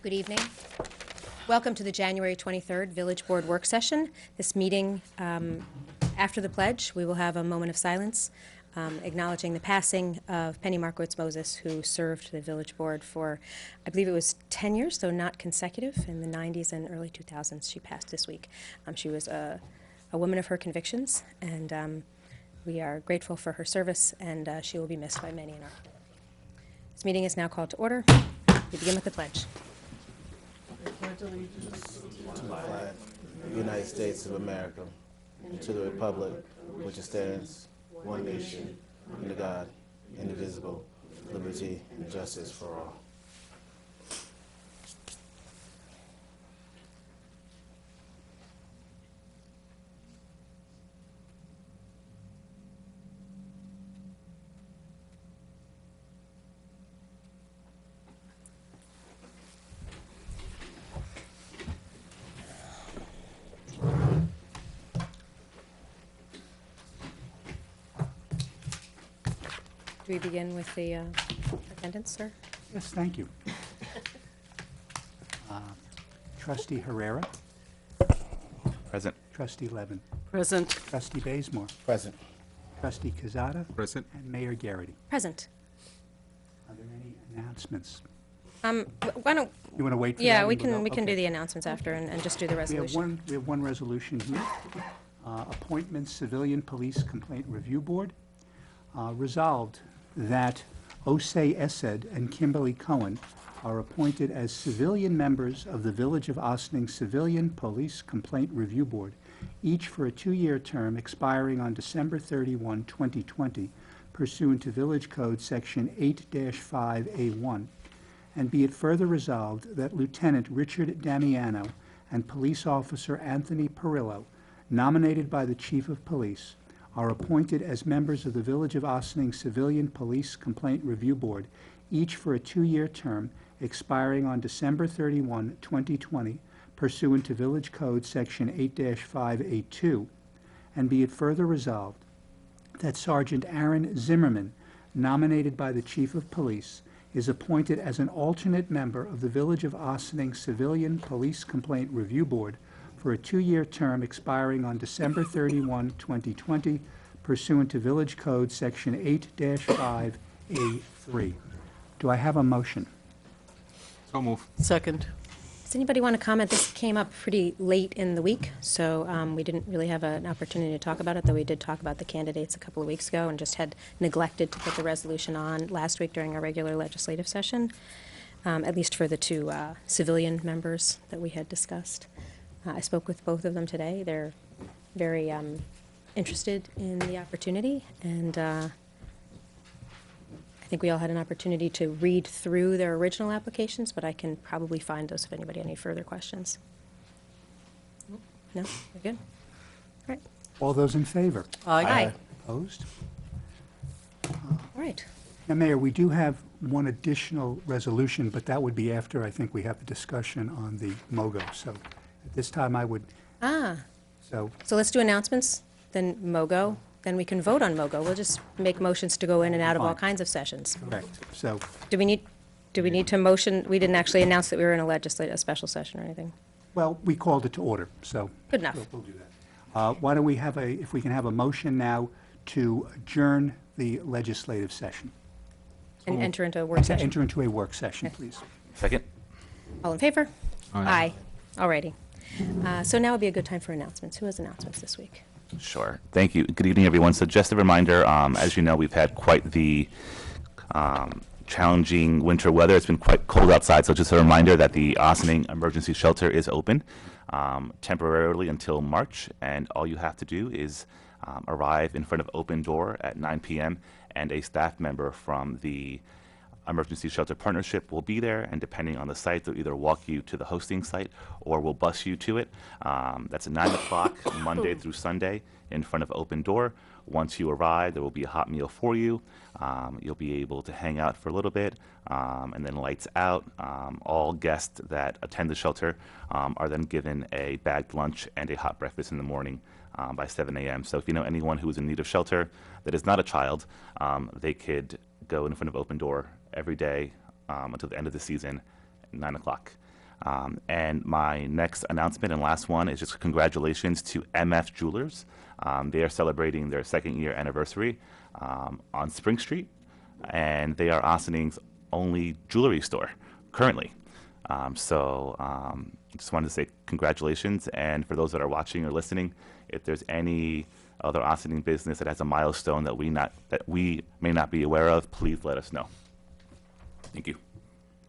Good evening. Welcome to the January 23rd Village Board Work Session. This meeting, after the pledge, we will have a moment of silence acknowledging the passing of Penny Markowitz Moses, who served the Village Board for, I believe it was 10 years, though not consecutive, in the 90s and early 2000s. She passed this week. She was a woman of her convictions, and we are grateful for her service, and she will be missed by many in our community. This meeting is now called to order. We begin with the pledge. To the flag of the United States of America, and to the republic which stands one nation, under God, indivisible, liberty and justice for all. Do we begin with the attendance, sir? Yes, thank you. Trustee Herrera, Present. Trustee Levin, Present. Trustee Bazemore, Present. Trustee Quezada, Present. and Mayor Garrity. Present. Are there any announcements? Why don't, You want to wait for that? yeah, and we we'll go? can do Okay. the announcements after and just do the resolution. We have one resolution here. Appointment Civilian Police Complaint Review Board. Resolved that Osei Essed and Kimberly Cohen are appointed as civilian members of the Village of Ossining Civilian Police Complaint Review Board, each for a 2-year term expiring on December 31, 2020, pursuant to Village Code Section 8-5A1. And be it further resolved that Lieutenant Richard Damiano and Police Officer Anthony Perillo, nominated by the Chief of Police, are appointed as members of the Village of Ossining Civilian Police Complaint Review Board, each for a 2-year term expiring on December 31, 2020, pursuant to Village Code Section 8-5A2. And be it further resolved that Sergeant Aaron Zimmerman, nominated by the Chief of Police, is appointed as an alternate member of the Village of Ossining Civilian Police Complaint Review Board for a 2-year term expiring on December 31, 2020, pursuant to Village Code Section 8-5A3. Do I have a motion? So move. Second. Does anybody want to comment? This came up pretty late in the week, so we didn't really have an opportunity to talk about it, though we did talk about the candidates a couple of weeks ago and just had neglected to put the resolution on last week during our regular legislative session, at least for the 2 civilian members that we had discussed. I spoke with both of them today. They're very interested in the opportunity, and I think we all had an opportunity to read through their original applications, but I can probably find those if anybody had any further questions. No? We're good? All right. All those in favor? Aye. Opposed? All right. Now, Mayor, we do have one additional resolution, but that would be after, I think, we have the discussion on the MOGO. So at this time, I would, So let's do announcements, then MOGO, then we can vote on MOGO. We'll just make motions to go in and out of all Fine. kinds of sessions. correct. So, Do we need to motion? We didn't actually announce that we were in a special session or anything. well, we called it to order, so. Good enough. We'll do that. Why don't we have if we can have a motion now to adjourn the legislative session. And enter into a work And to session. enter into a work session, Okay. please. Second. All in favor? Aye. All righty. So now would be a good time for announcements. Who has announcements this week? Sure. Thank you. Good evening, everyone. So just a reminder, as you know, we've had quite the challenging winter weather. It's been quite cold outside, so just a reminder that the Ossining Emergency Shelter is open temporarily until March, and all you have to do is arrive in front of Open Door at 9 p.m., and a staff member from the Emergency Shelter Partnership will be there, and depending on the site, they'll either walk you to the hosting site or will bus you to it. That's at 9 o'clock, Monday through Sunday, in front of Open Door. Once you arrive, there will be a hot meal for you. You'll be able to hang out for a little bit, and then lights out. All guests that attend the shelter are then given a bagged lunch and a hot breakfast in the morning by 7 a.m. So if you know anyone who is in need of shelter that is not a child, they could go in front of Open Door every day until the end of the season at 9 o'clock. And my next announcement and last one is just congratulations to MF Jewelers. They are celebrating their second-year anniversary on Spring Street, and they are Ossing's only jewelry store currently. Just wanted to say congratulations, and for those that are watching or listening, if there's any other Ossining business that has a milestone that we may not be aware of, please let us know. Thank you.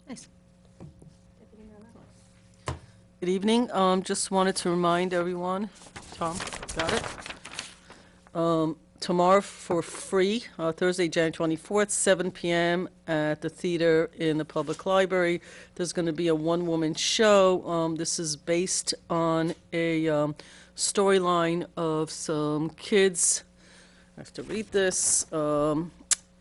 Nice. Good evening. Just wanted to remind everyone, Tom, got it? Tomorrow for free, Thursday, January 24th, 7 p.m. at the theater in the public library. There's going to be a one-woman show. This is based on a storyline of some kids. I have to read this.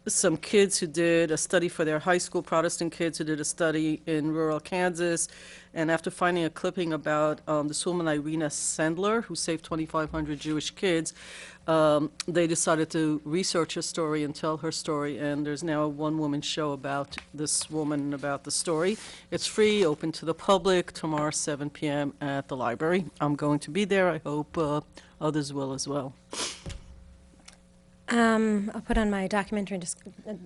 Some kids who did a study for their high school, Protestant kids who did a study in rural Kansas. And after finding a clipping about this woman, Irina Sendler, who saved 2,500 Jewish kids, they decided to research her story and tell her story. And there's now a one-woman show about this woman and about the story. It's free, open to the public, tomorrow, 7 p.m. at the library. I'm going to be there. I hope others will as well. I'll put on my documentary,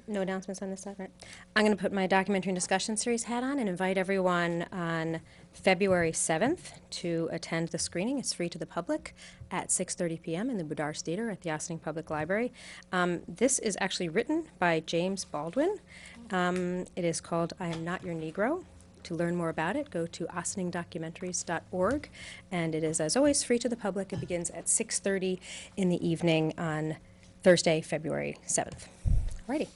no announcements on this side, right? I'm going to put my documentary and discussion series hat on and invite everyone on February 7th to attend the screening. It's free to the public at 6:30 p.m. in the Boudars Theater at the Ossining Public Library. This is actually written by James Baldwin. It is called I Am Not Your Negro. To learn more about it, go to ossiningdocumentaries.org. And it is, as always, free to the public. It begins at 6:30 in the evening on Thursday, February 7th. Alrighty.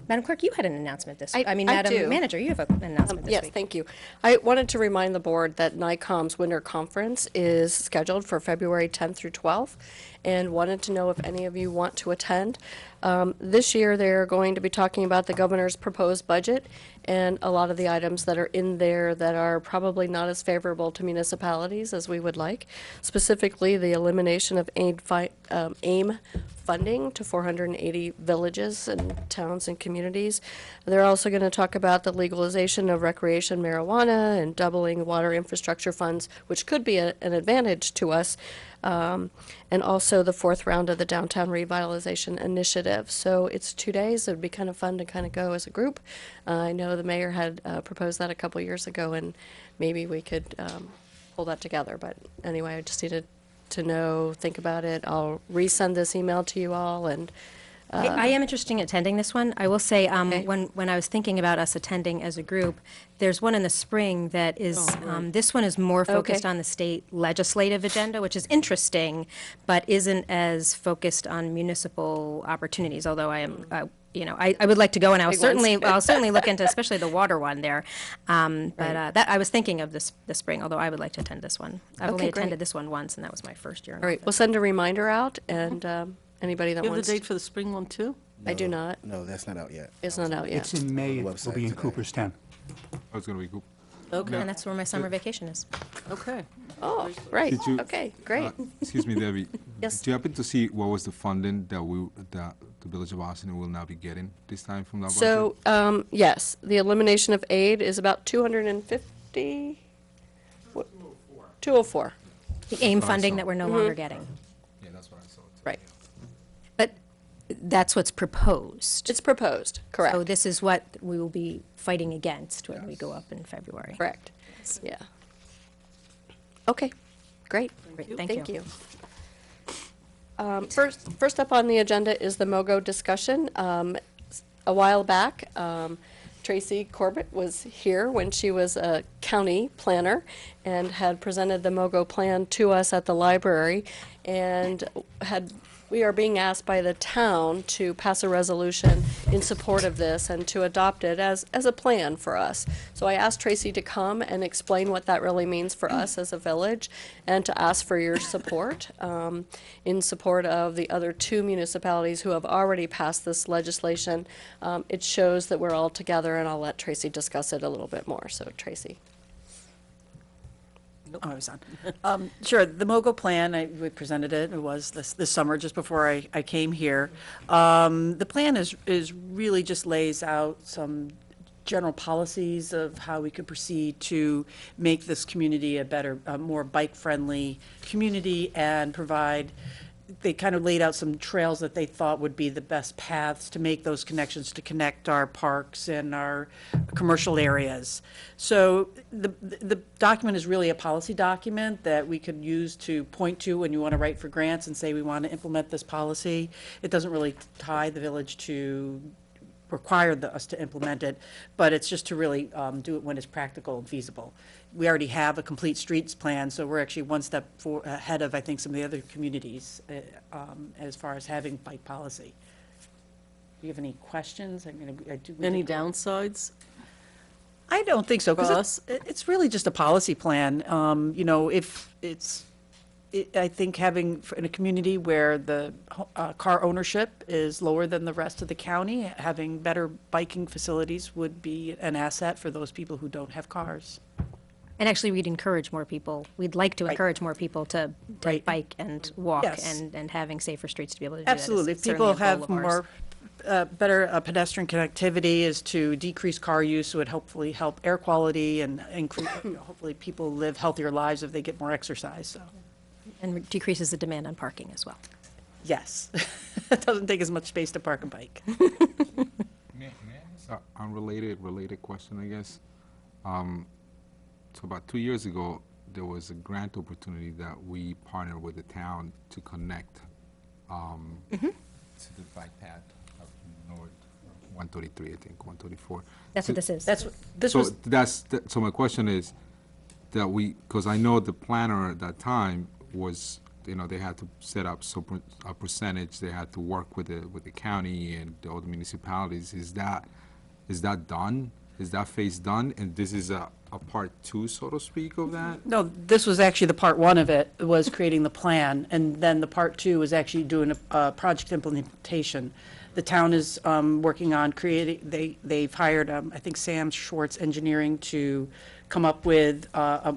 Madam Clerk, you had an announcement this week. I Madam do. Manager, you have an announcement this Yes, week. thank you. I wanted to remind the board that NICOM's Winter Conference is scheduled for February 10th through 12th, and wanted to know if any of you want to attend. This year, they're going to be talking about the governor's proposed budget and a lot of the items that are in there that are probably not as favorable to municipalities as we would like, specifically the elimination of AIM funding to 480 villages and towns and communities. They're also going to talk about the legalization of recreation marijuana and doubling water infrastructure funds, which could be an advantage to us, and also the fourth round of the Downtown Revitalization Initiative. So it's 2 days. It would be kind of fun to kind of go as a group. I know the mayor had proposed that a couple years ago, and maybe we could pull that together. But anyway, I just needed to know, think about it. I'll resend this email to you all, and I am interested in attending this one. I will say, Okay. when I was thinking about us attending as a group, there's one in the spring that is, this one is more focused Okay. on the state legislative agenda, which is interesting, but isn't as focused on municipal opportunities, although I am, I would like to go, and Big ones. I'll certainly look into, especially the water one there. That, I was thinking of this spring, although I would like to attend this one. I've only Okay, great. attended this one once, and that was my first year in all right, office. we'll send a reminder out, and anybody that You have wants. the date for the spring one, too? I do not. No, that's not out yet. It's not out yet. It's in May, it will Website be in today. Cooperstown. Oh, it's gonna be cool. Okay, And that's where my summer vacation is. okay. Oh, right. Did you- Okay, great. Excuse me, Debbie. Yes. Do you happen to see what was the funding that the Village of Austin will now be getting this time from that budget? So, yes, the elimination of aid is about 250. 204, The AIM I funding saw. that we're no longer getting. Yeah, that's what I saw. too. right. But that's what's proposed. It's proposed, correct. So this is what we will be fighting against when we go up in February. Correct, yeah. Okay, great. Great, thank Thank you. you. First up on the agenda is the MOGO discussion. A while back, Tracy Corbett was here when she was a county planner and had presented the MOGO plan to us at the library, and we are being asked by the town to pass a resolution in support of this and to adopt it as a plan for us. So I asked Tracy to come and explain what that really means for us as a village, and to ask for your support in support of the other two municipalities who have already passed this legislation. It shows that we're all together, and I'll let Tracy discuss it a little bit more. So Tracy. Oh, I was on. Sure, the MOGO plan, we presented it, it was this summer, just before I came here. The plan is really just lays out some general policies of how we could proceed to make this community a better, more bike-friendly community and provide, they kind of laid out some trails that they thought would be the best paths to make those connections, to connect our parks and our commercial areas. So the document is really a policy document that we could use to point to when you want to write for grants and say we want to implement this policy. It doesn't really tie the village to require us to implement it, but it's just to really do it when it's practical and feasible. We already have a complete streets plan, so we're actually one step ahead of, I think, some of the other communities as far as having bike policy. Do you have any questions? Any downsides? I don't think so, For because us? it's really just a policy plan. You know, I think having, in a community where the car ownership is lower than the rest of the county, having better biking facilities would be an asset for those people who don't have cars. And actually, we'd encourage more people, we'd like to Right. encourage more people to Right. bike and walk Yes. and having safer streets to be able to do that is Absolutely. If certainly people a goal have of ours. more, better pedestrian connectivity is to decrease car use, would hopefully help air quality and increase, hopefully people live healthier lives if they get more exercise, so, And decreases the demand on parking as well. yes. It doesn't take as much space to park a bike. May I ask a related question, I guess? So about 2 years ago, there was a grant opportunity that we partnered with the town to connect to the bike path of North 133, I think, 134. That's what this is. This So was, so my question is that because I know the planner at that time was, you know, they had to set up a percentage, they had to work with the county and the other municipalities. Is that done? Is that phase done? And this is a part two, so to speak, of that? no, this was actually the part one of it, was creating the plan, and then the part two was actually doing a project implementation. The town is working on creating, they've hired, I think, Sam Schwartz Engineering to come up with a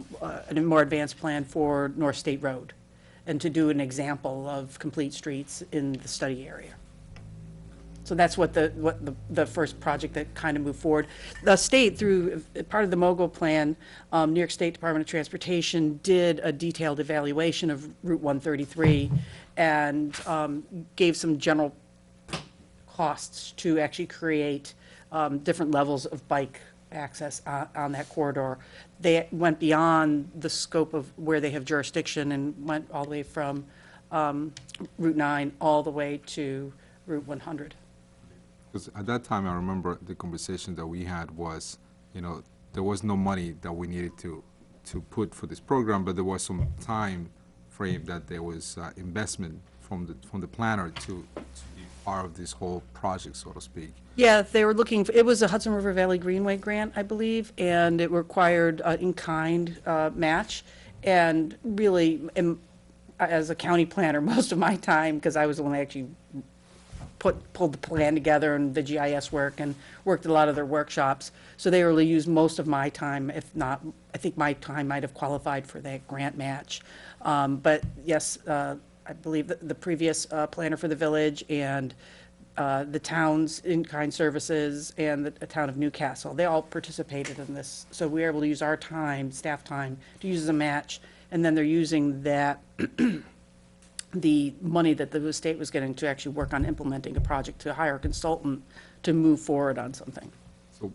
more advanced plan for North State Road, and to do an example of complete streets in the study area. So that's what the first project that kind of moved forward. The state, through part of the MOGO plan, New York State Department of Transportation did a detailed evaluation of Route 133 and gave some general costs to actually create different levels of bike access on that corridor. They went beyond the scope of where they have jurisdiction and went all the way from Route 9 all the way to Route 100. Because at that time, I remember the conversation that we had was, you know, there was no money that we needed to put for this program, but there was some time frame that there was investment from the planner to be part of this whole project, so to speak. Yeah, they were looking, it was a Hudson River Valley Greenway grant, I believe, and it required in-kind match. And really, as a county planner, most of my time, because I was the one that actually pulled the plan together and the GIS work and worked at a lot of their workshops. So they really used most of my time, if not, I think my time might have qualified for that grant match. But yes, I believe that the previous planner for the village and the town's in-kind services and the town of Newcastle, they all participated in this. So we were able to use our time, staff time, to use as a match. And then they're using that the money that the state was getting to actually work on implementing a project, to hire a consultant to move forward on something. So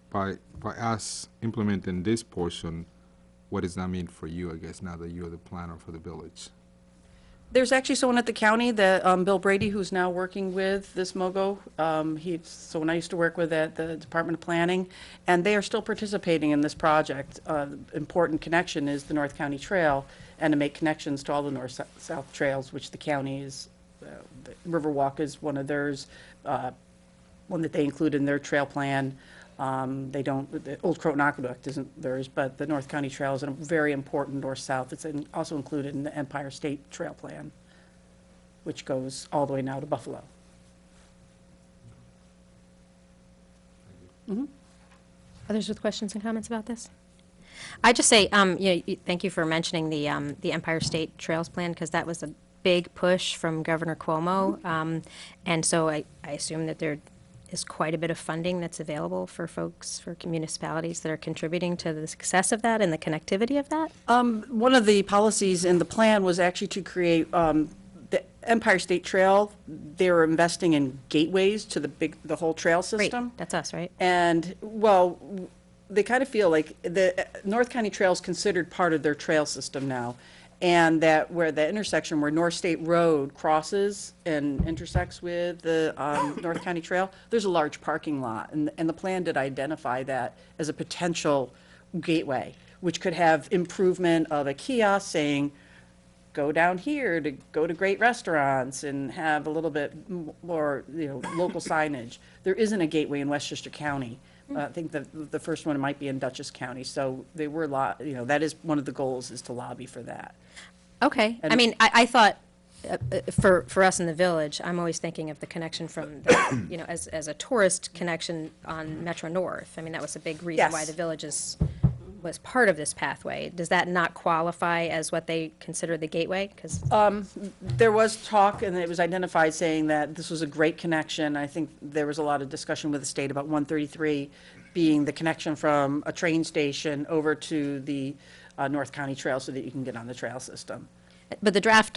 by us implementing this portion, what does that mean for you, I guess, now that you're the planner for the village? There's actually someone at the county, that Bill Brady, who's now working with this MOGO. He's someone I used to work with at the Department of Planning, and they are still participating in this project. Important connection is the North County Trail, and to make connections to all the north-south trails, which the county is, the Riverwalk is one of theirs, one that they include in their trail plan. They don't, the Old Croton Aqueduct isn't theirs, but the North County Trail is a very important north-south. It's also included in the Empire State Trail Plan, which goes all the way now to Buffalo. Others with questions and comments about this? I just say, thank you for mentioning the Empire State Trails Plan, because that was a big push from Governor Cuomo. And so I assume that they're is quite a bit of funding that's available for folks, for municipalities that are contributing to the success of that and the connectivity of that? One of the policies in the plan was actually to create the Empire State Trail. They were investing in gateways to the whole trail Great, system. that's us, right? And, well, they kind of feel like the North County Trail is considered part of their trail system now. And that where the intersection where North State Road crosses and intersects with the North County Trail, there's a large parking lot. And the plan did identify that as a potential gateway, which could have improvement of a kiosk saying, go down here to go to great restaurants and have a little bit more, local signage. There isn't a gateway in Westchester County. I think the first one might be in Dutchess County. So they were, that is one of the goals, is to lobby for that. Okay, I And- mean, I thought, for us in the village, I'm always thinking of the connection from, as a tourist connection on Metro North. I mean, that was a big reason why Yes. the village was part of this pathway. Does that not qualify as what they consider the gateway? Because, There was talk, and it was identified saying that this was a great connection. I think there was a lot of discussion with the state about 133 being the connection from a train station over to the North County Trail so that you can get on the trail system. but the draft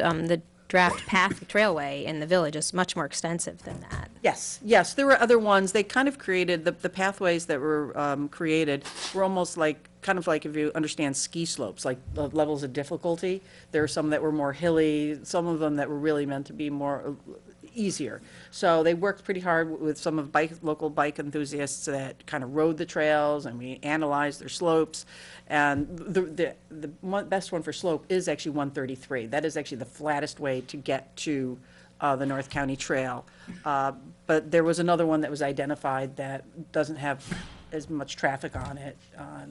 path trailway in the village is much more extensive than that. Yes, there were other ones. They kind of created, the pathways that were created were almost like, kind of like if you understand ski slopes, like the levels of difficulty. There are some that were more hilly, some of them that were really meant to be more easier. So they worked pretty hard with some of local bike enthusiasts that kind of rode the trails, and we analyzed their slopes. And the best one for slope is actually 133. That is actually the flattest way to get to the North County Trail. But there was another one that was identified that doesn't have as much traffic on it.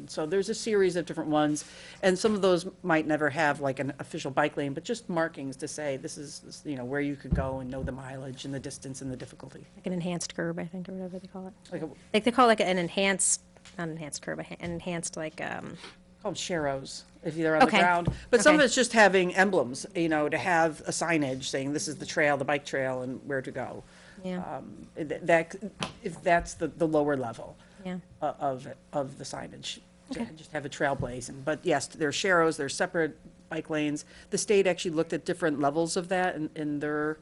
So there's a series of different ones, and some of those might never have like an official bike lane, but just markings to say this is, where you could go and know the mileage and the distance and the difficulty. Like an enhanced curb, I think, or whatever they call it. Like Like they call it like an enhanced, not enhanced curb, an enhanced called sharrows, if they're on the Okay. ground. But some of Okay. it's just having emblems, to have a signage saying this is the trail, the bike trail, and where to go. yeah, That, if that's the lower level. yeah. Of the signage, to Okay. just have a trail blazing. But yes, there's sharrows, there's separate bike lanes. The state actually looked at different levels of that in their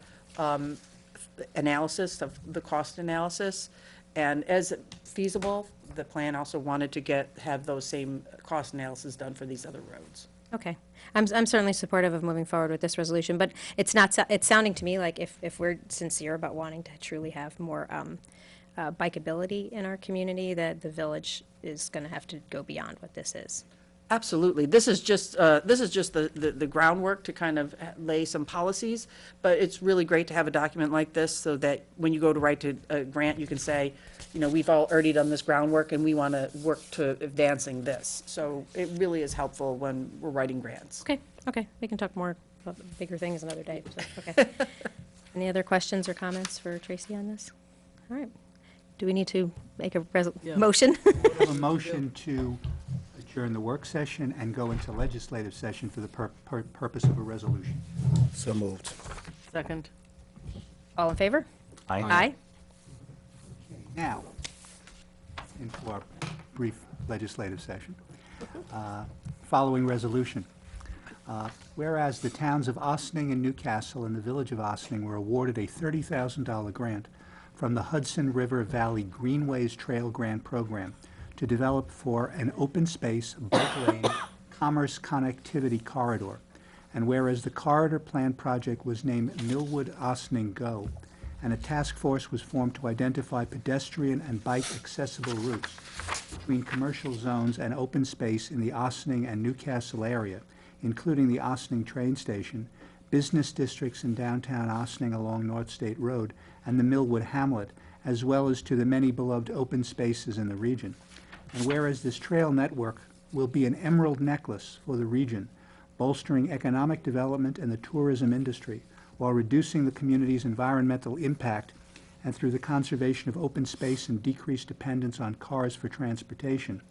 analysis, of the cost analysis. And as feasible, the plan also wanted to have those same cost analysis done for these other roads. Okay. I'm certainly supportive of moving forward with this resolution, but it's not, it's sounding to me like if we're sincere about wanting to truly have more bikeability in our community, that the village is going to have to go beyond what this is. Absolutely. This is just the groundwork to kind of lay some policies, but it's really great to have a document like this so that when you go to write to a grant, you can say, we've already done this groundwork and we want to work to advancing this. So it really is helpful when we're writing grants. Okay, we can talk more about the bigger things another day, so, okay. Any other questions or comments for Tracy on this? All right. Do we need to make a motion? A motion to adjourn the work session and go into legislative session for the purpose of a resolution. So moved. Second. All in favor? Aye. Aye. Now, into our brief legislative session. Following resolution. Whereas the towns of Ossining and Newcastle and the village of Ossining were awarded a $30,000 grant from the Hudson River Valley Greenways Trail Grant Program to develop for an open space, bike lane, commerce connectivity corridor. And whereas the corridor plan project was named Millwood Ossining Go, and a task force was formed to identify pedestrian and bike accessible routes between commercial zones and open space in the Ossining and Newcastle area, including the Ossining train station, business districts in downtown Ossining along North State Road, and the Millwood Hamlet, as well as to the many beloved open spaces in the region. And whereas this trail network will be an emerald necklace for the region, bolstering economic development and the tourism industry, while reducing the community's environmental impact and through the conservation of open space and decreased dependence on cars for transportation.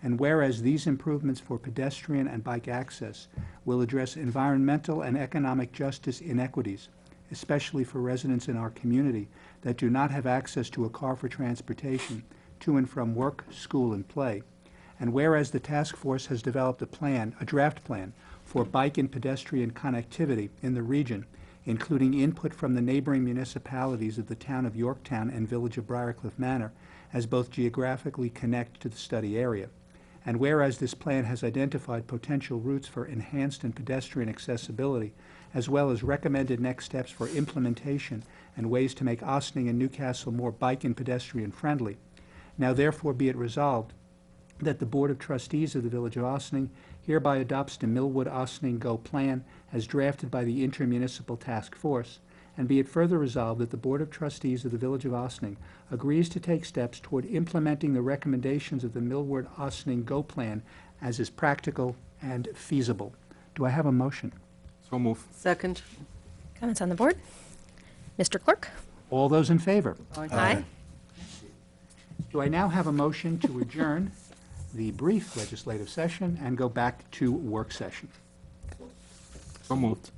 And whereas these improvements for pedestrian and bike access will address environmental and economic justice inequities especially for residents in our community that do not have access to a car for transportation to and from work, school, and play. And whereas the task force has developed a draft plan for bike and pedestrian connectivity in the region, including input from the neighboring municipalities of the town of Yorktown and village of Briarcliff Manor, as both geographically connect to the study area. And whereas this plan has identified potential routes for enhanced and pedestrian accessibility, as well as recommended next steps for implementation and ways to make Ossining and Newcastle more bike and pedestrian friendly, now therefore be it resolved that the Board of Trustees of the Village of Ossining hereby adopts the Millwood Ossining Go Plan as drafted by the Intermunicipal Task Force, and be it further resolved that the Board of Trustees of the Village of Ossining agrees to take steps toward implementing the recommendations of the Millwood Ossining Go Plan as is practical and feasible. Do I have a motion? So move. Second. Comments on the board? Mr. Clerk? All those in favor? Aye. Do I now have a motion to adjourn the brief legislative session and go back to work session? So moved.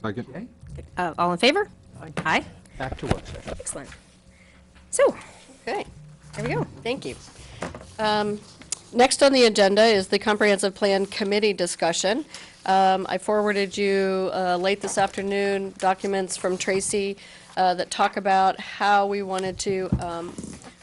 Second. Okay, All in favor? Aye. back to work session. Excellent. So, Okay, there we go. thank you. Next on the agenda is the Comprehensive Plan Committee discussion. I forwarded you late this afternoon documents from Tracy that talk about how we wanted to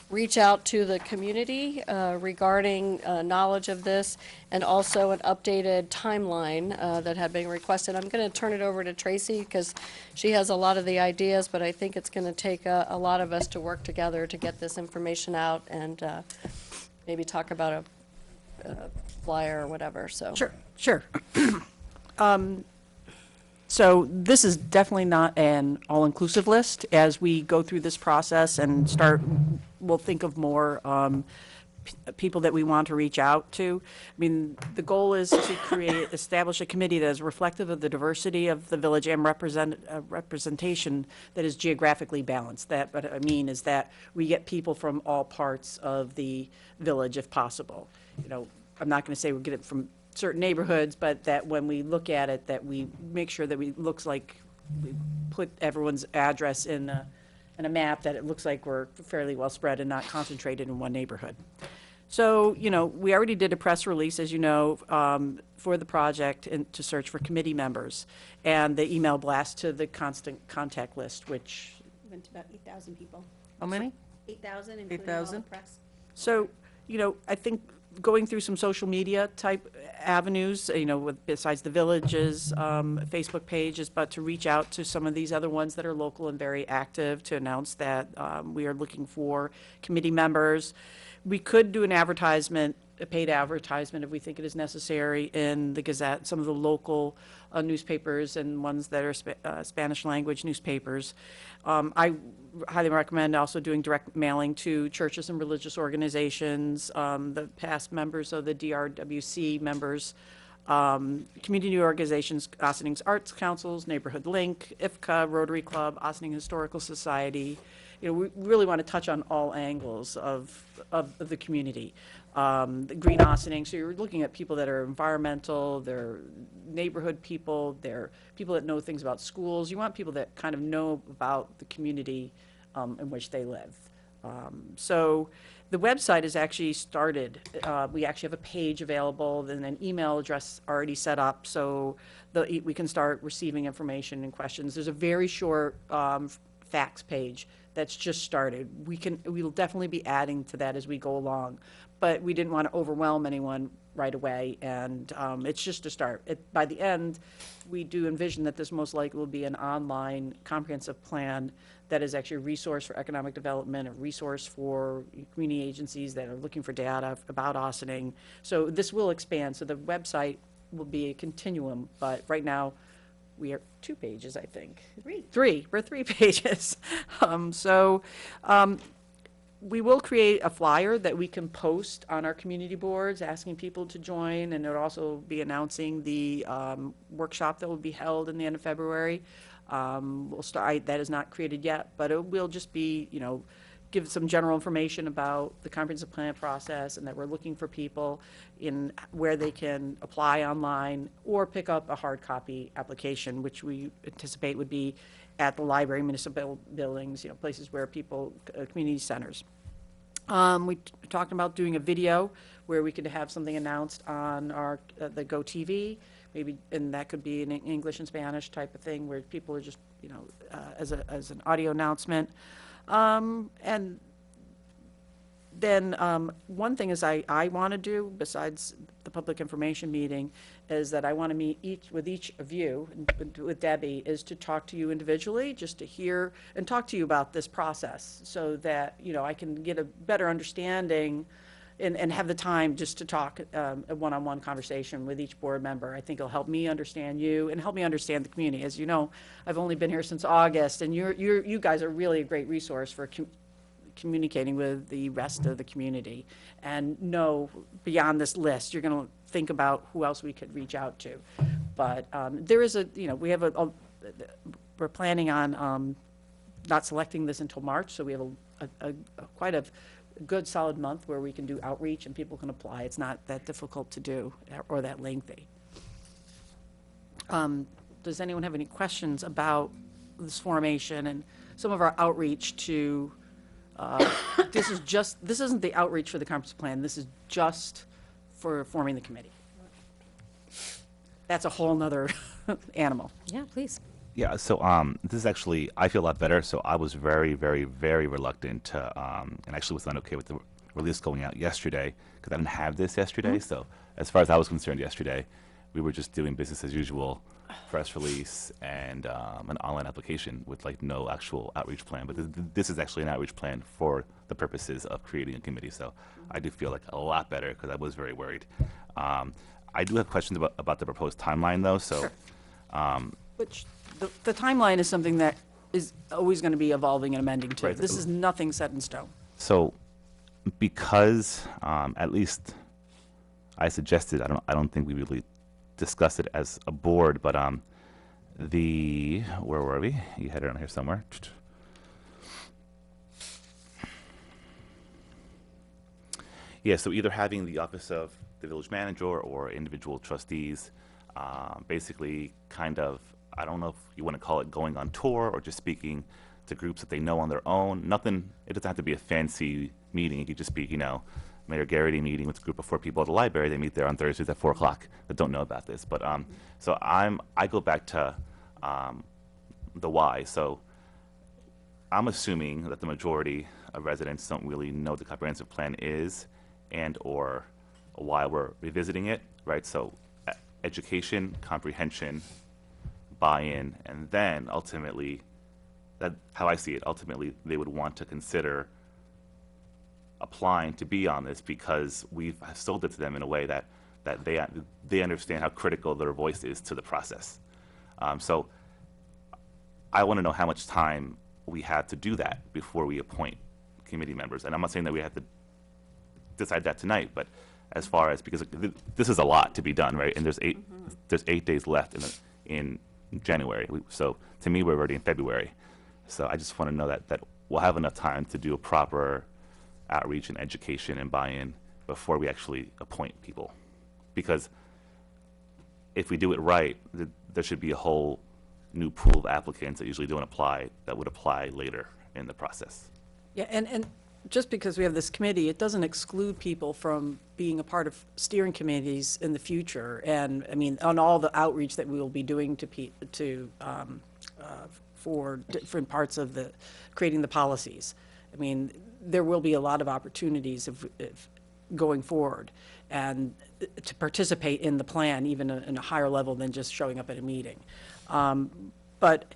reach out to the community regarding knowledge of this, and also an updated timeline that had been requested. I'm going to turn it over to Tracy because she has a lot of the ideas, but I think it's going to take a lot of us to work together to get this information out and maybe talk about a flyer or whatever, so. Sure. So this is definitely not an all-inclusive list. As we go through this process and start, we'll think of more people that we want to reach out to. I mean, the goal is to establish a committee that is reflective of the diversity of the village and representation that is geographically balanced. That, what I mean is that we get people from all parts of the village if possible. You know, I'm not going to say we'll get it from certain neighborhoods, but that when we look at it, that we make sure that we looks like we put everyone's address in a map, that it looks like we're fairly well spread and not concentrated in one neighborhood. So, you know, we already did a press release, as you know, for the project and to search for committee members, and the email blast to the constant contact list, which, Went to about 8,000 people. How many? 8,000, including all the 8,000? press. so, you know, I think going through some social media type avenues, you know, besides the village's Facebook pages, but to reach out to some of these other ones that are local and very active to announce that we are looking for committee members. We could do an advertisement, a paid advertisement if we think it is necessary in the Gazette, some of the local newspapers and ones that are Spanish language newspapers. I highly recommend also doing direct mailing to churches and religious organizations, the past members of the DRWC members, community organizations, Ossining's Arts Councils, Neighborhood Link, IFCA, Rotary Club, Ossining Historical Society. You know, we really want to touch on all angles of the community. The Green Ossining, so you're looking at people that are environmental, they're neighborhood people, they're people that know things about schools. You want people that kind of know about the community in which they live. So the website is actually started. We actually have a page available and an email address already set up, so we can start receiving information and questions. There's a very short facts page that's just started. We'll definitely be adding to that as we go along, but we didn't want to overwhelm anyone right away, and it's just a start. By the end, we do envision that this most likely will be an online comprehensive plan that is actually a resource for economic development, a resource for community agencies that are looking for data about Ossining. So this will expand, so the website will be a continuum, but right now, we are 2 pages, I think. We're 3 pages. We will create a flyer that we can post on our community boards, asking people to join, and it'll also be announcing the workshop that will be held in the end of February. We'll start, that is not created yet, but it will just be, you know, give some general information about the comprehensive plan process and that we're looking for people in where they can apply online or pick up a hard copy application, which we anticipate would be at the library, municipal buildings, places where people, community centers. We talked about doing a video where we could have something announced on our, the GoTV, maybe, and that could be an English and Spanish type of thing where people are just, as an audio announcement. And then one thing is I want to do, besides the public information meeting, is that I want to meet with each of you, and with Debbie, is to talk to you individually, just to hear and talk to you about this process, so that, I can get a better understanding and have the time just to talk, a one-on-one conversation with each board member. I think it'll help me understand you and help me understand the community. As you know, I've only been here since August, and you guys are really a great resource for communicating with the rest of the community. And know, beyond this list, you're going to think about who else we could reach out to. But there is we have we're planning on not selecting this until March, so we have a quite a good solid month where we can do outreach and people can apply. It's not that difficult to do or that lengthy. Does anyone have any questions about this formation and some of our outreach to, this isn't the outreach for the comprehensive plan, this is just for forming the committee. That's a whole nother animal. Yeah, please. Yeah, so this is actually, I feel a lot better. So I was very, very, very reluctant to, and actually was not okay with the release going out yesterday because I didn't have this yesterday. So as far as I was concerned yesterday, we were just doing business as usual, press release and an online application with like no actual outreach plan. But this is actually an outreach plan for the purposes of creating a committee. So I do feel like a lot better because I was very worried. I do have questions about the proposed timeline though. So. Which the timeline is something that is always going to be evolving and amending too. Right. This is nothing set in stone. So, because at least I suggested, I don't think we really discussed it as a board, but where were we? You had it on here somewhere. Yeah, so either having the office of the village manager or individual trustees, basically kind of, I don't know if you want to call it going on tour or just speaking to groups that they know on their own. Nothing, it doesn't have to be a fancy meeting. It could just be, Mayor Garrity meeting with a group of 4 people at the library. They meet there on Thursdays at 4 o'clock that don't know about this. But so I go back to the why. So I'm assuming that the majority of residents don't really know what the comprehensive plan is and or why we're revisiting it, right? So education, comprehension, buy-in, and then ultimately, that how I see it, ultimately they would want to consider applying to be on this because we've sold it to them in a way that they understand how critical their voice is to the process. So I want to know how much time we have to do that before we appoint committee members. And I'm not saying that we have to decide that tonight, but as far as, because this is a lot to be done, right? And there's 8 days left in January. So to me, we're already in February. So I just want to know that we'll have enough time to do a proper outreach and education and buy-in before we actually appoint people. Because if we do it right, there should be a whole new pool of applicants that usually don't apply, that would apply later in the process. Yeah, and just because we have this committee, it doesn't exclude people from being a part of steering committees in the future. And I mean, on all the outreach that we will be doing for different parts of creating the policies. I mean, there will be a lot of opportunities if going forward and to participate in the plan, even in a higher level than just showing up at a meeting. But,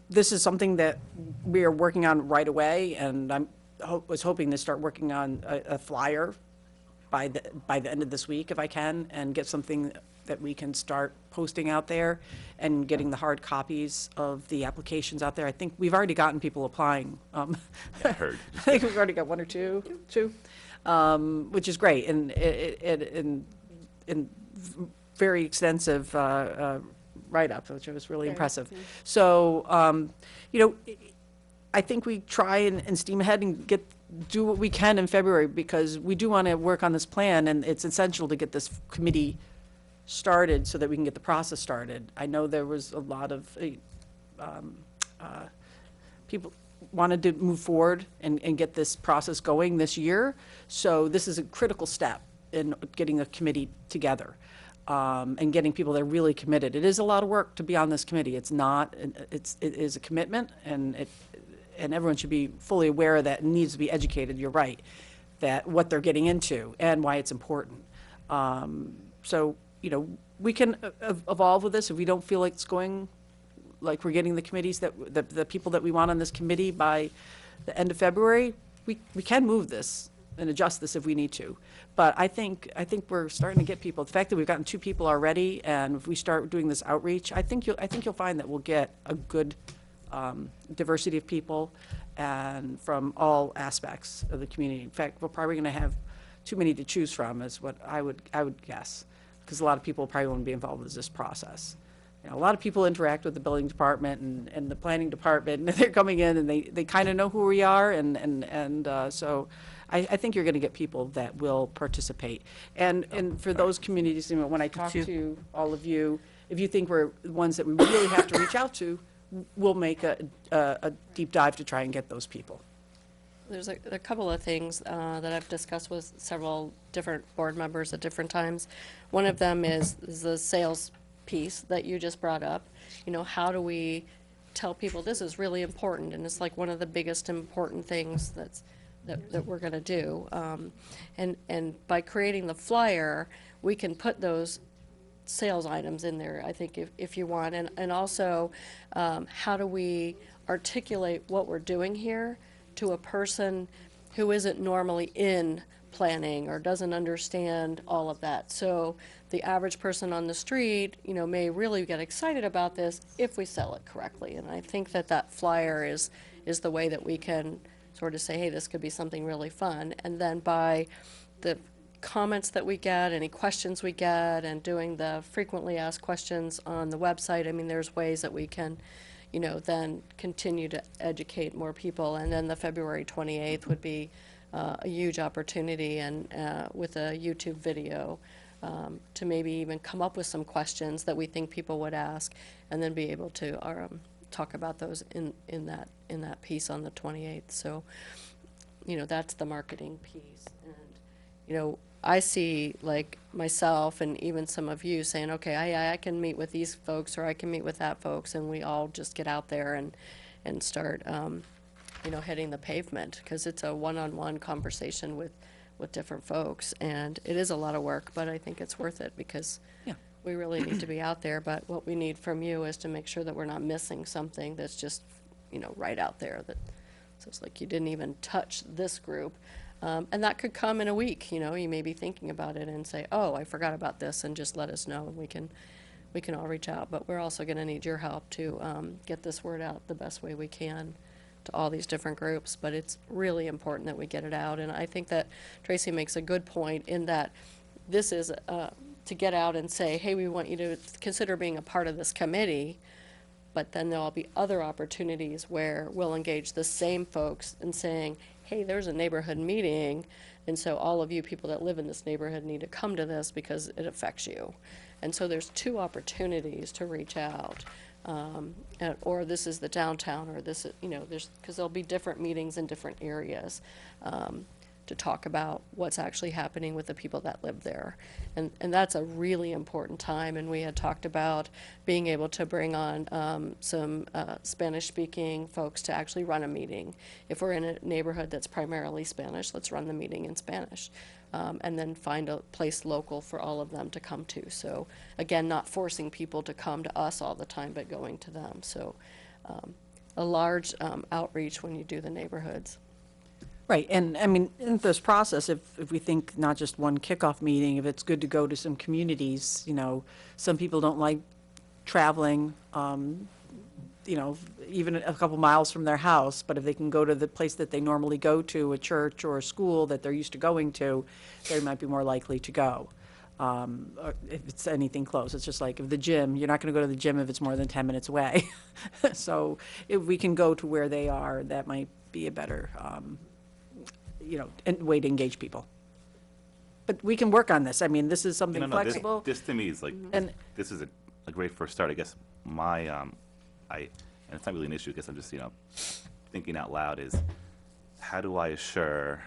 this is something that we are working on right away, and I was hoping to start working on a flyer by the end of this week, if I can, and get something that we can start posting out there and getting the hard copies of the applications out there. I think we've already gotten people applying. I heard. I think we've already got one or two, which is great, and very extensive write-up, which was really impressive. So, I think we try and steam ahead and do what we can in February, because we do want to work on this plan, and it's essential to get this committee started so that we can get the process started. I know there was a lot of people wanted to move forward and get this process going this year. So this is a critical step in getting a committee together, and getting people that are really committed. It is a lot of work to be on this committee. It's not, it is a commitment, and everyone should be fully aware of that and needs to be educated, you're right, that what they're getting into and why it's important. So, you know, we can evolve with this if we don't feel like it's going, like we're getting the committees the people that we want on this committee by the end of February. We can move this and adjust this if we need to. But I think we're starting to get people. The fact that we've gotten 2 people already, and if we start doing this outreach, I think you'll find that we'll get a good diversity of people and from all aspects of the community. In fact, we're probably going to have too many to choose from, is what I would guess, because a lot of people probably won't be involved with this process. You know, a lot of people interact with the building department and the planning department, and they're coming in and they kind of know who we are, and so I think you're going to get people that will participate. And for those communities, you know, when I talk to all of you, if you think we're the ones that we really have to reach out to, we'll make a deep dive to try and get those people. There's a couple of things that I've discussed with several different board members at different times. One of them is the sales piece that you just brought up. You know, how do we tell people this is really important, and it's like one of the biggest important things that we're going to do. And by creating the flyer, we can put those sales items in there, I think, if you want. And also, how do we articulate what we're doing here to a person who isn't normally in planning or doesn't understand all of that. So the average person on the street, you know, may really get excited about this if we sell it correctly. And I think that flyer is the way that we can sort of say, hey, this could be something really fun. And then by the comments that we get, any questions we get, and doing the frequently asked questions on the website, I mean, there's ways that we can, you know, then continue to educate more people. And then the February 28th would be a huge opportunity, and with a YouTube video, to maybe even come up with some questions that we think people would ask, and then be able to talk about those in that piece on the 28th. So, you know, that's the marketing piece. And, you know, I see, like, myself and even some of you saying, okay, I can meet with these folks, or I can meet with that folks, and we all just get out there and start, you know, hitting the pavement, because it's a one-on-one conversation with different folks, and it is a lot of work, but I think it's worth it, because we really need to be out there. But what we need from you is to make sure that we're not missing something that's just, you know, right out there, that, so it's like you didn't even touch this group. And that could come in a week, you know, you may be thinking about it and say, oh, I forgot about this, and just let us know, and we can all reach out. But we're also going to need your help to get this word out the best way we can to all these different groups. But it's really important that we get it out. And I think that Tracy makes a good point in that this is to get out and say, hey, we want you to consider being a part of this committee. But then there'll be other opportunities where we'll engage the same folks in saying, hey, there's a neighborhood meeting, and so all of you people that live in this neighborhood need to come to this because it affects you. And so there's 2 opportunities to reach out. Or this is the downtown, or this is, you know, because there'll be different meetings in different areas to talk about what's actually happening with the people that live there. And that's a really important time. And we had talked about being able to bring on some Spanish-speaking folks to actually run a meeting. If we're in a neighborhood that's primarily Spanish, let's run the meeting in Spanish. And then find a place local for all of them to come to. So again, not forcing people to come to us all the time, but going to them. So a large outreach when you do the neighborhoods. Right, and I mean, in this process, if we think not just one kickoff meeting, if it's good to go to some communities, you know, some people don't like traveling, you know, even a couple miles from their house, but if they can go to the place that they normally go to, a church or a school that they're used to going to, they might be more likely to go. Or if it's anything close, it's just like if the gym, you're not going to go to the gym if it's more than 10 minutes away. So if we can go to where they are, that might be a better, you know, way to engage people. But we can work on this. I mean, this is something flexible. This to me is like, And- this is a great first start. I guess my, I and it's not really an issue, I guess I'm just, thinking out loud, is how do I assure,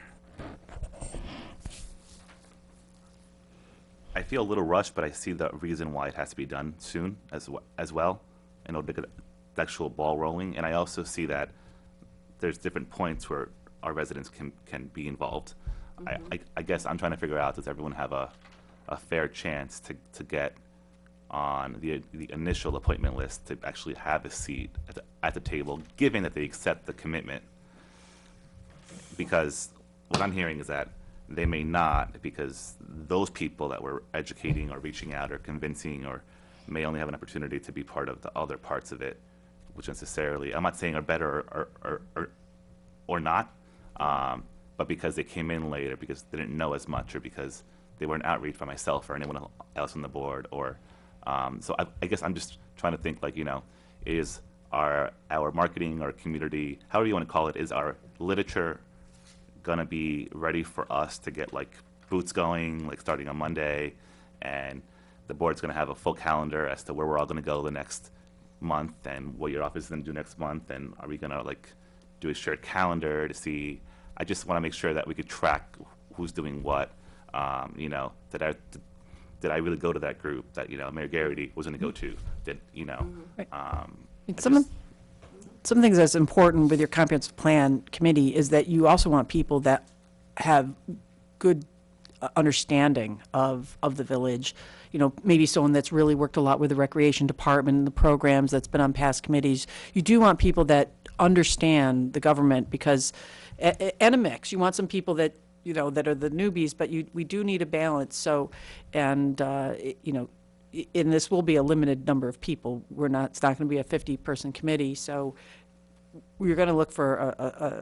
I feel a little rushed, but I see the reason why it has to be done soon as well, in order to get the actual ball rolling. And I also see that there's different points where our residents can be involved. I guess I'm trying to figure out, does everyone have a fair chance to get on the initial appointment list to actually have a seat at the table, given that they accept the commitment? Because what I'm hearing is that they may not, because those people that we're educating or reaching out or convincing or may only have an opportunity to be part of the other parts of it, which necessarily, I'm not saying are better or not, but because they came in late, or because they didn't know as much, or because they weren't outreach by myself or anyone else on the board, or so I guess I'm just trying to think, like, is our marketing or community, however you want to call it, is our literature gonna be ready for us to get like boots going, like starting on Monday, and the board's gonna have a full calendar as to where we're all gonna go the next month and what your office is gonna do next month, and are we gonna like do a shared calendar to see? I just want to make sure that we could track who's doing what. Did I really go to that group that Mayor Garrity was going to go to? Some things that's important with your comprehensive plan committee is that you also want people that have good understanding of the village. Maybe someone that's really worked a lot with the recreation department and the programs, that's been on past committees. You do want people that understand the government, because, and a mix. You want some people that, that are the newbies, but we do need a balance. So, and, and this will be a limited number of people. It's not going to be a 50-person committee. So we're going to look for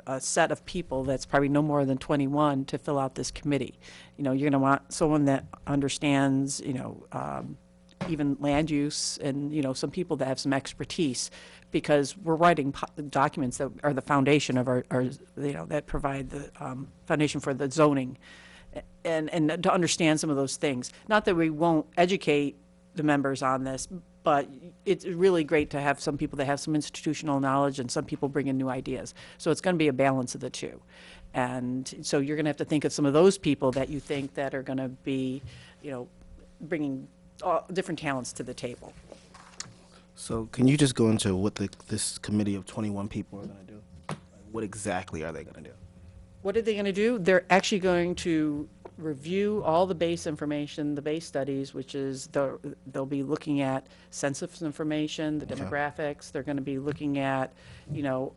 a set of people that's probably no more than 21 to fill out this committee. You're going to want someone that understands, even land use, and, some people that have some expertise, because we're writing documents that are the foundation of our that provide the foundation for the zoning, and to understand some of those things. Not that we won't educate the members on this, but it's really great to have some people that have some institutional knowledge and some people bring in new ideas. So it's going to be a balance of the two. And so you're going to have to think of some of those people that you think that are going to be, bringing different talents to the table. So can you just go into what this committee of 21 people are going to do? Like, what exactly are they going to do? What are they going to do? They're actually going to review all the base information, the base studies, which is they'll be looking at census information, the demographics. They're going to be looking at,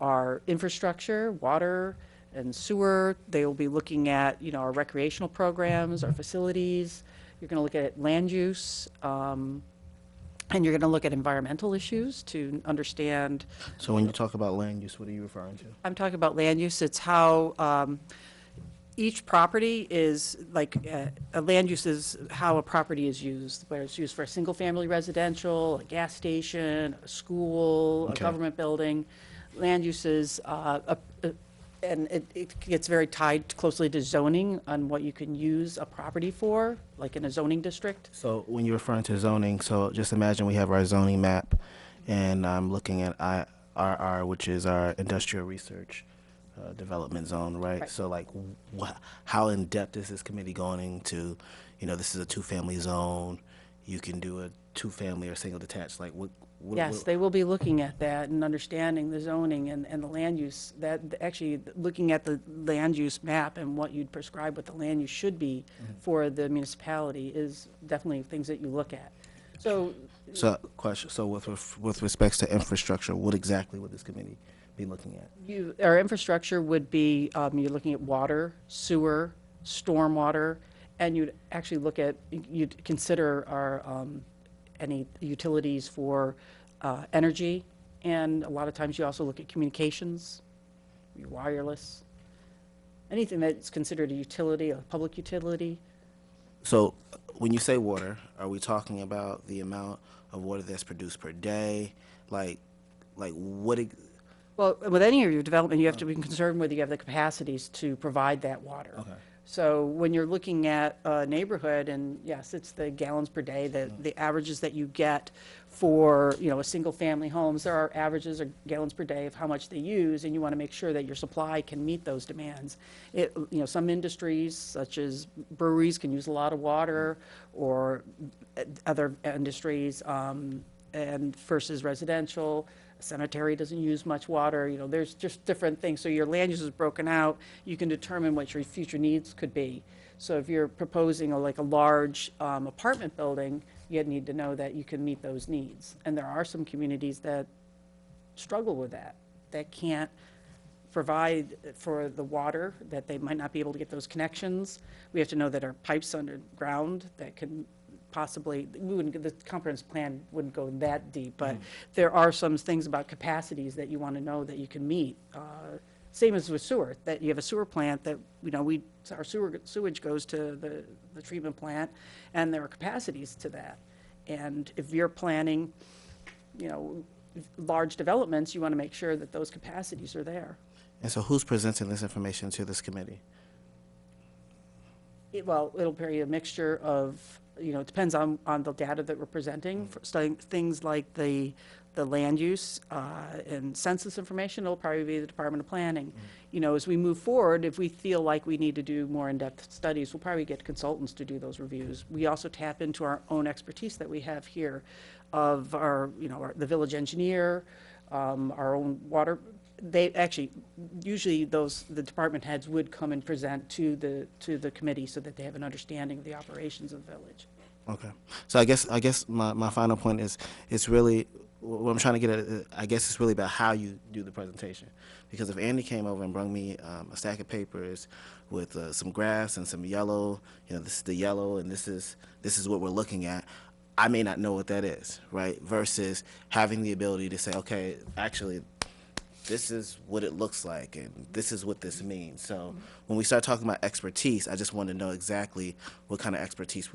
our infrastructure, water and sewer. They will be looking at, our recreational programs, our facilities. You're going to look at land use, and you're going to look at environmental issues to understand. So when you talk about land use, what are you referring to? I'm talking about land use. It's how each property is, like, a land use is how a property is used, whether it's used for a single-family residential, a gas station, a school, a government building. Land uses, and it gets very tied closely to zoning on what you can use a property for, like in a zoning district. So when you're referring to zoning, so just imagine we have our zoning map, and I'm looking at IRR, which is our industrial research development zone, right? So like, how in depth is this committee going into, this is a two-family zone, you can do a two-family or single detached, like what? Yes, they will be looking at that and understanding the zoning and the land use, that actually looking at the land use map and what you'd prescribe what the land use should be for the municipality is definitely things that you look at. So question. So with respects to infrastructure, what exactly would this committee be looking at? Our infrastructure would be, you're looking at water, sewer, stormwater, and you'd actually you'd consider our any utilities for energy, and a lot of times you also look at communications, your wireless, anything that's considered a utility, a public utility. So when you say water, are we talking about the amount of water that's produced per day? Like what? Well, with any of your development, you have to be concerned whether you have the capacities to provide that water. Okay. So when you're looking at a neighborhood, and yes, it's the gallons per day, the averages that you get for, you know, a single-family homes, there are averages or gallons per day of how much they use, and you want to make sure that your supply can meet those demands. You know, some industries, such as breweries, can use a lot of water, or other industries, and versus residential. Cemetery doesn't use much water, you know, there's just different things. So your land use is broken out, you can determine what your future needs could be. So if you're proposing like a large apartment building, you need to know that you can meet those needs. And there are some communities that struggle with that can't provide for the water, that they might not be able to get those connections. We have to know that our pipes underground that can possibly, the comprehensive plan wouldn't go that deep, but there are some things about capacities that you want to know that you can meet. Same as with sewer, that you have a sewer plant that, you know, our sewage goes to the treatment plant, and there are capacities to that. And if you're planning, you know, large developments, you want to make sure that those capacities are there. And so who's presenting this information to this committee? Well, it'll be a mixture of, you know, it depends on the data that we're presenting. For studying things like the land use and census information, it'll probably be the Department of Planning. You know, as we move forward, if we feel like we need to do more in-depth studies, we'll probably get consultants to do those reviews. We also tap into our own expertise that we have here of our, you know, the village engineer, our own water. They actually, usually the department heads would come and present to the committee so that they have an understanding of the operations of the village. Okay. So I guess my final point is, it's really, what I'm trying to get at, I guess it's really about how you do the presentation. Because if Andy came over and brought me a stack of papers with some graphs and some yellow, you know, this is the yellow and this is what we're looking at, I may not know what that is, right? Versus having the ability to say, okay, actually, this is what it looks like, and this is what this means. So when we start talking about expertise, I just want to know exactly what kind of expertise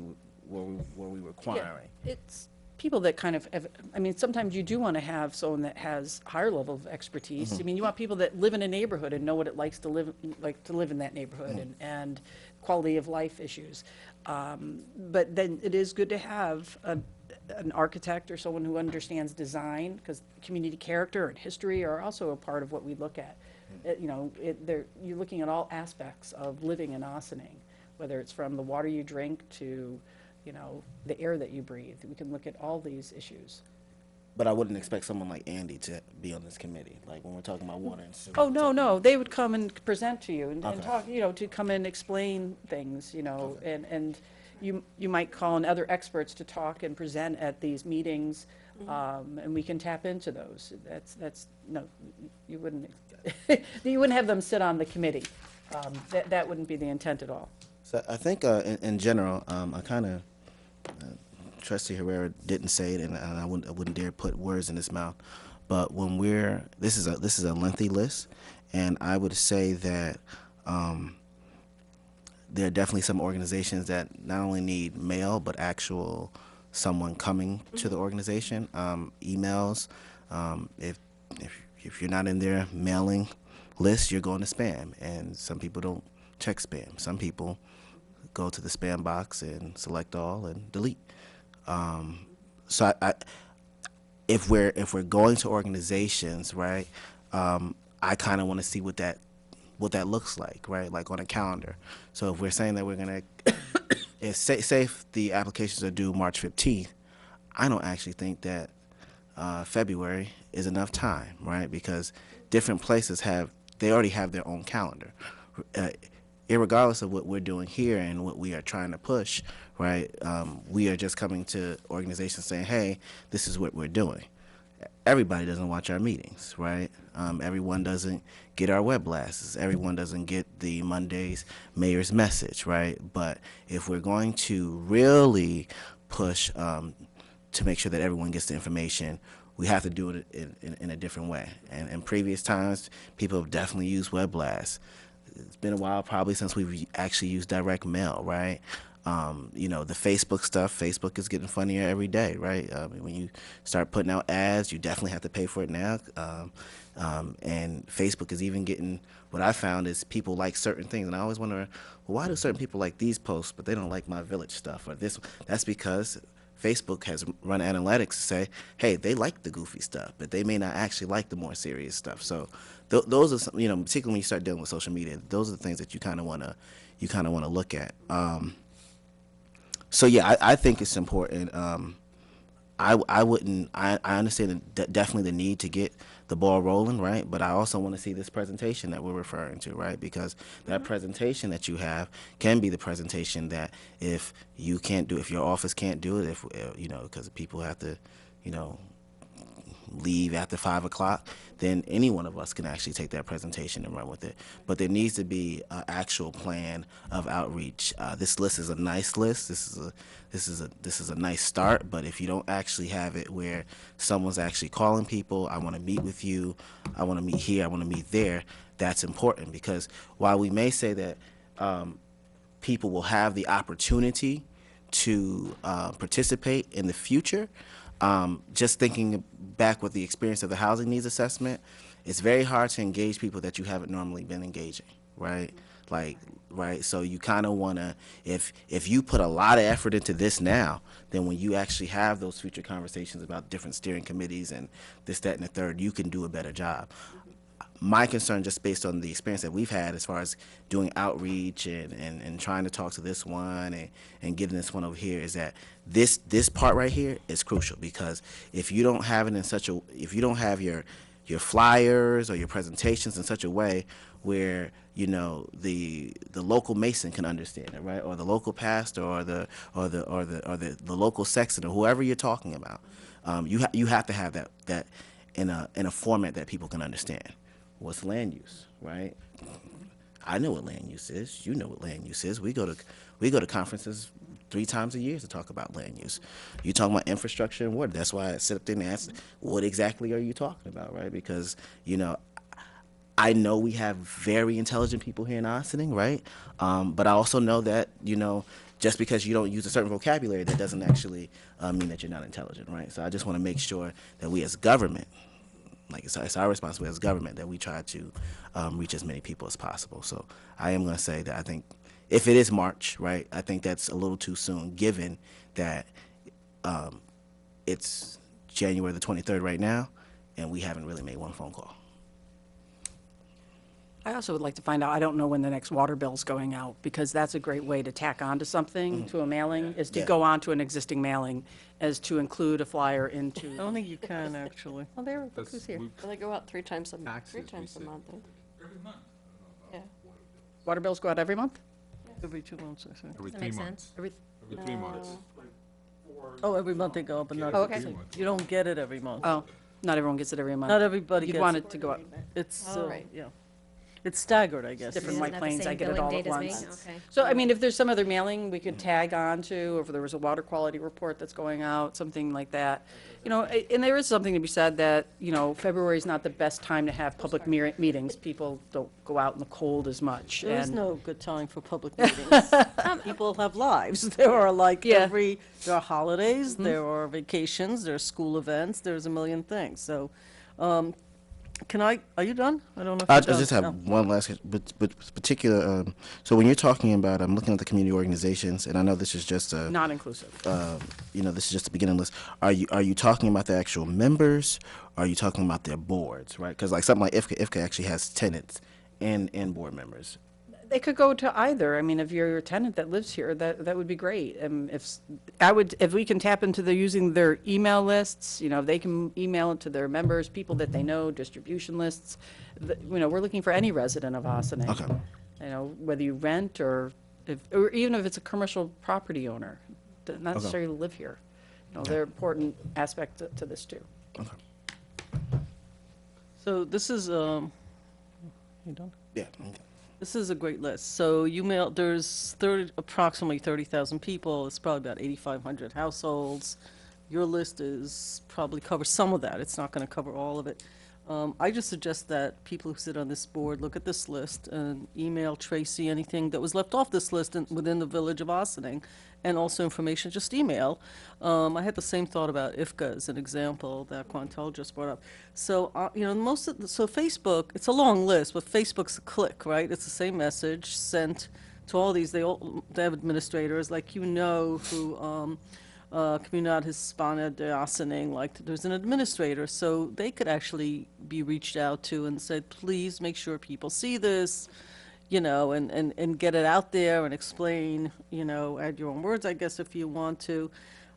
were we requiring. Yeah, it's people that kind of have, I mean, sometimes you do want to have someone that has higher level of expertise. I mean, you want people that live in a neighborhood and know what it likes to live in that neighborhood, and quality of life issues. But then it is good to have an architect or someone who understands design, because community character and history are also a part of what we look at. You know, you're looking at all aspects of living in Ossining, whether it's from the water you drink to, you know, the air that you breathe. We can look at all these issues. But I wouldn't expect someone like Andy to be on this committee, like when we're talking about water and sewer. Oh, no, they would come and present to you and Okay. talk, you know, to come and explain things, you know, and you might call in other experts to talk and present at these meetings, and we can tap into those. No, you wouldn't, you wouldn't have them sit on the committee. That wouldn't be the intent at all. So I think in general, I kind of, Trustee Herrera didn't say it, and I wouldn't dare put words in his mouth. But when this is a lengthy list, and I would say that there are definitely some organizations that not only need mail, but actual someone coming to the organization. Emails, if you're not in their mailing list, you're going to spam, and some people don't check spam. Some people go to the spam box and select all and delete. So if we're going to organizations, right, I kind of want to see what that looks like, right, like on a calendar. So if we're saying that we're gonna, say if the applications are due March 15th, I don't actually think that February is enough time, right, because different places they already have their own calendar. Irregardless of what we're doing here and what we are trying to push, right, we are just coming to organizations saying, hey, this is what we're doing. Everybody doesn't watch our meetings, right? Everyone doesn't get our web blasts. Everyone doesn't get the Monday's mayor's message, right? But if we're going to really push to make sure that everyone gets the information, we have to do it in a different way. And in previous times, people have definitely used web blasts. It's been a while probably since we've actually used direct mail, right? The Facebook stuff, Facebook is getting funnier every day, right? When you start putting out ads, you definitely have to pay for it now. And Facebook is even getting, what I found is people like certain things. And I always wonder, well, why do certain people like these posts, but they don't like my village stuff or this? That's because Facebook has run analytics to say, hey, they like the goofy stuff, but they may not actually like the more serious stuff. So those are some, particularly when you start dealing with social media, those are the things that you kind of want to look at. So yeah, I think it's important. I wouldn't. I understand definitely the need to get the ball rolling, right? But I also want to see this presentation that we're referring to, right? Because that presentation that you have can be the presentation that if you can't do, if your office can't do it, if because people have to, leave after 5 o'clock, then any one of us can actually take that presentation and run with it. But there needs to be an actual plan of outreach. This list is a nice list. This is a nice start. But if you don't actually have it where someone's actually calling people, I want to meet with you, I want to meet here, I want to meet there, that's important. Because while we may say that people will have the opportunity to participate in the future, just thinking back with the experience of the housing needs assessment, it's very hard to engage people that you haven't normally been engaging, right? Right? So you kind of want to, if you put a lot of effort into this now, then when you actually have those future conversations about different steering committees and this, that, and the third, you can do a better job. My concern, just based on the experience that we've had as far as doing outreach and trying to talk to this one and getting this one over here, is that this part right here is crucial. Because if you don't have it if you don't have your flyers or your presentations in such a way where the local mason can understand it, right, or the local pastor or the local sexton or whoever you're talking about, you have to have that in a format that people can understand. What's land use, right? I know what land use is. You know what land use is. We go to conferences 3 times a year to talk about land use. You talking about infrastructure and water. That's why I sit up there and ask, what exactly are you talking about, right? Because I know we have very intelligent people here in Ossining, right? But I also know that just because you don't use a certain vocabulary, that doesn't actually mean that you're not intelligent, right? So I just want to make sure that we as government, it's our responsibility as government, that we try to reach as many people as possible. So I am going to say that I think if it is March, right, I think that's a little too soon, given that it's January the 23rd right now, and we haven't really made one phone call. I also would like to find out, I don't know when the next water bill's going out, because that's a great way to tack on to something, to a mailing, is to Yeah. go on to an existing mailing, as to include a flyer I into. don't think you can, actually. Oh, there, look That's- who's here. we- They go out 3 times a Taxes, we month. said. Yeah. Water bills go out every month? Every 2 months, I think. Every Does that 3 make months. sense? Every, Every 3 months. Oh, every month they go up, but not Oh, every okay. 2 months. You don't get it every month. oh, not everyone gets it every month. Not everybody You'd gets want it. it to go up. It's, Oh, right. yeah. It's staggered, I guess. different. Isn't White that the Plains, same I get it billing all date at as me? once. Okay. So, I mean, if there's some other mailing we could tag on to, or if there was a water quality report that's going out, something like that. And there is something to be said that, February is not the best time to have public meetings. People don't go out in the cold as much. There is and- no good time for public meetings. People have lives. There are Yeah. there are holidays, there are vacations, there are school events, there's a million things. So, are you done? I don't know if I you're done. just have No. one last, but particular. So when you're talking about, I'm looking at the community organizations, and I know this is just a, Not inclusive. this is just a beginning list. Are you talking about the actual members? Or are you talking about their boards, right? Because something like IFCA actually has tenants and board members. They could go to either. I mean, if you're a tenant that lives here, that would be great. If we can tap into using their email lists, if they can email it to their members, people that they know, distribution lists. We're looking for any resident of Ossining. Okay. Whether you rent or even if it's a commercial property owner, not necessarily live here. They're an important aspect to this too. Okay. So this is, you done? Yeah. Okay. This is a great list. So there's approximately 30,000 people. It's probably about 8,500 households. Your list probably covers some of that. It's not going to cover all of it. I just suggest that people who sit on this board look at this list and email Tracy anything that was left off this list within the village of Ossining, and also information, just email. I had the same thought about IFCA as an example that Quantel just brought up. So, so Facebook, it's a long list, but Facebook's a click, right? It's the same message sent to all these. They have administrators, like who Comunidad Hispana de Ossining, like there's an administrator, so they could actually be reached out to and said, please make sure people see this, and get it out there and explain, add your own words, I guess, if you want to.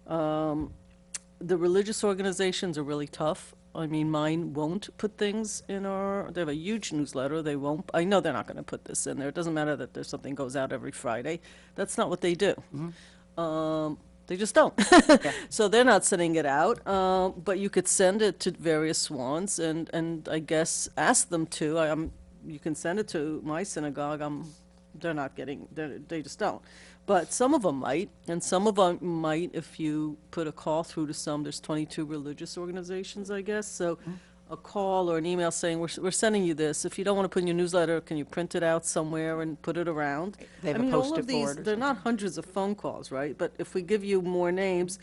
The religious organizations are really tough. I mean, mine won't put things in they have a huge newsletter, they won't, I know they're not gonna put this in there, it doesn't matter that there's something goes out every Friday, that's not what they do. They just don't. So they're not sending it out, but you could send it to various swans and I guess ask them to. You can send it to my synagogue. They're not getting, they just don't. But some of them might, and some of them might if you put a call through to some. There's 22 religious organizations, I guess. So a call or an email saying, we're sending you this. If you don't want to put in your newsletter, can you print it out somewhere and put it around? They have I a mean, all post-it of these, board or they're not hundreds of phone calls, right? But if we give you more names,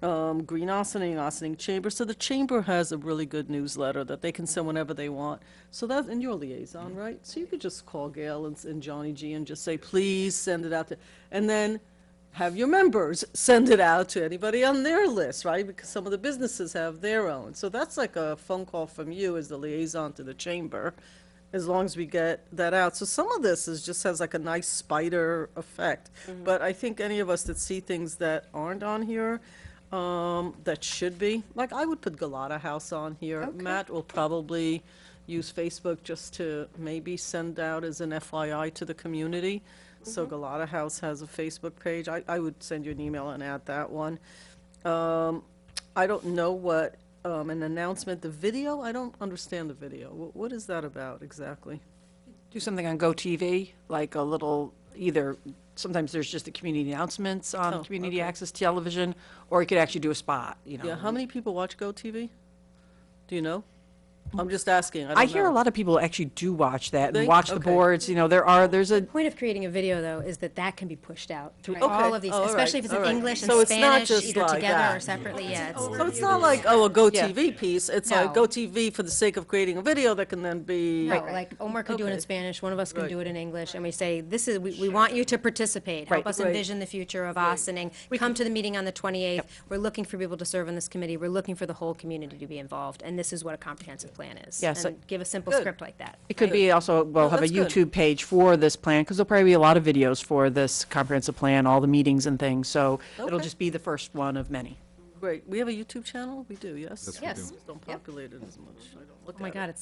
Green Ossining, Ossining Chamber, so the Chamber has a really good newsletter that they can send whenever they want. So that's, and you're a liaison, right? So you could just call Gail and Johnny G and just say, please send it out to, and then have your members send it out to anybody on their list, right? Because some of the businesses have their own. So that's like a phone call from you as the liaison to the chamber, as long as we get that out. So some of this just has like a nice spider effect. But I think any of us that see things that aren't on here, that should be, like I would put Galata House on here. Matt will probably use Facebook just to maybe send out as an FYI to the community. So Galata House has a Facebook page. I would send you an email and add that one. I don't know what, an announcement, the video, I don't understand the video. What is that about exactly? Do something on GoTV, like a little, either, sometimes there's just the community announcements on Oh, community okay. access television, or you could actually do a spot, Yeah, how many people watch GoTV? Do you know? I'm just asking, I don't know. I hear a lot of people actually do watch that They? and watch the Okay. boards, there's a, The point of creating a video, though, is that can be pushed out through Right. all Okay. of these, Oh, all right, especially if it's all in right. English and So it's not Spanish, just either like together that. or separately, yeah. So it's not like, a GoTV piece, it's like No. GoTV for the sake of creating a video that can then be. No, like Omar could do it in Okay. Spanish, one of us can Right. do it in English, and we say, we want you to participate. Help Right. us Right. envision the future of Ossining. Come to the meeting on the 28th. We're looking for people to serve on this committee. We're looking for the whole community to be involved, and this is what a comprehensive plan is. Yes, And give a simple Good. script like that. it could be also, we'll have a that's good. YouTube page for this plan, because there'll probably be a lot of videos for this comprehensive plan, all the meetings and things, so it'll Okay. just be the first one of many. Great, we have a YouTube channel? We do, yes? Yes, we Yes. do. Just don't Yep. populate it as much, I don't look at it. Oh my God,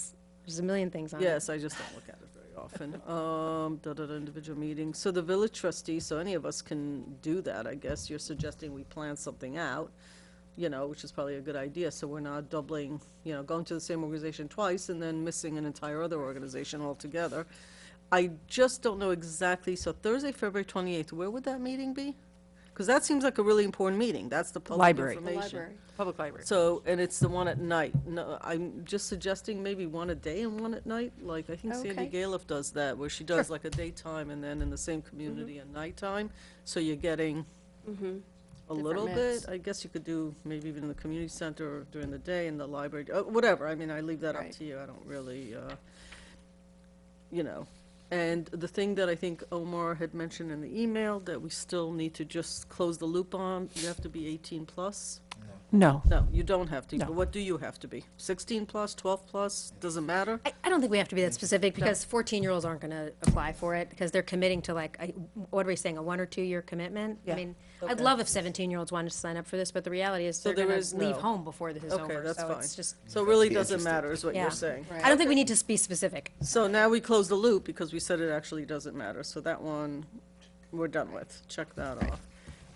there's a million things on it. Yes, I just don't look at it very often. Individual meetings. So the village trustee, so any of us can do that, I guess. You're suggesting we plan something out, which is probably a good idea, so we're not doubling, going to the same organization twice and then missing an entire other organization altogether. I just don't know exactly, so Thursday, February 28th, where would that meeting be? Because that seems like a really important meeting. That's the public Library. information. Library. Public library. So, and it's the one at night. No, I'm just suggesting maybe one a day and one at night. Like, I think Sandy Okay. Galiff does that, where she does like a daytime and then in the same community at nighttime. So you're getting a little mix. bit. I guess you could do maybe even in the community center or during the day in the library, whatever. I mean, I leave that up Right. to you. I don't really, And the thing that I think Omar had mentioned in the email that we still need to just close the loop on, you have to be 18 plus. No. No, you don't have to. No. But what do you have to be? 16 plus, 12 plus? Doesn't matter? I don't think we have to be that specific, because 14-year-olds aren't going to apply for it, because they're committing to what are we saying, a 1 or 2 year commitment? I Yeah. mean, I'd Okay. love if 17-year-olds wanted to sign up for this, but the reality is they're there going is to leave no- home before this is Okay, over. that's So fine. it's just, So it really Be doesn't interested. matter, is what yeah. you're saying. I don't think we need to be specific. So now we close the loop because we said it actually doesn't matter. So that one, we're done with. Check that off.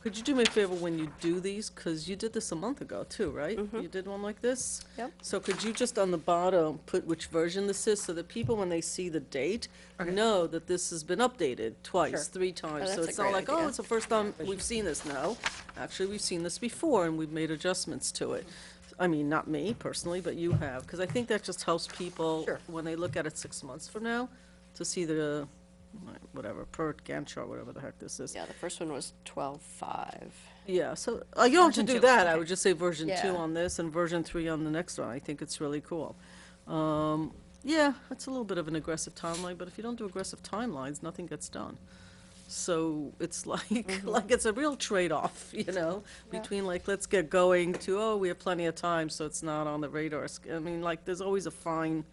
Could you do me a favor when you do these? Because you did this a month ago too, right? You did one like this? Yep. So could you just on the bottom put which version this is so that people, when they see the date, know that this has been updated twice, Sure. 3 times? Oh, So that's a it's not great like, oh, idea. it's the first time we've seen this. No, actually, we've seen this before and we've made adjustments to it. I mean, not me personally, but you have, because I think that just helps people Sure. when they look at it 6 months from now, to see the, whatever, PERT, Gantt chart, whatever the heck this is. Yeah, the first one was 12.5. Yeah, so, you don't have to Version do two, that, I okay. would just say version 2 Yeah. on this and version 3 on the next one, I think it's really cool. Yeah, it's a little bit of an aggressive timeline, but if you don't do aggressive timelines, nothing gets done. So it's like, like it's a real trade-off, you know, between like, let's get going to, oh, we have plenty of time, so it's not on the radar. I mean, like, there's always a fine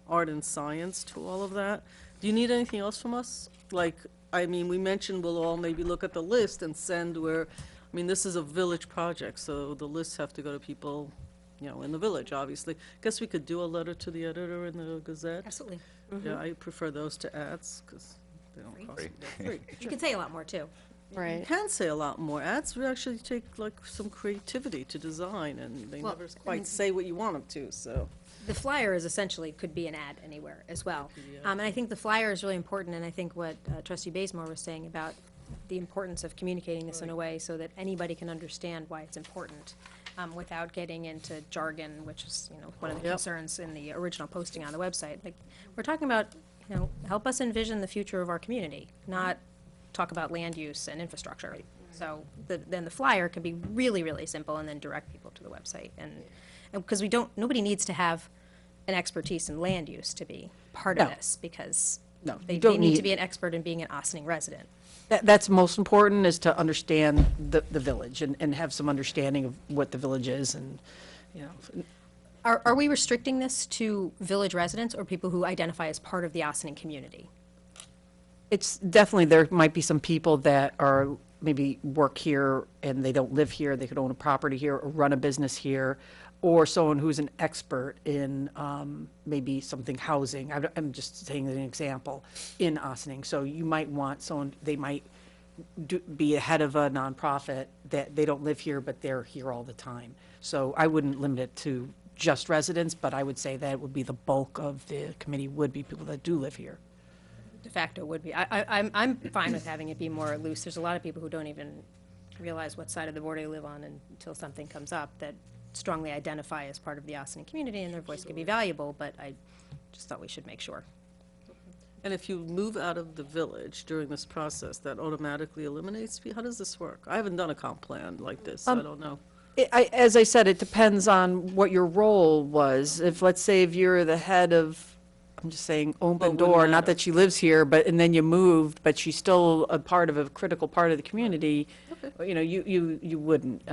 art and science to all of that. Do you need anything else from us? Like, I mean, we mentioned we'll all maybe look at the list and send where, I mean, this is a village project, so the lists have to go to people, you know, in the village, obviously. Guess we could do a letter to the editor in the Gazette. Absolutely. Yeah, I prefer those to ads, because they don't cost, Free. they're free. You can say a lot more, too. You Right. can say a lot more. Ads would actually take like some creativity to design, and they Well, never I mean- quite say what you want them to, so. The flyer is essentially, could be an ad anywhere as well. And I think the flyer is really important, and I think what trustee Bazemore was saying about the importance of communicating this in a way so that anybody can understand why it's important, without getting into jargon, which is, you know, one of the Yep. concerns in the original posting on the website. Like, we're talking about, you know, help us envision the future of our community, not talk about land use and infrastructure. So then the flyer can be really, really simple and then direct people to the website. And because nobody needs to have an expertise in land use to be part of No. this, because No, you they don't need to need- be an expert in being an Austining resident. That's most important, is to understand the village and have some understanding of what the village is and, you know. Are we restricting this to village residents or people who identify as part of the Austining community? It's definitely, there might be some people that are, maybe work here and they don't live here, they could own a property here or run a business here, or someone who's an expert in maybe something housing. I'm just saying as an example, in Austining. So you might want someone, they might be a head of a nonprofit that they don't live here, but they're here all the time. So I wouldn't limit it to just residents, but I would say that it would be the bulk of the committee would be people that do live here. De facto would be. I'm fine with having it be more loose. There's a lot of people who don't even realize what side of the border they live on until something comes up that strongly identify as part of the Austining community, and their voice could be valuable, but I just thought we should make sure. And if you move out of the village during this process, that automatically eliminates, how does this work? I haven't done a comp plan like this, so I don't know. As I said, it depends on what your role was. If, let's say, if you're the head of, I'm just saying, Well, it Open wouldn't Door, not matter. that she lives here, but, and then you moved, but she's still a part of a critical part of the community, you know, you wouldn't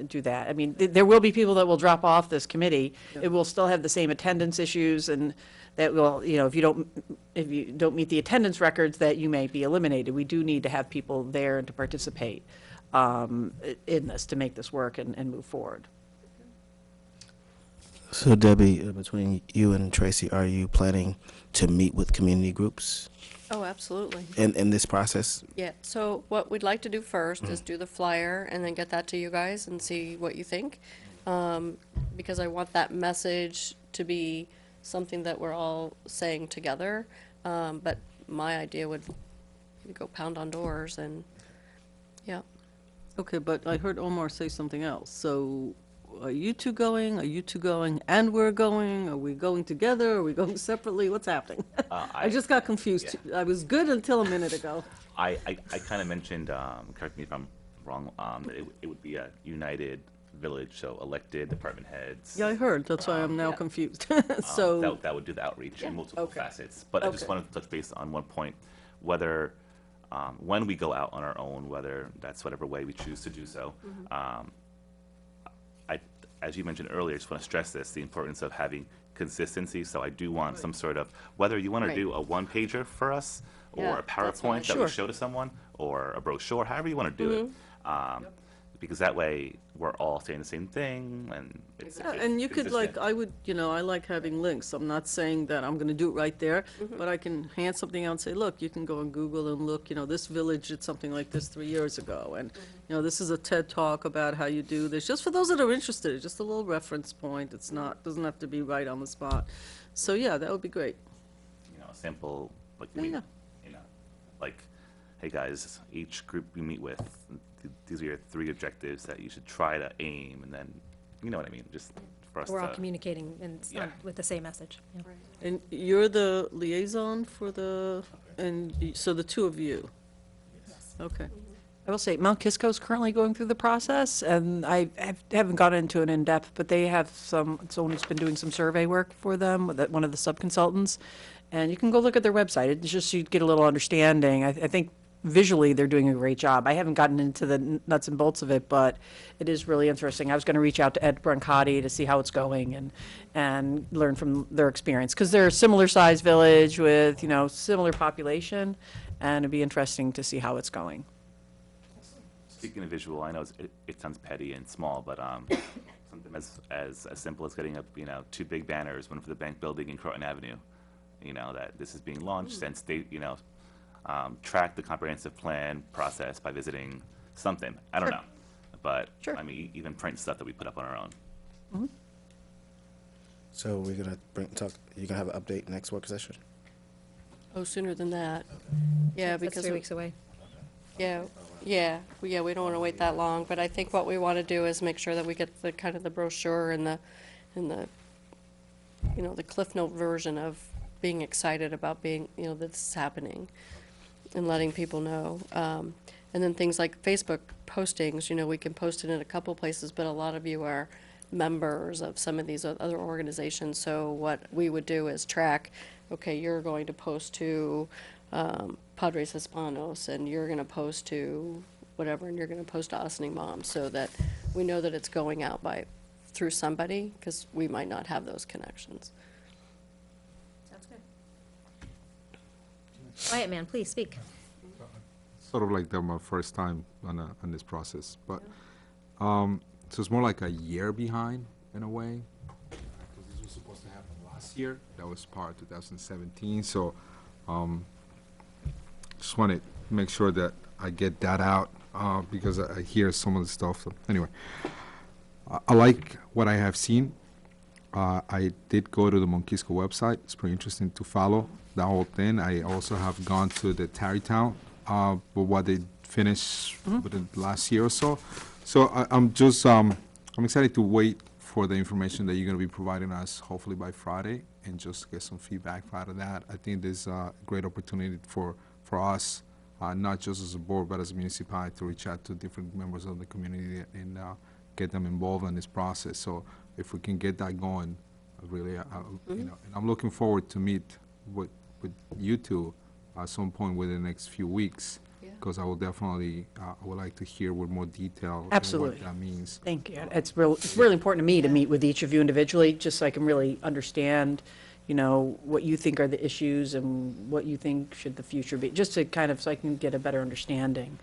do that. I mean, there will be people that will drop off this committee. It will still have the same attendance issues, and that will, you know, if you don't meet the attendance records, that you may be eliminated. We do need to have people there and to participate in this, to make this work and move forward. So Debbie, between you and Tracy, are you planning to meet with community groups Oh, absolutely. in this process? Yeah, so what we'd like to do first is do the flyer and then get that to you guys and see what you think. Because I want that message to be something that we're all saying together. But my idea would be to go pound on doors and, yeah. Okay, but I heard Omar say something else. So are you two going? Are you two going and we're going? Are we going together? Are we going separately? What's happening? I just got confused. I was good until a minute ago. I kind of mentioned, correct me if I'm wrong, that it would be a united village, so elected department heads. Yeah, I heard. That's why I'm now confused. So, That would do the outreach in multiple Okay. facets. But I just Okay. wanted to touch base on one point, whether, when we go out on our own, whether that's whatever way we choose to do so, as you mentioned earlier, I just want to stress this, the importance of having consistency. So I do want some sort of, whether you want to Right. do a one-pager for us, or Yeah, a that's fine. PowerPoint that we Sure. show to someone, or a brochure, however you want to do it. Because that way, we're all saying the same thing, and it's yeah, and you could like, consistent. I would, you know, I like having links. I'm not saying that I'm gonna do it right there, Mm-hmm. but I can hand something out and say, look, you can go on Google and look, you know, this village did something like this 3 years ago. And, Mm-hmm. you know, this is a TED Talk about how you do this, just for those that are interested, just a little reference point. It's not, doesn't have to be right on the spot. So, yeah, that would be great. You know, a simple, like, Yeah, yeah. you know, like, hey guys, each group you meet with, these are your 3 objectives that you should try to aim, and then you know what I mean, just for us We're all to, communicating and Yeah. with the same message. Yeah. And you're the liaison for so the two of you? Okay. I will say, Mount Kisco is currently going through the process, and haven't gotten into it in depth, but they have someone who's been doing some survey work for them, one of the sub-consultants, and you can go look at their website. It's just so you get a little understanding. I think visually they're doing a great job. I haven't gotten into the nuts and bolts of it, but it is really interesting. I was going to reach out to Ed Brancotti to see how it's going and learn from their experience, because they're a similar size village with, similar population, and it'd be interesting to see how it's going. speaking of visual, I know it sounds petty and small, but something as simple as getting up, 2 big banners, one for the bank building in Croton Avenue, that this is being launched, since they, track the comprehensive plan process by visiting something. I don't know. But, Sure. I mean, even print stuff that we put up on our own. So we're gonna you're gonna have an update next work session? Oh, sooner than that. Yeah, That's because 3 weeks away. we don't want to wait that long, but I think what we want to do is make sure that we get the kind of the brochure and the the Cliff Note version of being excited about being, that this is happening and letting people know. And then things like Facebook postings, we can post it in a couple places, but a lot of you are members of some of these other organizations. So what we would do is track, okay, you're going to post to Padres Hispanos, and you're going to post to whatever, and you're going to post to Ossining Moms, so that we know that it's going out through somebody, because we might not have those connections. Sounds good. Quiet man, please speak. Sort of like my first time on this process, but so it's more like a year behind in a way, because this was supposed to happen last year. That was part of 2017. So just wanted to make sure that I get that out because I hear some of the stuff. So anyway, I like what I have seen. I did go to the Monkisco website. It's pretty interesting to follow the whole thing. I also have gone to the Tarrytown, but what they finished within the last year or so. So I'm excited to wait for the information that you're going to be providing us, hopefully by Friday, and just get some feedback out of that. I think there's a great opportunity for us, not just as a board, but as a municipality, to reach out to different members of the community and get them involved in this process. So if we can get that going, really, and I'm looking forward to meet with you two at some point within the next few weeks, because I will definitely, I would like to hear with more detail Absolutely. what that means. Thank you. It's really important to me to meet with each of you individually, just so I can really understand, what you think are the issues and what you think should the future be, just to so I can get a better understanding,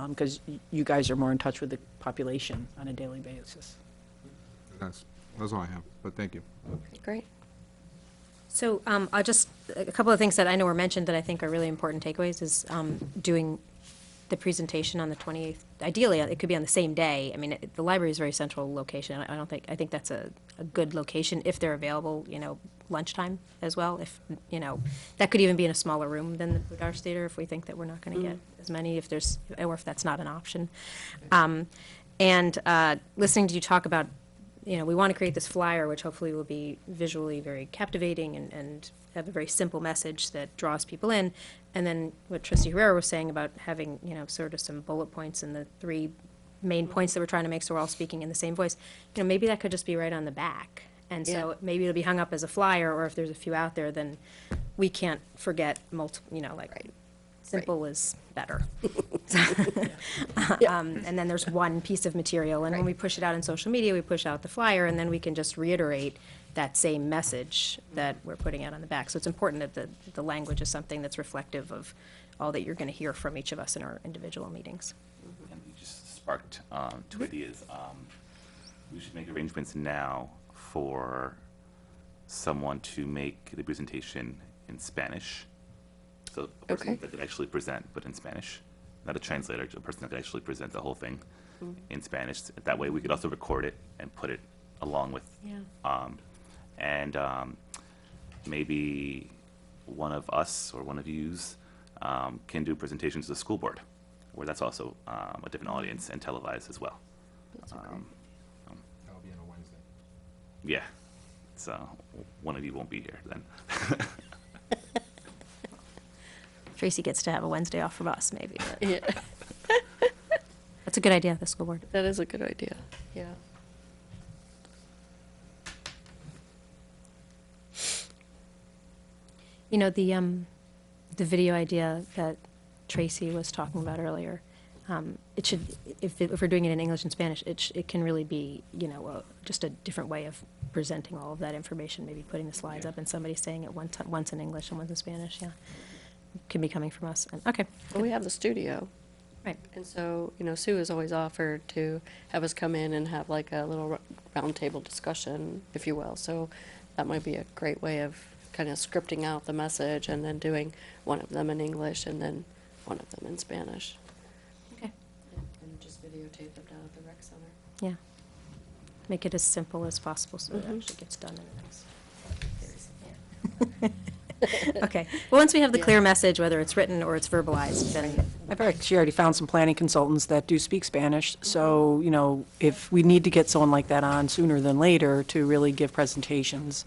because you guys are more in touch with the population on a daily basis. That's all I have, but thank you. Great. So I'll just, a couple of things that I know were mentioned that I think are really important takeaways is doing the presentation on the 28th. Ideally, it could be on the same day. I mean, the library is a very central location. I think that's a good location if they're available, lunchtime as well. If, that could even be in a smaller room than the Darcy Theater if we think that we're not going to get as many, or if that's not an option. And listening to you talk about, we want to create this flyer, which hopefully will be visually very captivating and have a very simple message that draws people in. And then what Trustee Herrera was saying about having, sort of some bullet points and the 3 main points that we're trying to make so we're all speaking in the same voice. Maybe that could just be right on the back. And so maybe it'll be hung up as a flyer, or if there's a few out there, then we can't forget multiple, simple is better. And then there's one piece of material, and when we push it out in social media, we push out the flyer, and then we can just reiterate that same message that we're putting out on the back. So it's important that the language is something that's reflective of all that you're going to hear from each of us in our individual meetings. And you just sparked 2 ideas. We should make arrangements now for someone to make the presentation in Spanish. So a person that could actually present, but in Spanish. Not a translator, a person that could actually present the whole thing in Spanish. That way we could also record it and put it along with. Maybe one of us or one of yous can do presentations to the school board, where that's also a different audience and televised as well. That'll be on a Wednesday. Yeah. So one of you won't be here then. Tracy gets to have a Wednesday off from us, maybe. But Yeah, that's a good idea, the school board. that is a good idea, yeah. You know, the video idea that Tracy was talking about earlier, it should, if we're doing it in English and Spanish, it can really be, you know, just a different way of presenting all of that information, maybe putting the slides up and somebody saying it once in English and once in Spanish, yeah. Can be coming from us. And, okay, Well, we have the studio. right. And so, you know, Sue has always offered to have us come in and have like a little roundtable discussion, if you will. So that might be a great way of kind of scripting out the message and then doing one of them in English and then one of them in Spanish. Okay, And just videotape them down at the rec center. yeah. Make it as simple as possible so it actually gets done in a nice. Okay, well, once we have the clear message, whether it's written or it's verbalized, then, I've actually already found some planning consultants that do speak Spanish, so, you know, if we need to get someone like that on sooner than later to really give presentations,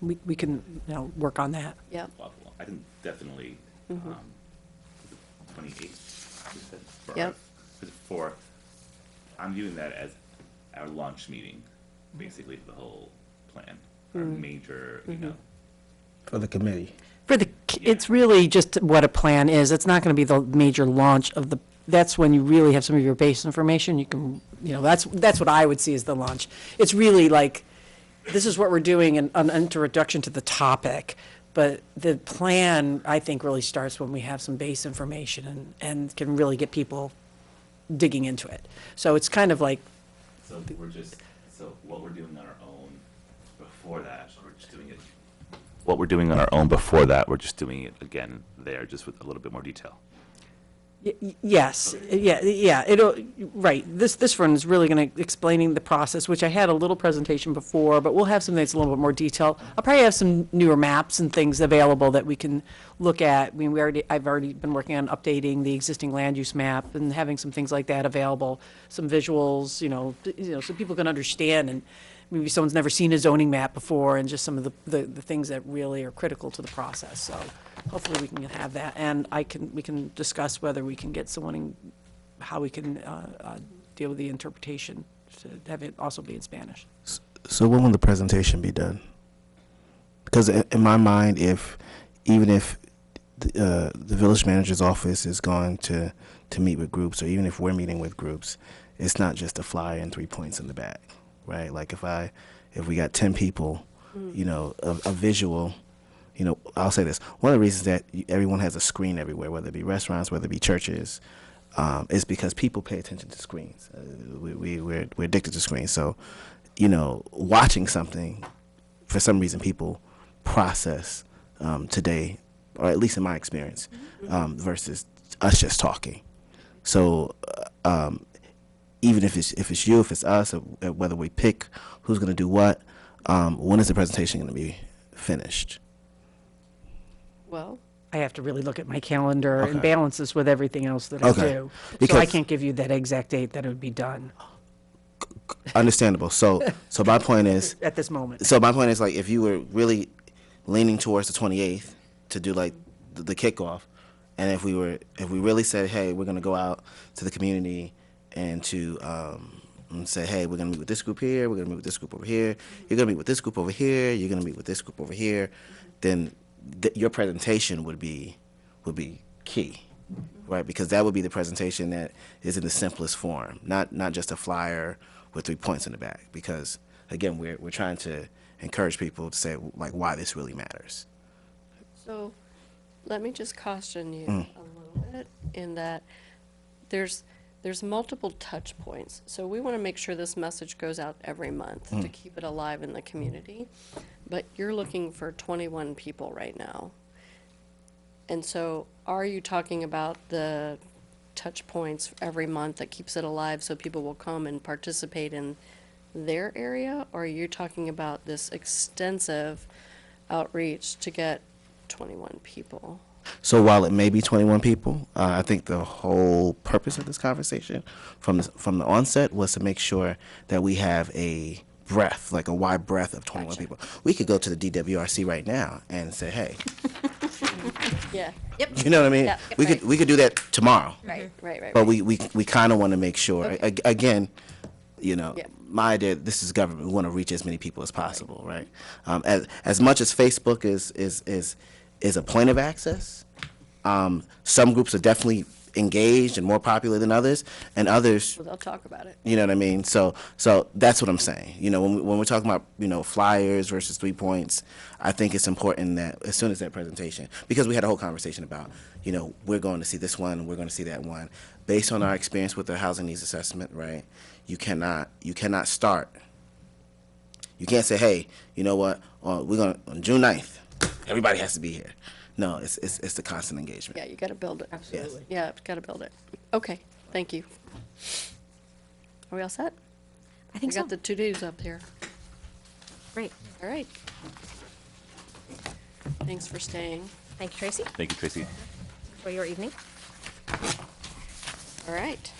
we can, you know, work on that. Yep. Well, I think definitely 28th. you said, for Yep. For, I'm viewing that as our launch meeting, basically, for the whole plan. Our major, you know, For the committee. For the, it's really just what a plan is. It's not going to be the major launch of the, that's when you really have some of your base information. You can, you know, that's what I would see as the launch. It's really like, this is what we're doing, and an introduction to the topic. But the plan, I think, really starts when we have some base information and can really get people digging into it. So it's kind of like, so what we're doing on our own before that, we're just doing it. What we're doing on our own before that, we're just doing it again there, just with a little bit more detail. Yes, yeah, it'll, right, this one is really going to explaining the process, which I had a little presentation before, but we'll have something that's a little bit more detailed. I'll probably have some newer maps and things available that we can look at. I mean, I've already been working on updating the existing land use map and having some things like that available, some visuals, you know, so people can understand, and maybe someone's never seen a zoning map before, and just some of the things that really are critical to the process, so hopefully we can have that, and we can discuss whether we can get someone in, how we can deal with the interpretation, to have it also be in Spanish. So when will the presentation be done? Because in my mind, even if the village manager's office is going to meet with groups, or even if we're meeting with groups, it's not just a flyer and 3 points in the back, right? Like if we got 10 people, you know, a visual. You know, I'll say this. One of the reasons that everyone has a screen everywhere, whether it be restaurants, whether it be churches, is because people pay attention to screens. We're addicted to screens. So, you know, watching something, for some reason, people process today, or at least in my experience, versus us just talking. So, even if it's you, if it's us, or whether we pick who's going to do what, when is the presentation going to be finished? Well, I have to really look at my calendar and Okay. balance this with everything else that I Okay. do. So I Because- can't give you that exact date that it would be done Understandable. So my point is, at this moment. like, if you were really leaning towards the 28th to do like the kickoff, and if we really said, hey, we're going to go out to the community and to and say, hey, we're going to meet with this group here, we're going to meet with this group over here, you're going to meet with this group over here, you're going to meet with this group over here, then your presentation would be key, right? Because that would be the presentation that is in the simplest form, not just a flyer with 3 points in the back. Because again, we're trying to encourage people to say like why this really matters. so let me just caution you a little bit in that there's multiple touch points. So we want to make sure this message goes out every month to keep it alive in the community. But you're looking for 21 people right now. And so are you talking about the touch points every month that keeps it alive so people will come and participate in their area? Or are you talking about this extensive outreach to get 21 people? So while it may be 21 people, I think the whole purpose of this conversation from the onset was to make sure that we have a breadth, like a wide breadth of 21 people. We could go to the DWRC right now and say, hey, Yeah, you know what I mean? Yeah, We could do that tomorrow. right, right. But we kind of want to make sure, again, you know, Yeah. my idea, this is government, we want to reach as many people as possible, right? As much as Facebook is a point of access, some groups are definitely engaged and more popular than others, and others, Well, they'll talk about it. you know what I mean? So that's what I'm saying. You know, when we're talking about, you know, flyers versus 3 points, I think it's important that as soon as that presentation, because we had a whole conversation about, you know, we're going to see this one, we're going to see that one. Based on our experience with the housing needs assessment, right, you cannot start. You can't say, hey, you know what, we're going to, on June 9th, everybody has to be here. No, it's the constant engagement. Yeah, you got to build it. Absolutely. Yeah, got to build it. Okay, thank you. Are we all set? I think We so. got the to-dos up here. Great. All right. Thanks for staying. Thank you, Tracy, Thank you, Tracy. for your evening. All right.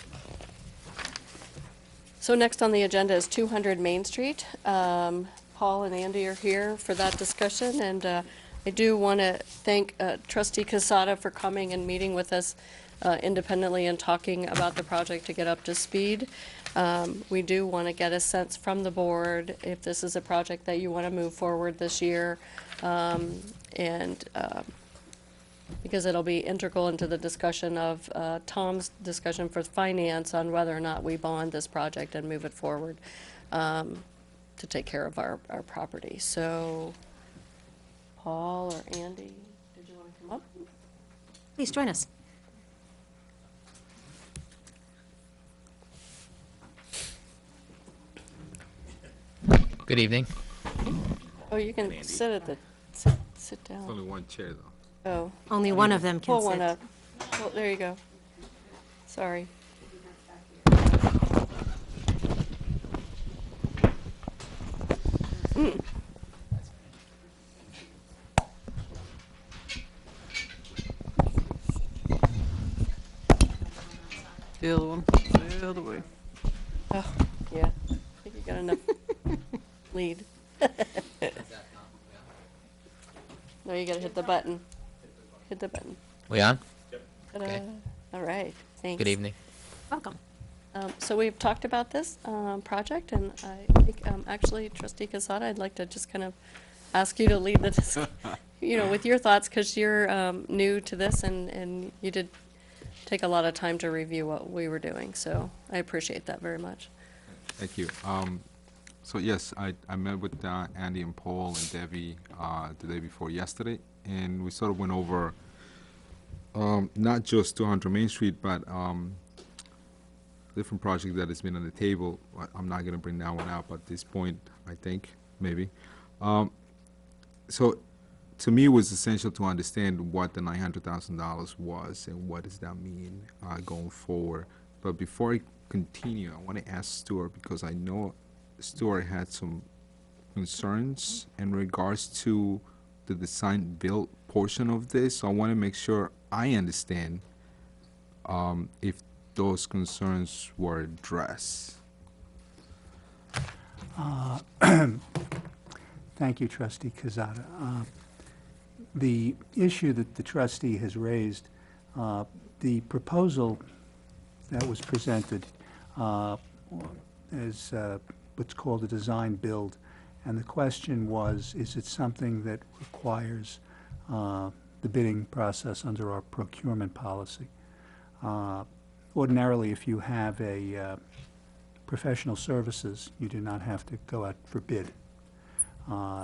So next on the agenda is 200 Main Street. Paul and Andy are here for that discussion, and I do want to thank Trustee Casada for coming and meeting with us independently and talking about the project to get up to speed. We do want to get a sense from the board if this is a project that you want to move forward this year, and because it'll be integral into the discussion of Tom's discussion for finance on whether or not we bond this project and move it forward to take care of our property. So, Paul or Andy, did you want to come up? Please join us. Good evening. Oh, you can Andy. sit at the, sit There's down. only one chair, though. Oh, Only one of them can pull one sit. up. Well, there you go. Sorry. The other one, the other way. Oh, yeah. I think you got enough lead. No, you gotta hit the button. Hit the button. We on? Ta-da. Okay. All right, thanks. Good evening. Welcome. So we've talked about this project, and I think, actually, Trustee Casada, I'd like to just kind of ask you to lead the, you know, with your thoughts, because you're new to this, and you did take a lot of time to review what we were doing, so I appreciate that very much. Thank you. So yes, I met with Andy and Paul and Debbie the day before yesterday, and we sort of went over not just 200 Main Street, but different project that has been on the table. I'm not going to bring that one up at this point, I think, maybe. So to me, it was essential to understand what the $900,000 was and what does that mean going forward. But before I continue, I want to ask Stuart, because I know Stuart had some concerns in regards to the design build portion of this. So I want to make sure I understand if those concerns were addressed. Thank you, Trustee Quezada. The issue that the trustee has raised, the proposal that was presented is what's called a design build, and the question was, is it something that requires the bidding process under our procurement policy? Ordinarily, if you have a professional services, you do not have to go out for bid.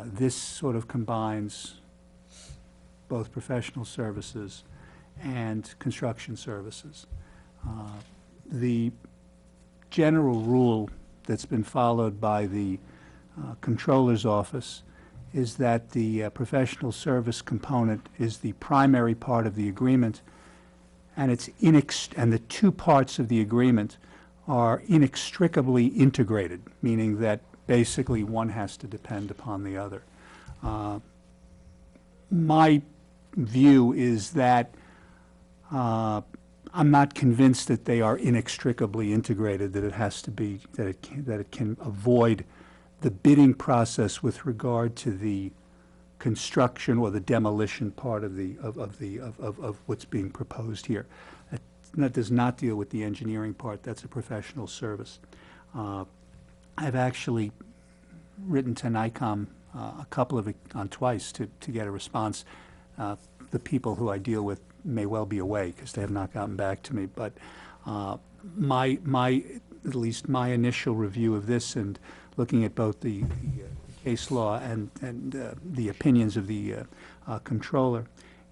This sort of combines both professional services and construction services. The general rule that's been followed by the Controller's Office is that the professional service component is the primary part of the agreement, and it's and the two parts of the agreement are inextricably integrated, meaning that basically one has to depend upon the other. My view is that I'm not convinced that they are inextricably integrated, that it has to be, that it can avoid the bidding process with regard to the construction or the demolition part of what's being proposed here. That does not deal with the engineering part. That's a professional service. I've actually written to NICOM on twice to get a response. The people who I deal with may well be away because they have not gotten back to me. But at least my initial review of this and looking at both the case law and the opinions of the controller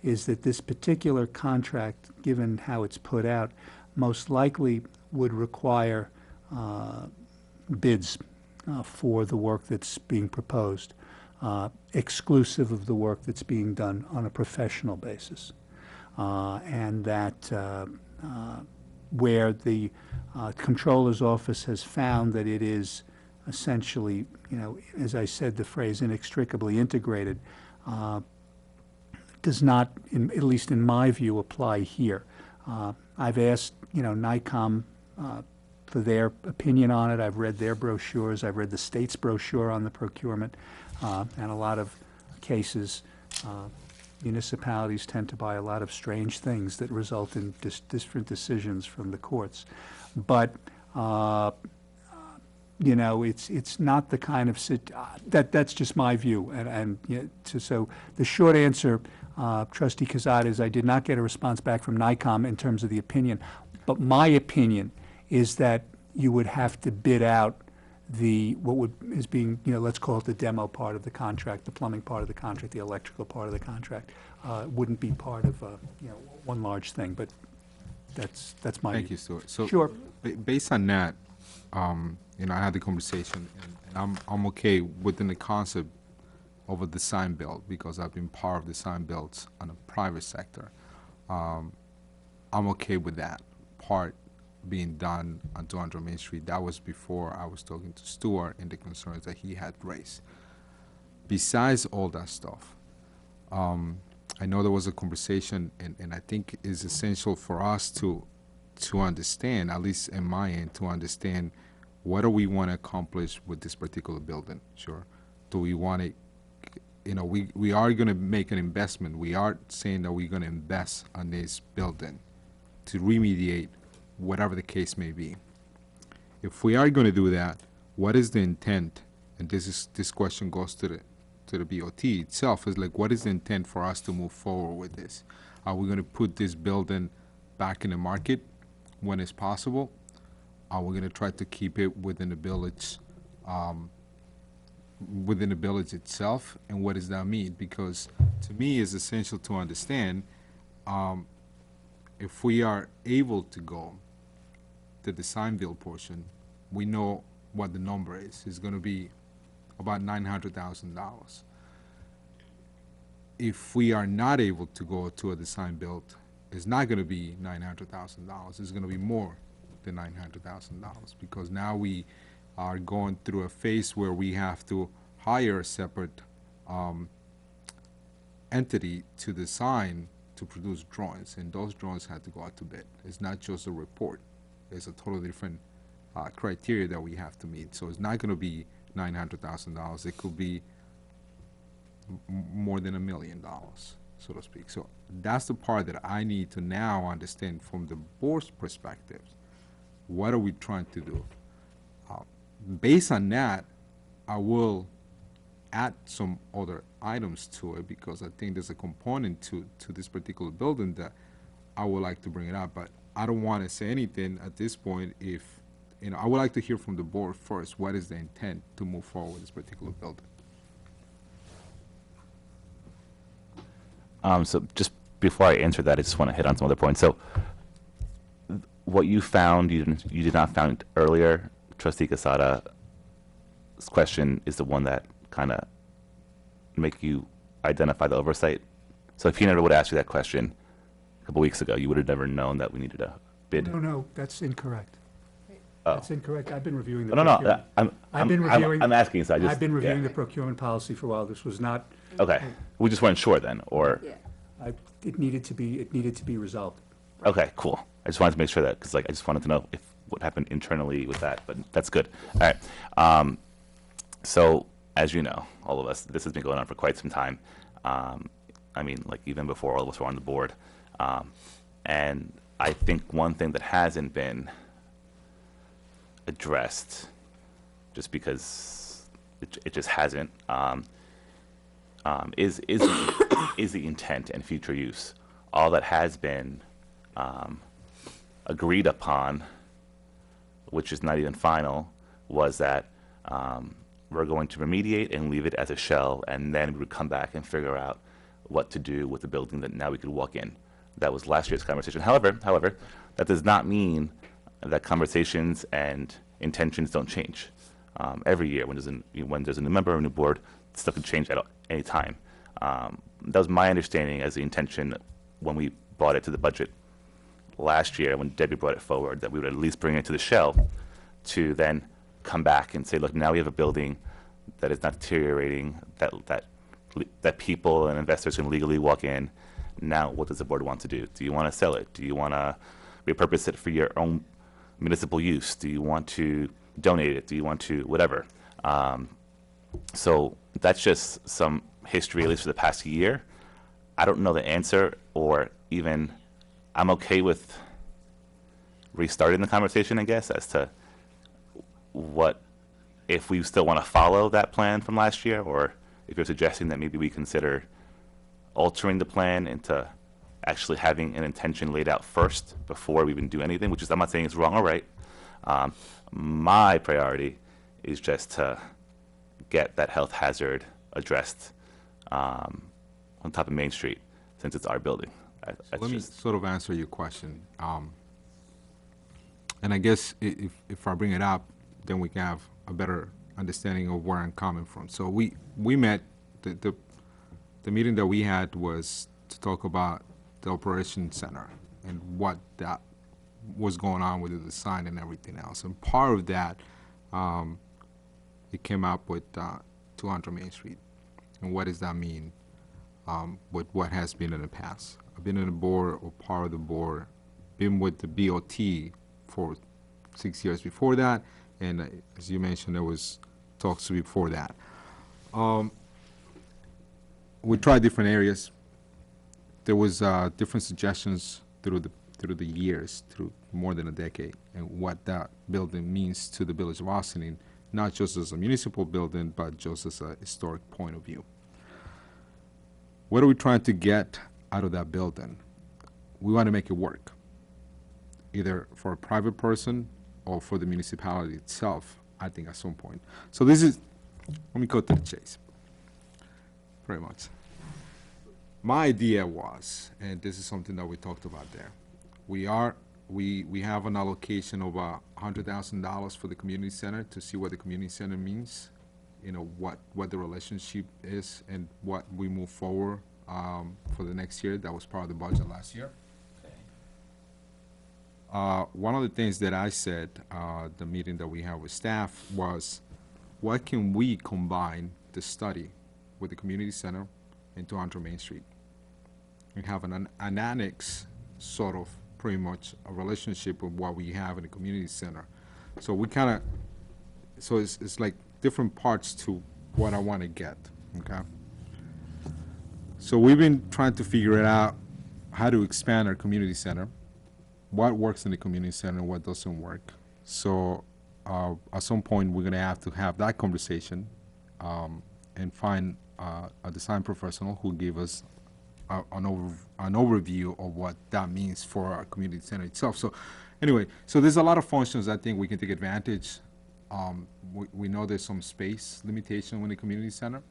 is that this particular contract, given how it's put out, most likely would require bids for the work that's being proposed, exclusive of the work that's being done on a professional basis. And that where the controller's office has found that it is essentially, as I said, the phrase inextricably integrated, does not, at least in my view, apply here. I've asked, NICOM for their opinion on it. I've read their brochures. I've read the state's brochure on the procurement. And a lot of cases, municipalities tend to buy a lot of strange things that result in different decisions from the courts. But it's not the kind of that's just my view. So the short answer, Trustee Quezada, is I did not get a response back from NICOM in terms of the opinion. But my opinion is that you would have to bid out is being, let's call it the demo part of the contract, the plumbing part of the contract, the electrical part of the contract. Wouldn't be part of, one large thing, but that's my view. Thank you, Stuart. So, Sure. Based on that, I had the conversation, and I'm okay within the concept of a design build because I've been part of design builds on the private sector. I'm okay with that part being done on 200 Main Street. That was before I was talking to Stuart and the concerns that he had raised. Besides all that stuff, I know there was a conversation, and I think it's essential for us to understand, at least in my end, to understand what do we want to accomplish with this particular building. Sure. Do we want to, we are going to make an investment. We are saying that we're going to invest on this building to remediate whatever the case may be. If we are going to do that, what is the intent? And this question goes to the BOT itself, is like, what is the intent for us to move forward with this? Are we going to put this building back in the market when it's possible? Are we going to try to keep it within the village itself? And what does that mean? Because to me, it's essential to understand if we are able to go the design build portion, we know what the number is. It's going to be about $900,000. If we are not able to go to a design build, it's not going to be $900,000. It's going to be more than $900,000 because now we are going through a phase where we have to hire a separate entity to design to produce drawings, and those drawings have to go out to bid. It's not just a report. There's a totally different criteria that we have to meet. So it's not going to be $900,000. It could be more than $1 million, so to speak. So that's the part that I need to now understand from the board's perspective. What are we trying to do? Based on that, I will add some other items to it because I think there's a component to this particular building that I would like to bring it up. But I don't want to say anything at this point. If I would like to hear from the board first. What is the intent to move forward with this particular building? So just before I answer that, I just want to hit on some other points. So what you found, you did not found earlier, Trustee Quezada's question is the one that kind of make you identify the oversight. So if he never would have asked you that question a couple weeks ago, you would have never known that we needed a bid. No, that's incorrect. Oh. That's incorrect. I've been reviewing the No, procurement. I'm asking, so I just. I've been reviewing yeah. the procurement policy for a while. This was not, Okay, we just weren't sure then, or, it needed to be resolved. okay, cool. I just wanted to make sure that, because I just wanted to know what happened internally with that, but that's good. All right. So, as you know, all of us, this has been going on for quite some time. I mean, like even before all of us were on the board. And I think one thing that hasn't been addressed, just because it just hasn't, is the intent and future use. All that has been agreed upon, which is not even final, was that we're going to remediate and leave it as a shell, and then we would come back and figure out what to do with the building that now we could walk in. That was last year's conversation. However, that does not mean that conversations and intentions don't change. Every year, when there's a new member or a new board, stuff can change at any time. That was my understanding as the intention when we brought it to the budget last year, when Debbie brought it forward, that we would at least bring it to the shell to then come back and say, look, now we have a building that is not deteriorating, that people and investors can legally walk in. Now, what does the board want to do? Do you want to sell it? Do you want to repurpose it for your own municipal use? Do you want to donate it? Do you want to whatever? So that's just some history, at least for the past year. I don't know the answer, or even I'm okay with restarting the conversation, I guess, as to what, if we still want to follow that plan from last year, or if you're suggesting that maybe we consider altering the plan into actually having an intention laid out first before we even do anything, which is, I'm not saying it's wrong or right. My priority is just to get that health hazard addressed on top of Main Street, since it's our building. Let me sort of answer your question. And I guess if I bring it up, then we can have a better understanding of where I'm coming from. So we met, the meeting that we had was to talk about the operation center and what that was going on with the design and everything else. And part of that, it came up with 200 Main Street. And what does that mean with what has been in the past? I've been in the board or part of the board, been with the BOT for 6 years before that, and as you mentioned, there was talks before that. We tried different areas. There was different suggestions through the years, through more than a decade, and what that building means to the village of Ossining, not just as a municipal building, but just as a historic point of view. What are we trying to get out of that building? We want to make it work, either for a private person or for the municipality itself, I think, at some point. So this is, let me go to the chase, very much. My idea was, and this is something that we talked about there, we have an allocation of $100,000 for the community center to see what the community center means, you know, what the relationship is and what we move forward for the next year. That was part of the budget last year. One of the things that I said, the meeting that we had with staff, was what can we combine the study with the community center and 200 Main Street and have an annex, sort of, pretty much a relationship with what we have in the community center. So we kind of, so it's like different parts to what I want to get, okay? So we've been trying to figure it out, how to expand our community center, what works in the community center and what doesn't work. So at some point, we're going to have that conversation and find a design professional who give us an overview of what that means for our community center itself. So anyway, so there's a lot of functions I think we can take advantage. We know there's some space limitation with the community center,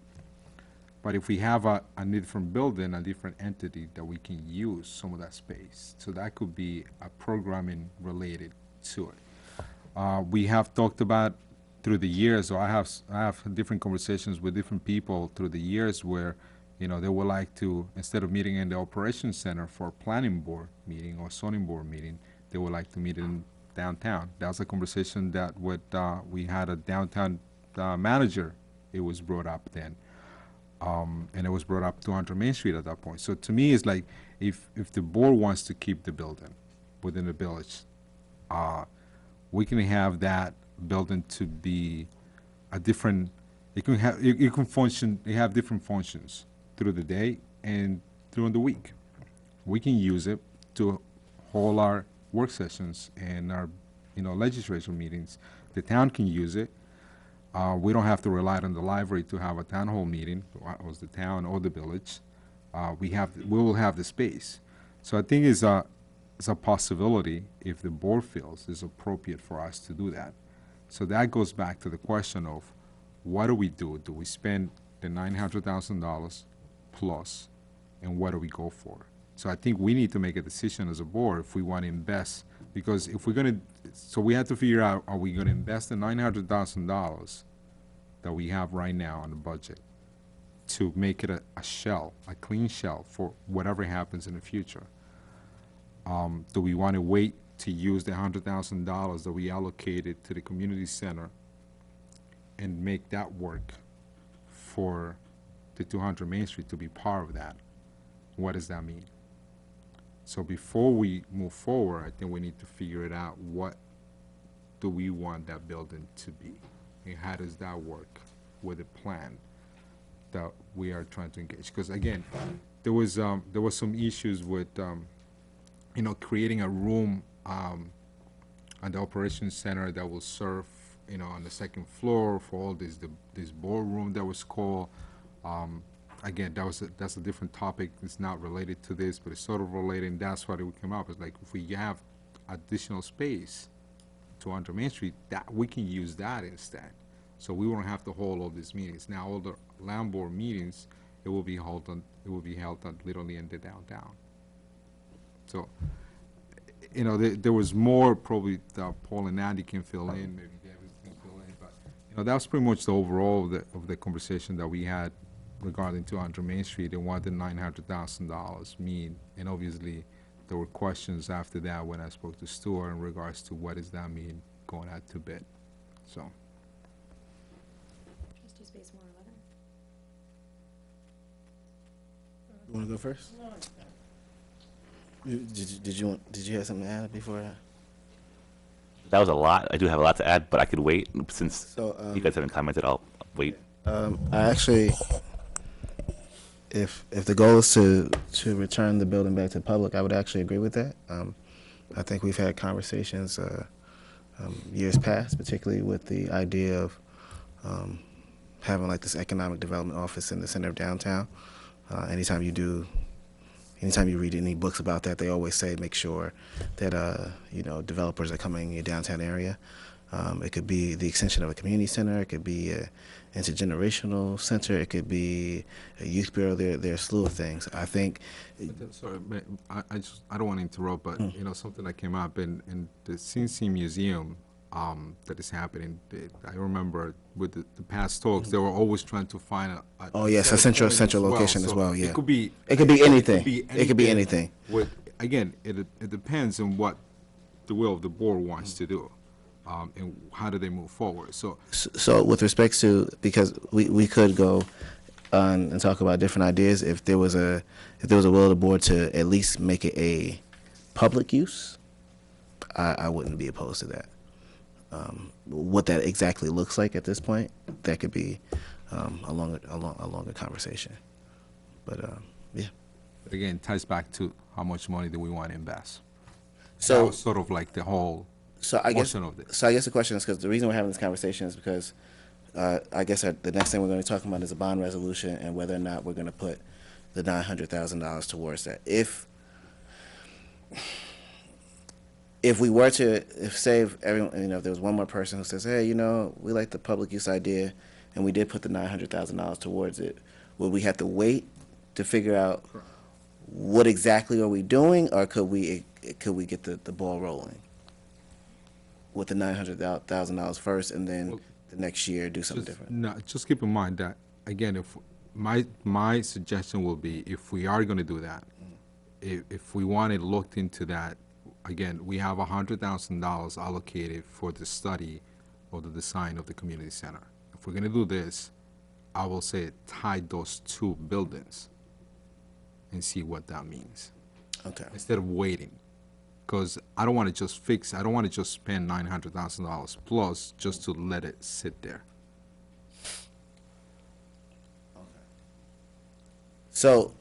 but if we have a different building, a different entity that we can use some of that space, so that could be a programming related to it. We have talked about through the years, or I have different conversations with different people through the years where, you know, they would like to, instead of meeting in the operations center for a planning board meeting or zoning board meeting, they would like to meet in downtown. That was a conversation that we had a downtown manager. It was brought up then, and it was brought up 200 Main Street at that point. So to me, it's like if the board wants to keep the building within the village, we can have that building to be a different It can have, it can function, they have different functions through the day and during the week. We can use it to hold our work sessions and our, legislature meetings. The town can use it. We don't have to rely on the library to have a town hall meeting, or the town or the village. We will have the space. So I think it's a possibility if the board feels it's appropriate for us to do that. So that goes back to the question of, what do we do? Do we spend the $900,000 plus, and what do we go for? So I think we need to make a decision as a board if we want to invest, because if we're going to, so we have to figure out, are we going to invest the $900,000 that we have right now on the budget to make it a shell, a clean shell for whatever happens in the future? Do we want to wait to use the $100,000 that we allocated to the community center and make that work for the 200 Main Street to be part of that? What does that mean? So before we move forward, I think we need to figure it out. What do we want that building to be? And how does that work with a plan that we are trying to engage? Because again, there was some issues with, creating a room at the operations center that will serve, on the second floor for all this ballroom that was called. Again, that's a different topic. It's not related to this, but it's sort of related, and that's why it would come up. It's like, if we have additional space to 200 Main Street, that we can use that instead. So we won't have to hold all these meetings. Now, all the land board meetings, it will be held literally in the downtown. So, there was more probably that Paul and Andy can fill in, maybe David can fill in, but that was pretty much the overall of the conversation that we had regarding 200 Main Street and what did $900,000 mean. And obviously, there were questions after that when I spoke to Stuart in regards to what does that mean going out to bid. So. Trustee Bazemore, 11. You want to go first? Did you have something to add before that? That was a lot. I do have a lot to add, but I could wait since So, you guys haven't commented. I'll wait. I actually, if the goal is to return the building back to the public, I would actually agree with that. I think we've had conversations years past, particularly with the idea of having like this economic development office in the center of downtown. Anytime you read any books about that, they always say make sure that developers are coming in your downtown area. It could be the extension of a community center. It could be an intergenerational center. It could be a youth bureau. There are a slew of things. I think. Sorry, I don't want to interrupt, but something that came up in the CNC Museum that is happening. I remember with the past talks, they were always trying to find a central location as well. Yeah, it could be anything. It could be anything. Again, it depends on what the will of the board wants to do. And how do they move forward? So with respect to, because we could go on and talk about different ideas. If there was a will of the board to at least make it a public use, I wouldn't be opposed to that. What that exactly looks like at this point, that could be a longer conversation. But yeah. But again, it ties back to how much money do we want to invest. So that was sort of like the whole. So I guess the question is, because the reason we're having this conversation is because I guess the next thing we're going to be talking about is a bond resolution and whether or not we're going to put the $900,000 towards that. If we were to, if everyone, if there was one more person who says, hey, we like the public use idea, and we did put the $900,000 towards it, would we have to wait to figure out what exactly are we doing, or could we get the ball rolling with the $900,000 first, and then the next year do something different? No, just keep in mind that, again, if my suggestion will be, if we are going to do that, if we want it looked into that, again, we have $100,000 allocated for the study of the design of the community center. If we're going to do this, I will say tie those two buildings and see what that means. Okay. Instead of waiting. Because I don't want to just I don't want to just spend $900,000 plus just to let it sit there. So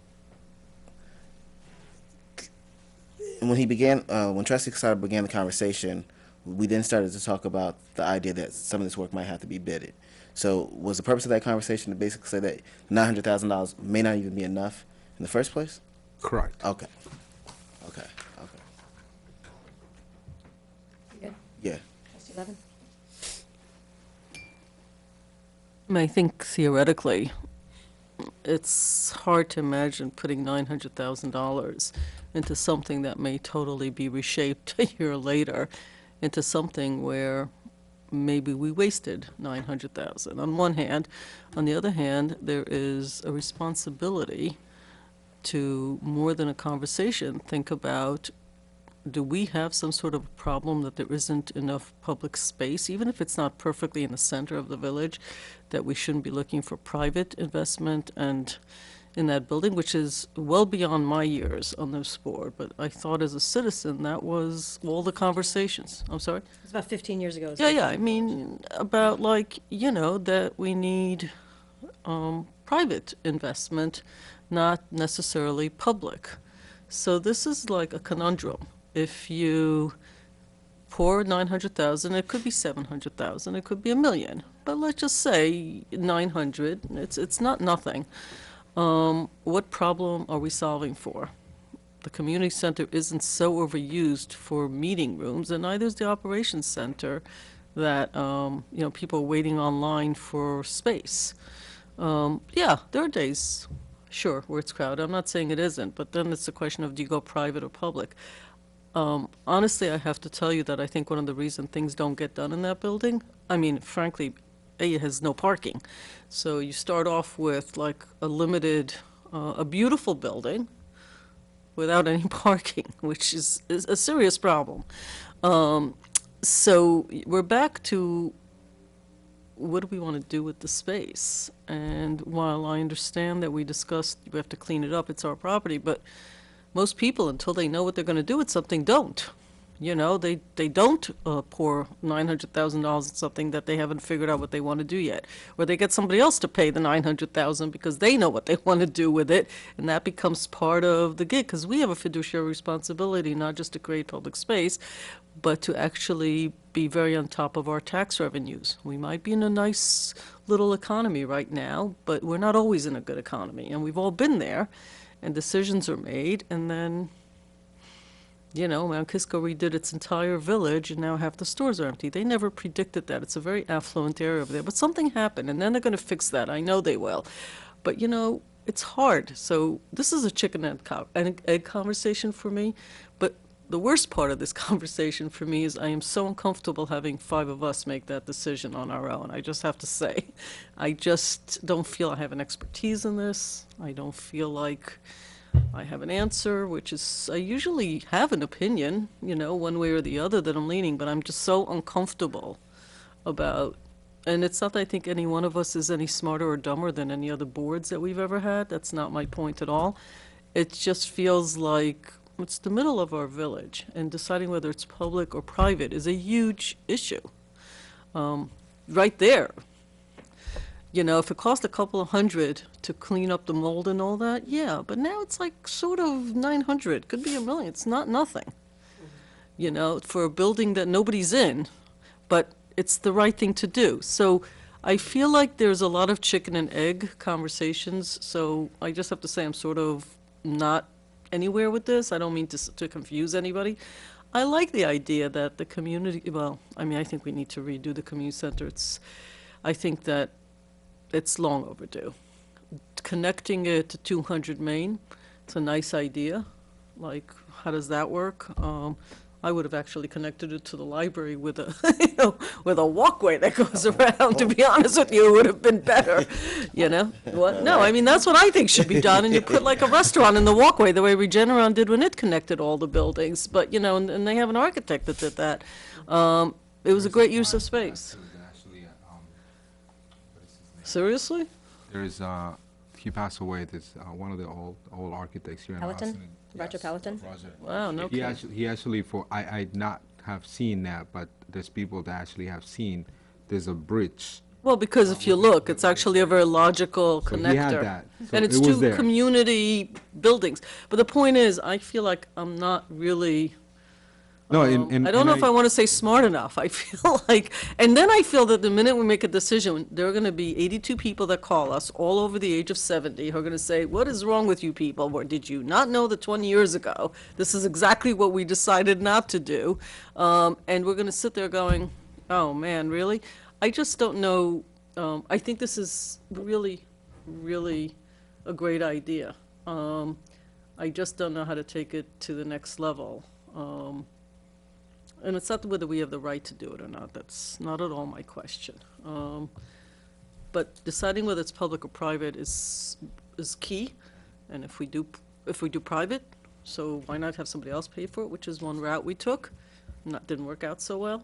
when when Trustee Casada began the conversation, we then started to talk about the idea that some of this work might have to be bidded. So was the purpose of that conversation to basically say that $900,000 may not even be enough in the first place? Correct. Okay. Okay. Okay. Good. Yeah. Trustee Levin? I think theoretically, it's hard to imagine putting $900,000 into something that may totally be reshaped a year later into something where maybe we wasted $900,000 on one hand. On the other hand, there is a responsibility to, more than a conversation, think about, do we have some sort of problem that there isn't enough public space, even if it's not perfectly in the center of the village, that we shouldn't be looking for private investment and in that building, which is well beyond my years on this board. But I thought as a citizen, that was all the conversations. I'm sorry? It's about 15 years ago. Yeah, I mean, about like, that we need private investment, not necessarily public. So this is like a conundrum. If you pour 900,000, it could be 700,000, it could be $1 million. But let's just say 900, it's not nothing. What problem are we solving for? The community center isn't so overused for meeting rooms, and neither is the operations center that, people are waiting online for space. Yeah, there are days, sure, where it's crowded. I'm not saying it isn't, but then it's a question of, do you go private or public? Honestly, I have to tell you that I think one of the reasons things don't get done in that building, I mean, frankly, it has no parking. So you start off with like a beautiful building without any parking, which is a serious problem. So we're back to, what do we want to do with the space? And while I understand that we discussed we have to clean it up, it's our property, but most people, until they know what they're going to do with something, don't. They don't pour $900,000 in something that they haven't figured out what they want to do yet. Or they get somebody else to pay the $900,000 because they know what they want to do with it, and that becomes part of the gig. Because we have a fiduciary responsibility not just to create public space, but to actually be very on top of our tax revenues. We might be in a nice little economy right now, but we're not always in a good economy, and we've all been there. And decisions are made, and then, Mount Kisco redid its entire village, and now half the stores are empty. They never predicted that. It's a very affluent area over there. But something happened, and then they're going to fix that. I know they will. But, it's hard. So this is a chicken and egg conversation for me. But the worst part of this conversation for me is I am so uncomfortable having 5 of us make that decision on our own. I just have to say, I just don't feel I have an expertise in this. I don't feel like I have an answer, which is, I usually have an opinion, one way or the other that I'm leaning, but I'm just so uncomfortable about, and it's not that I think any one of us is any smarter or dumber than any other boards that we've ever had. That's not my point at all. It just feels like it's the middle of our village, and deciding whether it's public or private is a huge issue. Right there. If it cost a couple of $100 to clean up the mold and all that, yeah, but now it's like sort of 900, could be $1 million. It's not nothing, for a building that nobody's in, but it's the right thing to do. So I feel like there's a lot of chicken and egg conversations, so I just have to say I'm sort of not anywhere with this. I don't mean to confuse anybody. I like the idea that the community, I think we need to redo the community center. I think that it's long overdue. Connecting it to 200 Main, it's a nice idea. Like, how does that work? I would have actually connected it to the library with a, with a walkway that goes around. To be honest with you, it would have been better. What? No, that's what I think should be done. And you put like a restaurant in the walkway, the way Regeneron did when it connected all the buildings. But and they have an architect that did that. It was a great use of space. Seriously? There's he passed away. There's one of the old architects here in Peloton? Austin. Roger Peloton? Wow, no He kidding. he actually I not have seen that, but there's people that actually have seen. There's a bridge Well, because if you look, it's actually a very logical So connector. he had that. So And it's it was two there. community buildings. But the point is, I feel like I'm not really, No, I don't know if I want to say smart enough. I feel like, and then I feel that the minute we make a decision, there are going to be 82 people that call us, all over the age of 70, who are going to say, what is wrong with you people? Or did you not know that 20 years ago, this is exactly what we decided not to do? And we're going to sit there going, oh, man, really? I just don't know. I think this is really, really a great idea. I just don't know how to take it to the next level. And it's not whether we have the right to do it or not. That's not at all my question. But deciding whether it's public or private is key. And if we do private, so why not have somebody else pay for it, which is one route we took. Didn't work out so well.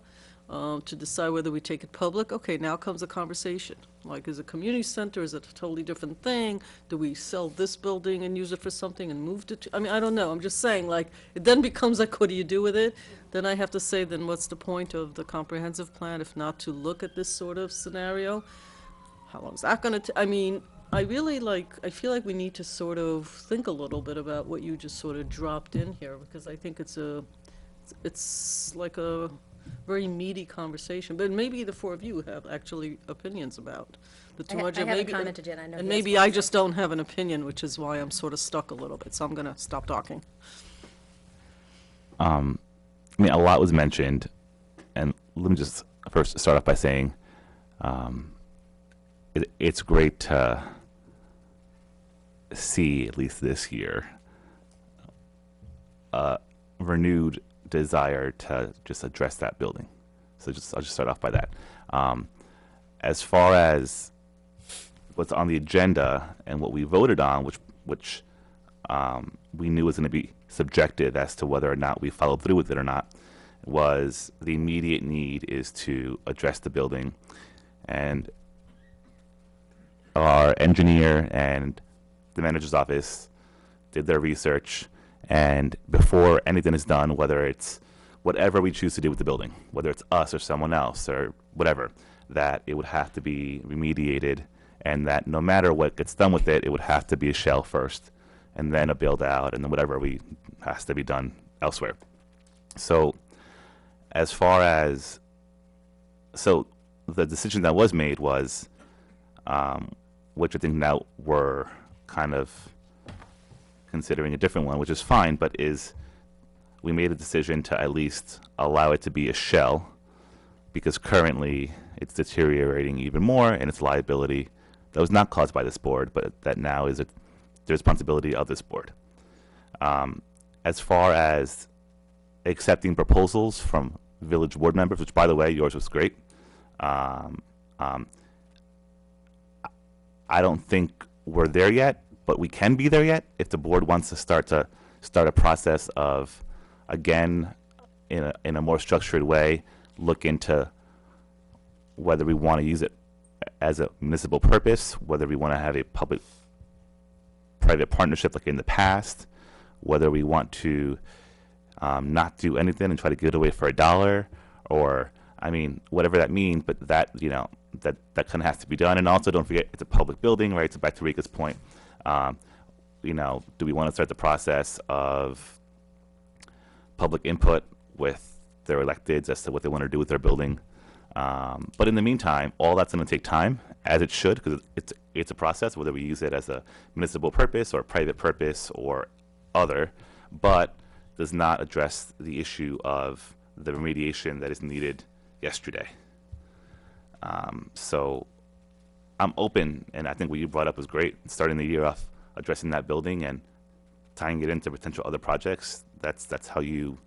To decide whether we take it public, okay, now comes the conversation. Like, is it a community center, is it a totally different thing? Do we sell this building and use it for something and move it to, I mean, I don't know, I'm just saying, like, it then becomes like, what do you do with it? Then I have to say, then what's the point of the comprehensive plan if not to look at this sort of scenario? How long is that gonna I mean, I feel like we need to sort of think a little bit about what you just sort of dropped in here, because I think it's like a very meaty conversation, but maybe the four of you have actually opinions about the I 200. haven't commented yet, I know. And he has maybe one I to just say. don't have an opinion, which is why I'm sort of stuck a little bit, so I'm going to stop talking. I mean, a lot was mentioned, and let me just first start off by saying it's great to see, at least this year, a renewed desire to just address that building. So I'll just start off by that. As far as what's on the agenda and what we voted on, which we knew was going to be subjective as to whether or not we followed through with it or not, was the immediate need is to address the building. And our engineer and the manager's office did their research, and before anything is done, whether it's whatever we choose to do with the building, whether it's us or someone else or whatever, that it would have to be remediated, and that no matter what gets done with it, it would have to be a shell first, and then a build out, and then whatever has to be done elsewhere. So as far as, so the decision that was made was, which I think now we're kind of considering a different one, which is fine, but is we made a decision to at least allow it to be a shell, because currently it's deteriorating even more, and its liability that was not caused by this board, but that now is the responsibility of this board. As far as accepting proposals from village board members, which by the way, yours was great. I don't think we're there yet, but we can be there yet if the board wants to start a process of, again, in a more structured way, look into whether we want to use it as a municipal purpose, whether we want to have a public-private partnership like in the past, whether we want to not do anything and try to give it away for $1, or, I mean, whatever that means, but that, you know, that kind of has to be done. And also, don't forget, it's a public building, right? So back to Rika's point, you know, do we want to start the process of public input with their electeds as to what they want to do with their building? But in the meantime, all that's going to take time, as it should, because it's a process, whether we use it as a municipal purpose or a private purpose or other, but does not address the issue of the remediation that is needed yesterday. So I'm open, and I think what you brought up was great, starting the year off addressing that building and tying it into potential other projects. That's how you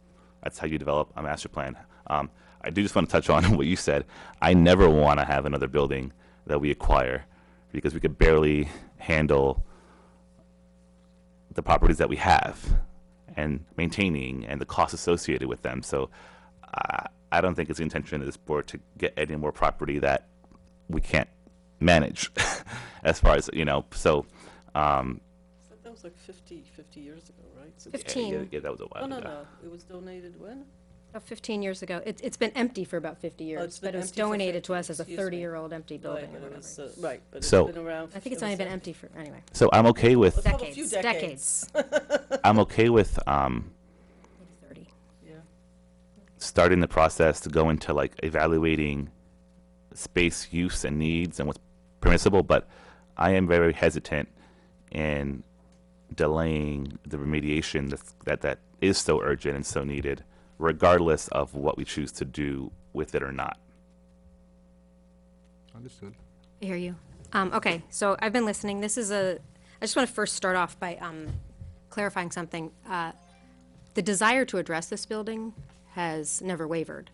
develop a master plan. I do just want to touch on what you said. I never want to have another building that we acquire, because we could barely handle the properties that we have and maintaining and the costs associated with them. So I don't think it's the intention of this board to get any more property that we can't manage as far as, you know, so. That was like 50 years ago, right? 15. Yeah, that was a while No, ago. no, it was donated when? About 15 years ago. It's been empty for about 50 years, it's been but it was empty for donated to 50, us as a excuse me. 30-year-old empty building Right, or but it whatever. was, right, but it's So- been around. I think it's only been empty for, anyway, So I'm okay with, Couple few decades. I'm okay with, Maybe 30. Yeah. starting the process to go into like evaluating space use and needs and what's permissible, but I am very hesitant in delaying the remediation that is so urgent and so needed, regardless of what we choose to do with it or not. Understood. I hear you. Okay, so I've been listening. I just want to first start off by clarifying something. The desire to address this building has never wavered.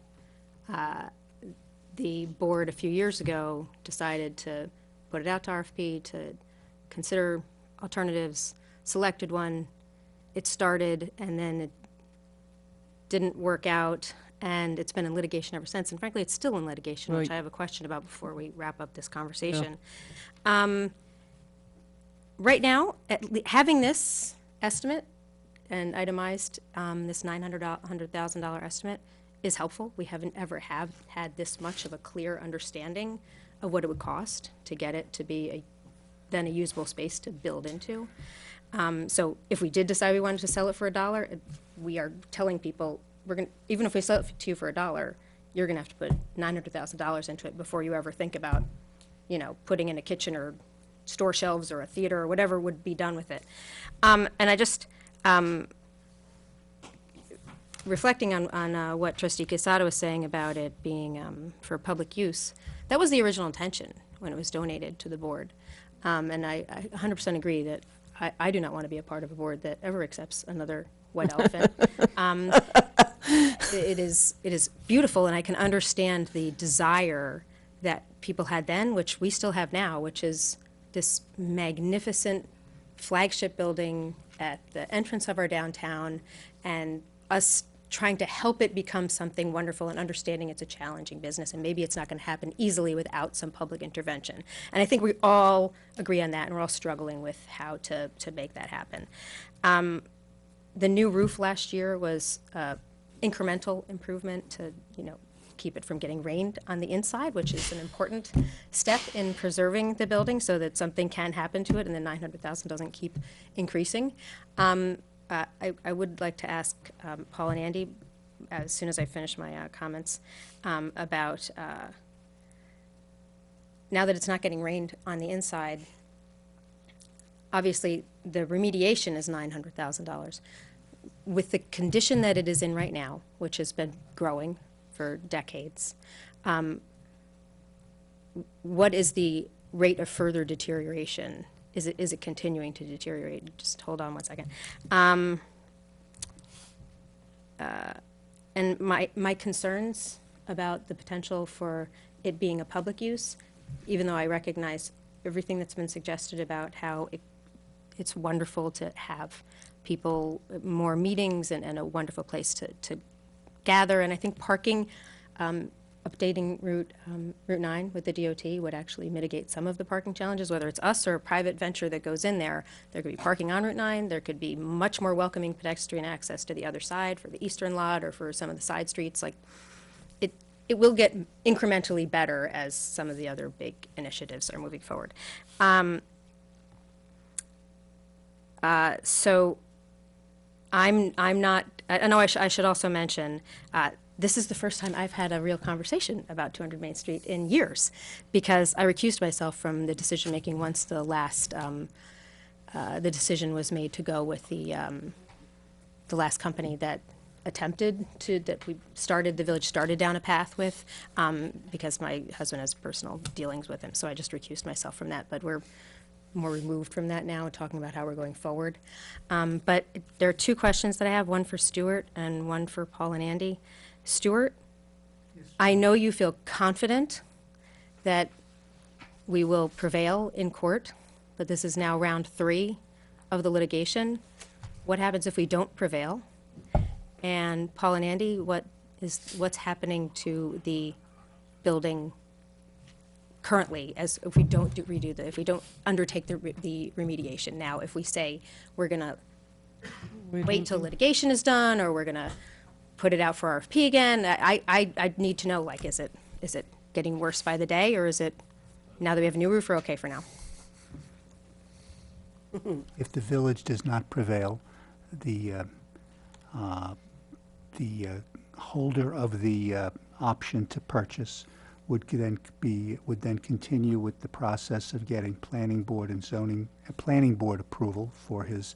The board a few years ago decided to put it out to RFP, to consider alternatives, selected one. It started, and then it didn't work out, and it's been in litigation ever since. And frankly, it's still in litigation, which Right. I have a question about before we wrap up this conversation. Right now, having this estimate and itemized, this $900,000 estimate is helpful. We haven't ever had this much of a clear understanding of what it would cost to get it to be then a usable space to build into. So if we did decide we wanted to sell it for $1, we are telling people, even if we sell it to you for $1, you're gonna have to put $900,000 into it before you ever think about, putting in a kitchen or store shelves or a theater or whatever would be done with it. And I just, reflecting on what Trustee Quesada was saying about it being for public use, that was the original intention when it was donated to the board. And I 100% agree that I do not want to be a part of a board that ever accepts another white elephant. It is beautiful, and I can understand the desire that people had then, which we still have now, which is this magnificent flagship building at the entrance of our downtown, and us trying to help it become something wonderful and understanding it's a challenging business, and maybe it's not going to happen easily without some public intervention. And I think we all agree on that, and we're all struggling with how to make that happen. The new roof last year was incremental improvement to, keep it from getting rained on the inside, which is an important step in preserving the building so that something can happen to it and the $900,000 doesn't keep increasing. I would like to ask Paul and Andy, as soon as I finish my comments, about now that it's not getting rained on the inside, obviously the remediation is $900,000. With the condition that it is in right now, which has been growing for decades, what is the rate of further deterioration? Is it continuing to deteriorate? Just hold on one second. And my concerns about the potential for it being a public use, even though I recognize everything that's been suggested about how it's wonderful to have people, more meetings and a wonderful place to gather. And I think parking, updating Route 9 with the DOT would actually mitigate some of the parking challenges, whether it's us or a private venture that goes in there. There could be parking on Route 9. There could be much more welcoming pedestrian access to the other side for the eastern lot or for some of the side streets. Like, it will get incrementally better as some of the other big initiatives are moving forward. So I'm not, I know I should also mention, this is the first time I've had a real conversation about 200 Main Street in years, because I recused myself from the decision-making once the last, the decision was made to go with the last company that attempted to, the village started down a path with, because my husband has personal dealings with him, so I just recused myself from that, but we're more removed from that now, talking about how we're going forward. But there are two questions that I have, one for Stuart and one for Paul and Andy. Stuart, I know you feel confident that we will prevail in court, but this is now round 3 of the litigation. What happens if we don't prevail? And Paul and Andy, what's happening to the building currently, as if we don't if we don't undertake the remediation now, if we say we're gonna wait till litigation is done, or we're gonna put it out for RFP again? I need to know, like, is it getting worse by the day, or is it, now that we have a new roof, we're okay for now? If the village does not prevail, the holder of the option to purchase would then continue with the process of getting planning board approval for his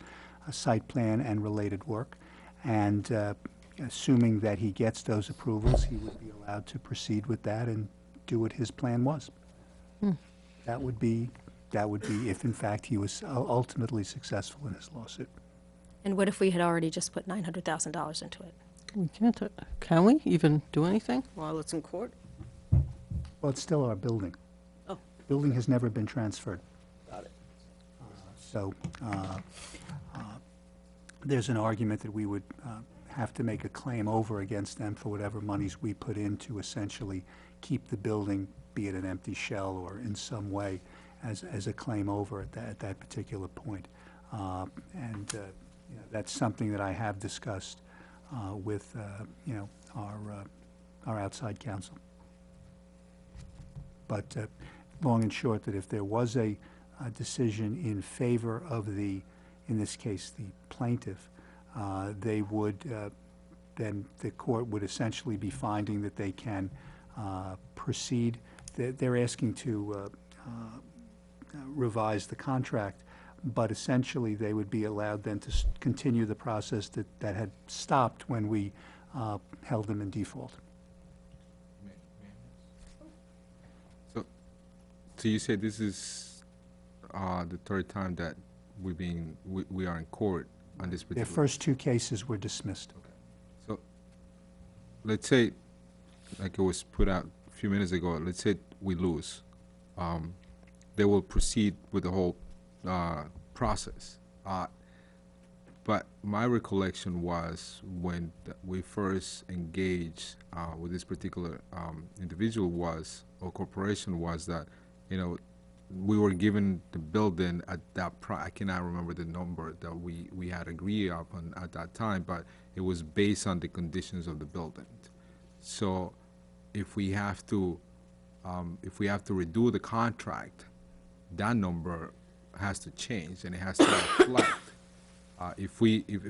site plan and related work. And assuming that he gets those approvals, he would be allowed to proceed with that and do what his plan was. That would be if in fact he was ultimately successful in his lawsuit. And what if we had already just put $900,000 into it? We can't, can we even do anything while it's in court? Well, it's still our building. Oh. Building has never been transferred. Got it. So there's an argument that we would have to make a claim over against them for whatever monies we put in to essentially keep the building, be it an empty shell or in some way, as a claim over at that particular point. That's something that I have discussed with our outside counsel. But long and short, that if there was a decision in favor of in this case, the plaintiff, they would, then the court would essentially be finding that they can proceed. They're asking to revise the contract, but essentially they would be allowed then to continue the process that had stopped when we held them in default. So you say this is the third time that we are in court on this particular... Their first two cases were dismissed. Okay. So let's say, like it was put out a few minutes ago, let's say we lose. They will proceed with the whole process. But my recollection was when we first engaged with this particular individual or corporation was that, we were given the building at that I cannot remember the number that we had agreed upon at that time, but it was based on the conditions of the building. So if we have to redo the contract, that number has to change and it has to reflect. If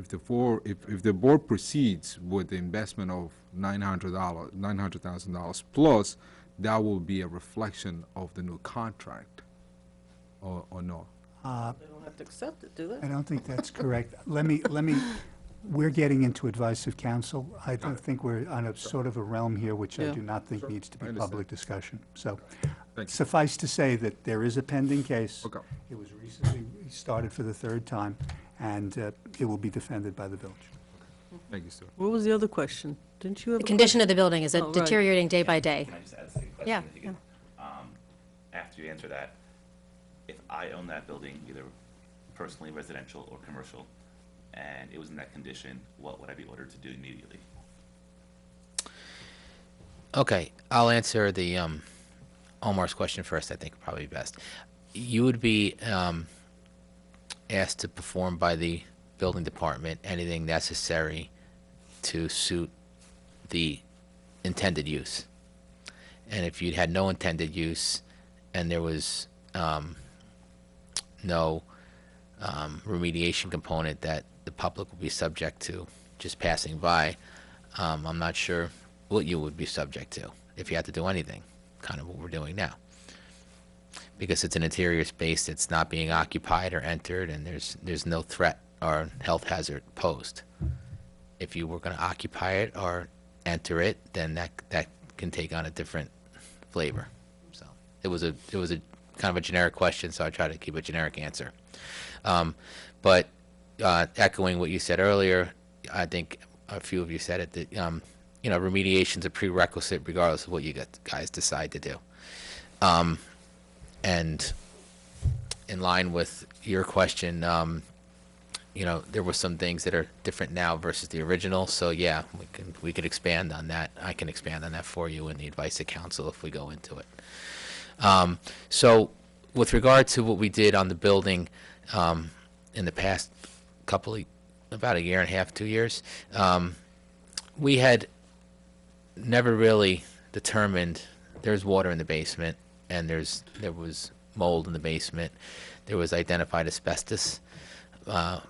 the board proceeds with the investment of $900,000 plus, that will be a reflection of the new contract, or no? They don't have to accept it, do they? I don't think that's correct. We're getting into advice of counsel. I don't think we're on a sort of a realm here which I Yeah. do not think needs to be I understand. public discussion. So Thank you. suffice to say that there is a pending case. Okay. It was recently started for the third time, and it will be defended by the village. Thank you, sir. What was the other question? Didn't you have The a condition of the building, is Oh, it right. deteriorating day by day? Can I just add a second question? Yeah, if you could? After you answer that, if I own that building, either personally, residential, or commercial, and it was in that condition, what would I be ordered to do immediately? Okay, I'll answer the Omar's question first, I think probably best. You would be asked to perform by the building department anything necessary to suit the intended use. And if you had no intended use and there was no remediation component that the public would be subject to just passing by, I'm not sure what you would be subject to if you had to do anything, kind of what we're doing now. Because it's an interior space that's not being occupied or entered, and there's no threat or health hazard posed. If you were going to occupy it or enter it, then that can take on a different flavor. So it was a kind of a generic question, so I try to keep a generic answer. But echoing what you said earlier, I think a few of you said it, that remediation is a prerequisite regardless of what you guys decide to do. And in line with your question, there were some things that are different now versus the original. So yeah, we could expand on that. I can expand on that for you in the advice of counsel if we go into it. So with regard to what we did on the building in the past about a year and a half, 2 years, we had never really determined there's water in the basement and there was mold in the basement. There was identified asbestos,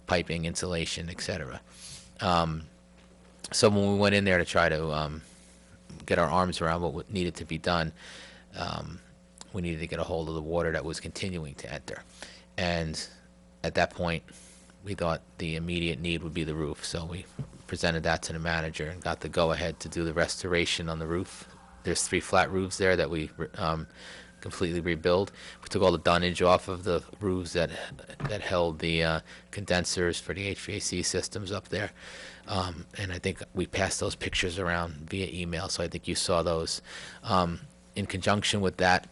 piping, insulation, etc. So when we went in there to try to get our arms around what needed to be done, we needed to get a hold of the water that was continuing to enter. And at that point, we thought the immediate need would be the roof. So we presented that to the manager and got the go-ahead to do the restoration on the roof. There's 3 flat roofs there that we completely rebuild. We took all the dunnage off of the roofs that held the condensers for the HVAC systems up there. And I think we passed those pictures around via email, so I think you saw those. In conjunction with that,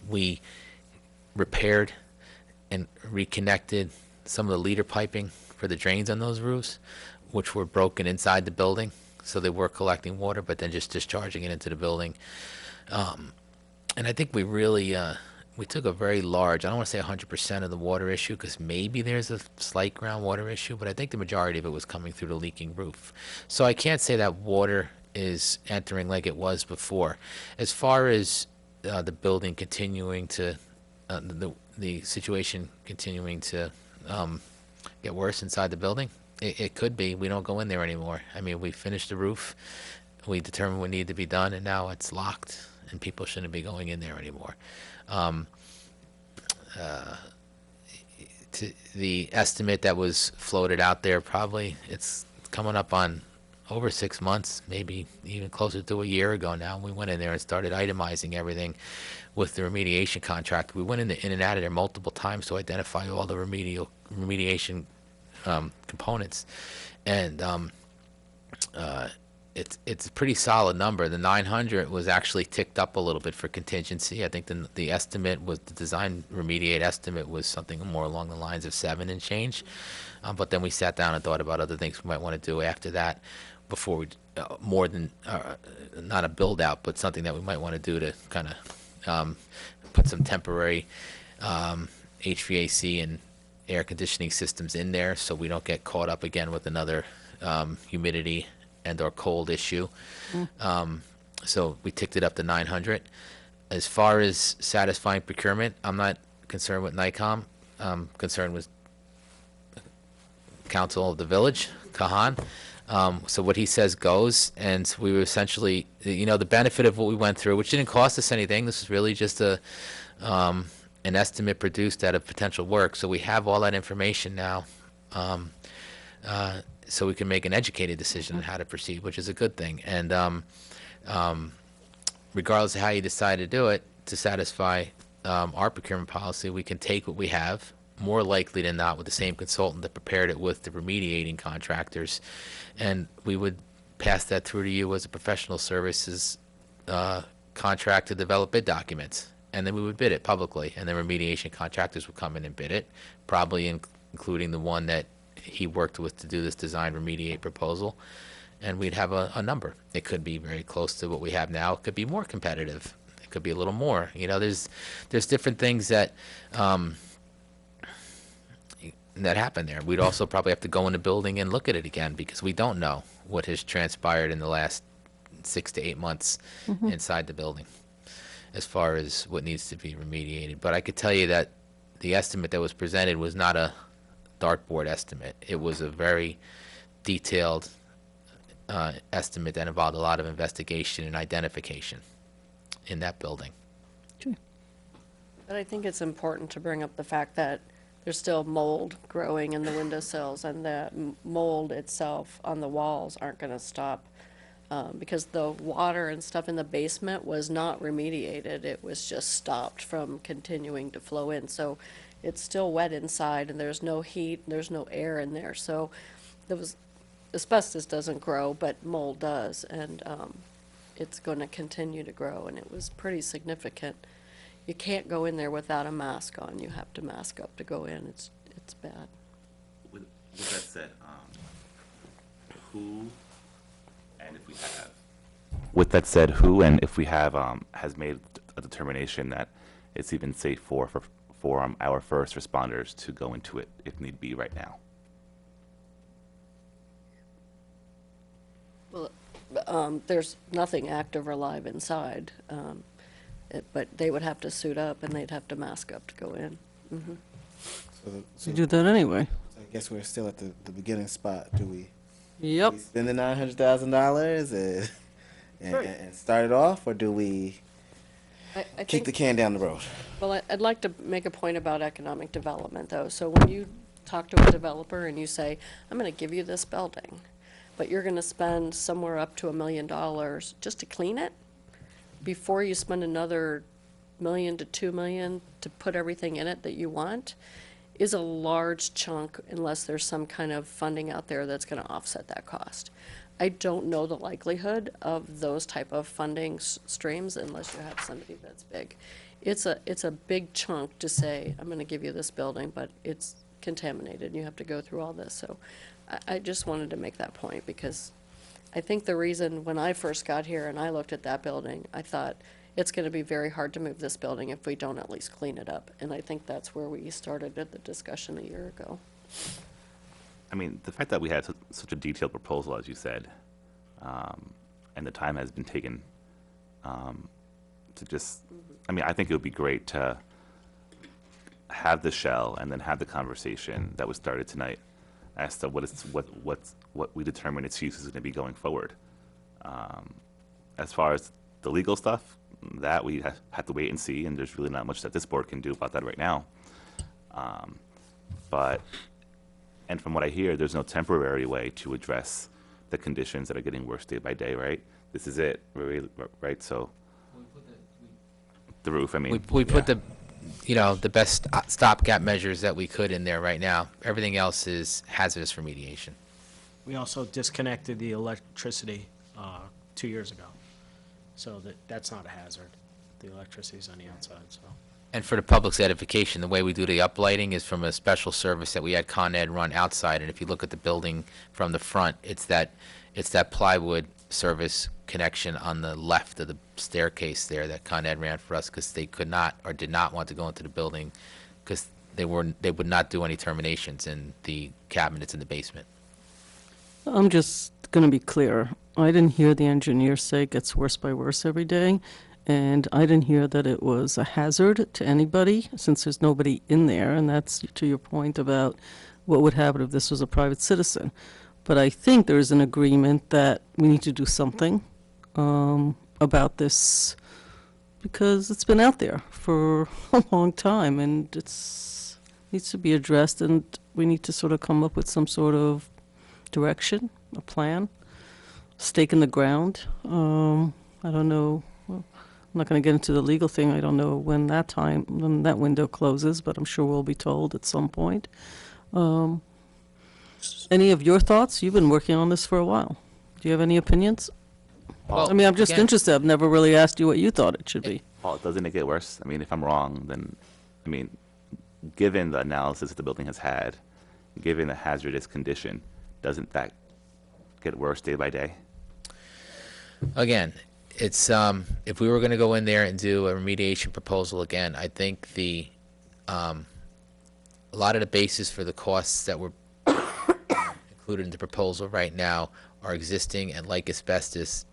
we repaired and reconnected some of the leader piping for the drains on those roofs, which were broken inside the building. So they were collecting water, but then just discharging it into the building. And I think we really, we took a very large, I don't want to say 100% of the water issue, because maybe there's a slight groundwater issue, but I think the majority of it was coming through the leaking roof. So I can't say that water is entering like it was before. As far as the building continuing to, the situation continuing to get worse inside the building, it could be. We don't go in there anymore. I mean, we finished the roof, we determined what needed to be done, and now it's locked, and people shouldn't be going in there anymore. The estimate that was floated out there, probably it's coming up on over 6 months, maybe even closer to a year ago now. We went in there and started itemizing everything with the remediation contract. We went in and out of there multiple times to identify all the remediation components, and it's a pretty solid number. The 900 was actually ticked up a little bit for contingency. I think the estimate was, the design remediate estimate was something more along the lines of 7 and change. But then we sat down and thought about other things we might want to do after that, before we, more than, not a build out, but something that we might want to do to kind of put some temporary HVAC and air conditioning systems in there, so we don't get caught up again with another humidity and or cold issue. So we ticked it up to 900. As far as satisfying procurement, I'm not concerned with NICOM. I'm concerned with Council of the Village, Kahan. So what he says goes, and we were essentially, you know, the benefit of what we went through, which didn't cost us anything. This is really just an estimate produced out of potential work. So we have all that information now, so we can make an educated decision on how to proceed, which is a good thing. And regardless of how you decide to do it, to satisfy our procurement policy, we can take what we have, more likely than not with the same consultant that prepared it with the remediating contractors, and we would pass that through to you as a professional services contract to develop bid documents, and then we would bid it publicly, and the remediation contractors would come in and bid it, probably including the one that he worked with to do this design remediate proposal, and we'd have a number. It could be very close to what we have now. It could be more competitive. It could be a little more. You know, there's different things that that happen there. We'd also probably have to go in the building and look at it again, because we don't know what has transpired in the last 6 to 8 months inside the building as far as what needs to be remediated. But I could tell you that the estimate that was presented was not a dartboard estimate. It was a very detailed estimate that involved a lot of investigation and identification in that building. But I think it's important to bring up the fact that there's still mold growing in the windowsills, and the mold itself on the walls aren't going to stop, because the water and stuff in the basement was not remediated. It was just stopped from continuing to flow in. So it's still wet inside, and there's no heat, and there's no air in there. So there was, asbestos doesn't grow, but mold does, and it's going to continue to grow, and it was pretty significant. You can't go in there without a mask on. You have to mask up to go in. It's bad. With that said, who, and if we have. With that said, who and if we have has made a determination that it's even safe for our first responders to go into it if need be right now? There's nothing active or live inside, but they would have to suit up and they'd have to mask up to go in. So You do that anyway. I guess we're still at the beginning spot. Do we Yep. spend the $900,000 and start it off, or do we I kick think the can down the road? Well, I'd like to make a point about economic development, though. So when you talk to a developer and you say, I'm going to give you this building, but you're going to spend somewhere up to $1 million just to clean it, before you spend another $1 million to $2 million to put everything in it that you want, is a large chunk unless there's some kind of funding out there that's going to offset that cost. I don't know the likelihood of those type of funding streams unless you have somebody that's big. It's a big chunk to say, I'm going to give you this building, but it's contaminated, and you have to go through all this. So I just wanted to make that point, because I think the reason when I first got here and I looked at that building, I thought, it's going to be very hard to move this building if we don't at least clean it up. And I think that's where we started the discussion a year ago. I mean, the fact that we had such a detailed proposal, as you said, and the time has been taken to just, I mean, I think it would be great to have the shell and then have the conversation that was started tonight as to what we determine its use is going to be going forward. As far as the legal stuff, that we have to wait and see, and there's really not much that this board can do about that right now. And from what I hear, there's no temporary way to address the conditions that are getting worse day by day, right? This is it, right? So, the roof, I mean. We put the, the best stopgap measures that we could in there right now. Everything else is hazardous remediation. We also disconnected the electricity 2 years ago, so that's not a hazard. The electricity's on the outside, so. And for the public's edification, the way we do the uplighting is from a special service that we had Con Ed run outside. And if you look at the building from the front, it's that plywood service connection on the left of the staircase there that Con Ed ran for us, because they could not or did not want to go into the building because they would not do any terminations in the cabinets in the basement. I'm just going to be clear. I didn't hear the engineer say it gets worse by worse every day. And I didn't hear that it was a hazard to anybody, since there's nobody in there, and that's to your point about what would happen if this was a private citizen. But I think there is an agreement that we need to do something about this, because it's been out there for a long time, and it needs to be addressed, and we need to sort of come up with some sort of direction, a plan, stake in the ground. I don't know. I'm not going to get into the legal thing. I don't know when that window closes, but I'm sure we'll be told at some point. Any of your thoughts? You've been working on this for a while. Do you have any opinions? Well, I mean, I'm just again- interested. I've never really asked you what you thought it should be. Paul, doesn't it get worse? I mean, if I'm wrong, then, I mean, given the analysis that the building has had, given the hazardous condition, doesn't that get worse day by day? Again, it's if we were going to go in there and do a remediation proposal again, I think a lot of the basis for the costs that were included in the proposal right now are existing, and like asbestos,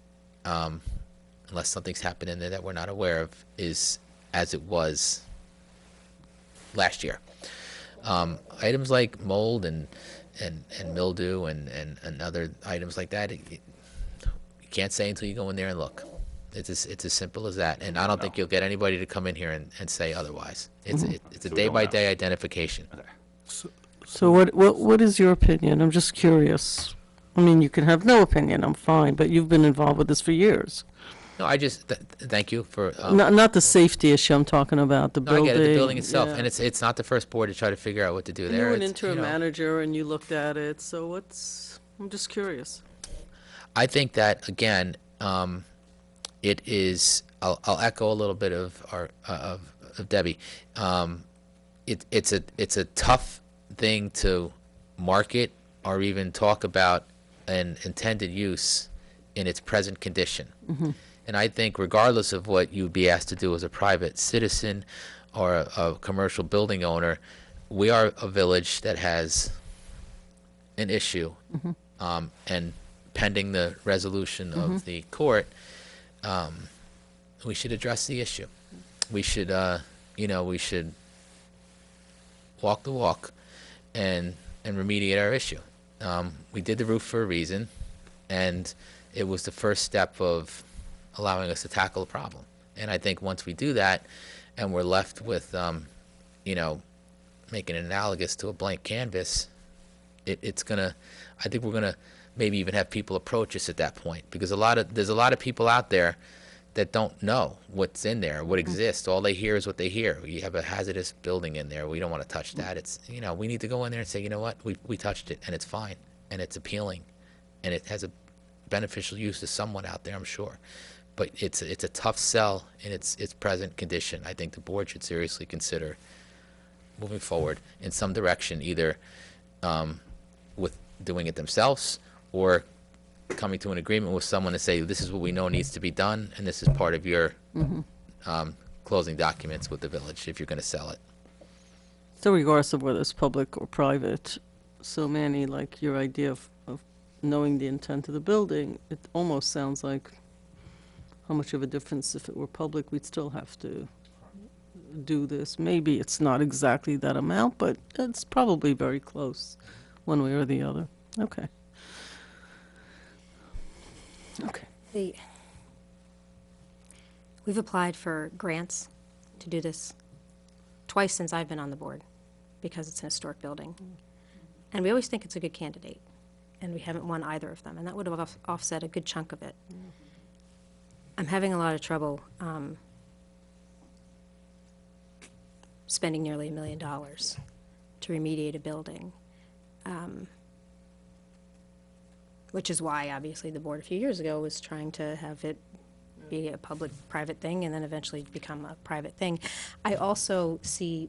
unless something's happened in there that we're not aware of, is as it was last year. Items like mold and mildew and other items like that, you can't say until you go in there and look. It's as simple as that, and I don't think you'll get anybody to come in here and say otherwise. It's a So we don't day-by-day identification. So what is your opinion? I'm just curious. I mean, you can have no opinion. I'm fine, but you've been involved with this for years. No, I just thank you for. Not the safety issue I'm talking about, the No, I building. get it, the building itself, yeah. and it's not the first board to try to figure out what to do And there. you went It's, into a you know, manager and you looked at it, so I'm just curious. I think that again, it is. I'll echo a little bit of Debbie. It's a tough thing to market or even talk about an intended use in its present condition. And I think regardless of what you'd be asked to do as a private citizen or a commercial building owner, we are a village that has an issue, and pending the resolution of the court, we should address the issue. We should, we should walk the walk and remediate our issue. We did the roof for a reason, and it was the first step of allowing us to tackle the problem. And I think once we do that, and we're left with, making it analogous to a blank canvas, it's gonna, I think we're gonna maybe even have people approach us at that point, because there's a lot of people out there that don't know what's in there, what exists. All they hear is what they hear. You have a hazardous building in there. We don't want to touch that. It's, we need to go in there and say, you know what, we touched it, and it's fine, and it's appealing, and it has a beneficial use to someone out there, I'm sure. But it's a tough sell in its present condition. I think the board should seriously consider moving forward in some direction, either with doing it themselves or coming to an agreement with someone to say, this is what we know needs to be done, and this is part of your closing documents with the village if you're going to sell it. So regardless of whether it's public or private, so Manny, like your idea of knowing the intent of the building, it almost sounds like how much of a difference if it were public, we'd still have to do this. Maybe it's not exactly that amount, but it's probably very close, one way or the other. Okay. Okay. We've applied for grants to do this twice since I've been on the board, because it's an historic building. And we always think it's a good candidate, and we haven't won either of them, and that would have offset a good chunk of it. I'm having a lot of trouble spending nearly $1 million to remediate a building, which is why, obviously, the board a few years ago was trying to have it be a public-private thing and then eventually become a private thing. I also see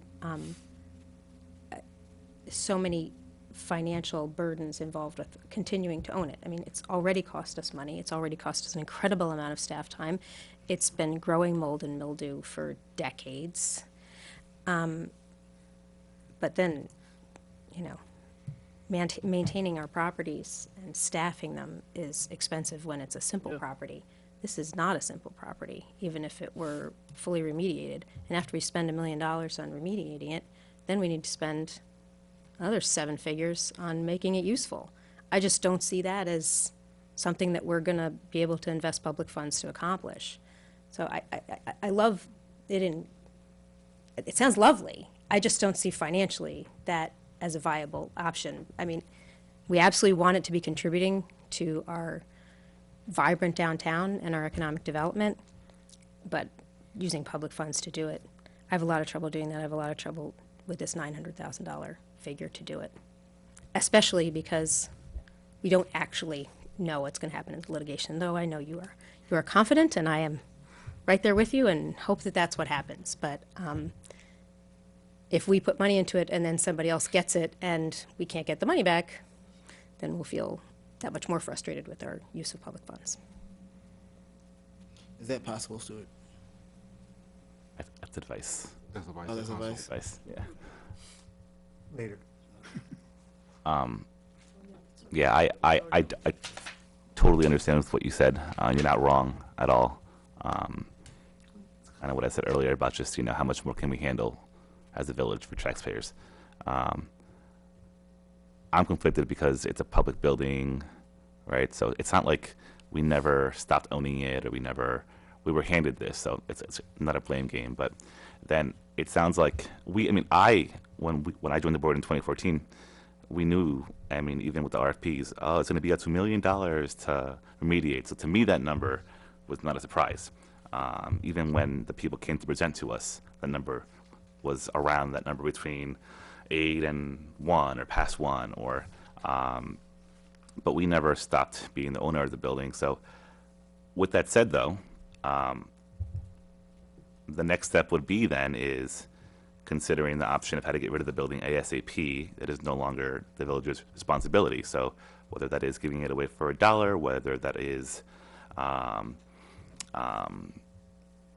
so many financial burdens involved with continuing to own it. I mean, it's already cost us money. It's already cost us an incredible amount of staff time. It's been growing mold and mildew for decades. But then, maintaining our properties and staffing them is expensive when it's a simple property. This is not a simple property, even if it were fully remediated. And after we spend $1 million on remediating it, then we need to spend another 7 figures on making it useful. I just don't see that as something that we're going to be able to invest public funds to accomplish. So I love it it sounds lovely. I just don't see financially that as a viable option. I mean, we absolutely want it to be contributing to our vibrant downtown and our economic development, but using public funds to do it, I have a lot of trouble doing that. I have a lot of trouble with this $900,000 figure to do it, especially because we don't actually know what's going to happen in the litigation, though I know you are confident, and I am right there with you and hope that that's what happens. But if we put money into it and then somebody else gets it and we can't get the money back, then we'll feel that much more frustrated with our use of public funds. Is that possible, Stuart? That's advice. That's advice. Oh, that's advice? Advice, yeah. Later. Yeah, I totally understand with what you said. You're not wrong at all. It's kind of what I said earlier about just, how much more can we handle as a village for taxpayers. I'm conflicted because it's a public building, right? So it's not like we never stopped owning it or we were handed this. So it's not a blame game. But then it sounds like when I joined the board in 2014, we knew, even with the RFPs, it's going to be up to $1 million to remediate. So to me, that number was not a surprise. Even when the people came to present to us, the number was around that number between 8 and 1 or past 1, but we never stopped being the owner of the building. So with that said, though, the next step would be then is considering the option of how to get rid of the building ASAP. That is no longer the village's responsibility. So whether that is giving it away for $1, whether that is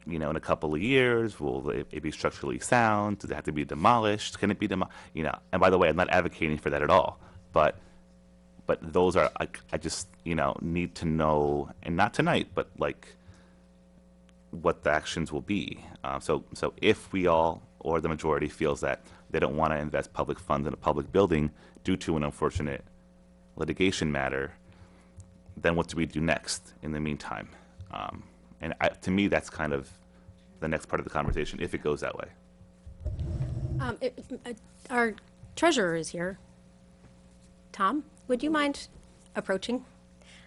in a couple of years, will it be structurally sound? Does it have to be demolished? Can it be demolished? And by the way, I'm not advocating for that at all. But But those are, I just, need to know, and not tonight, but like, what the actions will be. So if we all, or the majority, feels that they don't want to invest public funds in a public building due to an unfortunate litigation matter, then what do we do next in the meantime? And to me, that's kind of the next part of the conversation, if it goes that way. Our treasurer is here. Tom, would you mind approaching?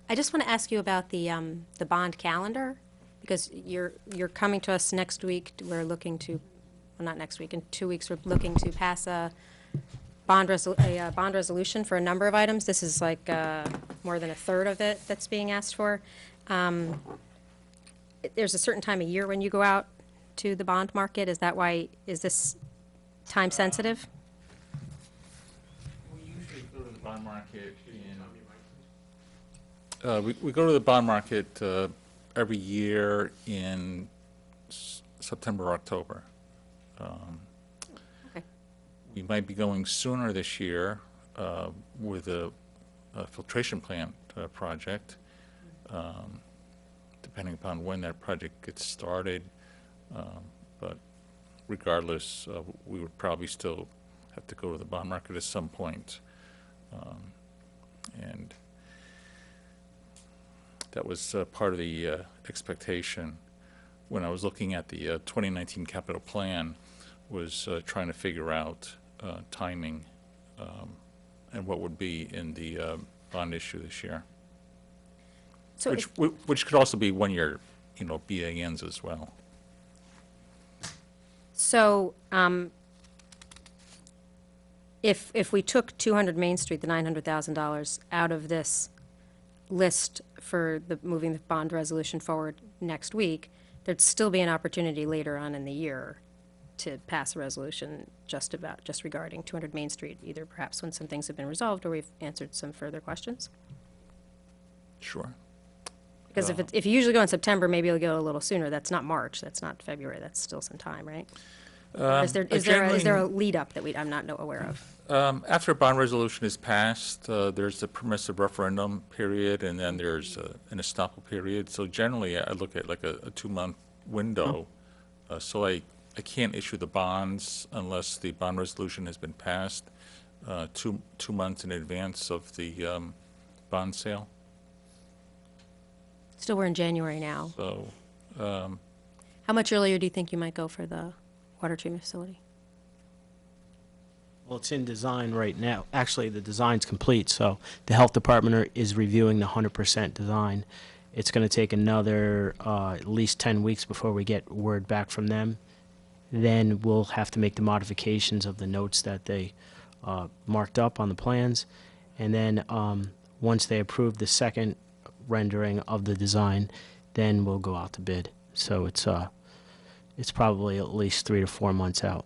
I just want to ask you about the bond calendar, because you're coming to us next week. We're looking to, well, not next week, in 2 weeks, we're looking to pass a bond resolution for a number of items. This is like more than a third of it that's being asked for. There's a certain time of year when you go out to the bond market. Is that why, is this time sensitive? We usually go to the bond market we go to the bond market every year in September, October. Okay. We might be going sooner this year with a filtration plant project, depending upon when that project gets started. But regardless, we would probably still have to go to the bond market at some point. And that was part of the expectation when I was looking at the 2019 capital plan, was trying to figure out timing and what would be in the bond issue this year. So Which could also be one-year, BANs as well. So, if we took 200 Main Street, the $900,000, out of this list for moving the bond resolution forward next week, there'd still be an opportunity later on in the year to pass a resolution just regarding 200 Main Street, either perhaps when some things have been resolved or we've answered some further questions. Sure. Because if you usually go in September, maybe you'll go a little sooner. That's not March, that's not February, that's still some time, right? Or is there a lead up that I'm not aware of? After a bond resolution is passed, there's a permissive referendum period, and then there's an estoppel period. So generally, I look at like a 2-month window. So I can't issue the bonds unless the bond resolution has been passed 2 months in advance of the bond sale. Still, we're in January now. So, How much earlier do you think you might go for the water treatment facility? Well, it's in design right now. Actually, the design's complete, so the health department is reviewing the 100% design. It's going to take another at least 10 weeks before we get word back from them. Then we'll have to make the modifications of the notes that they marked up on the plans. And then once they approve the second rendering of the design, then we'll go out to bid. So it's probably at least 3 to 4 months out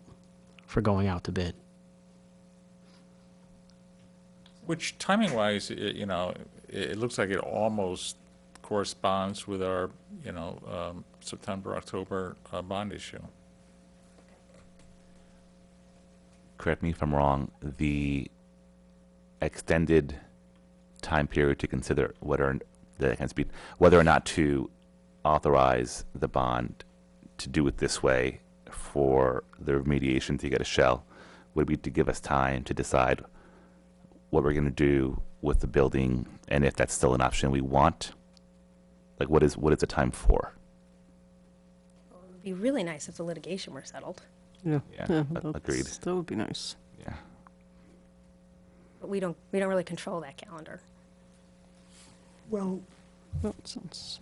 for going out to bid. which timing-wise, it looks like it almost corresponds with our, September, October bond issue. Correct me if I'm wrong, the extended time period to consider whether or not to authorize the bond to do it this way for the remediation to get a shell would be to give us time to decide what we're going to do with the building and if that's still an option we want. Like, what is the time for? Well, it would be really nice if the litigation were settled, Yeah, Agreed. That would be nice. Yeah. but we don't really control that calendar. Well, That sounds-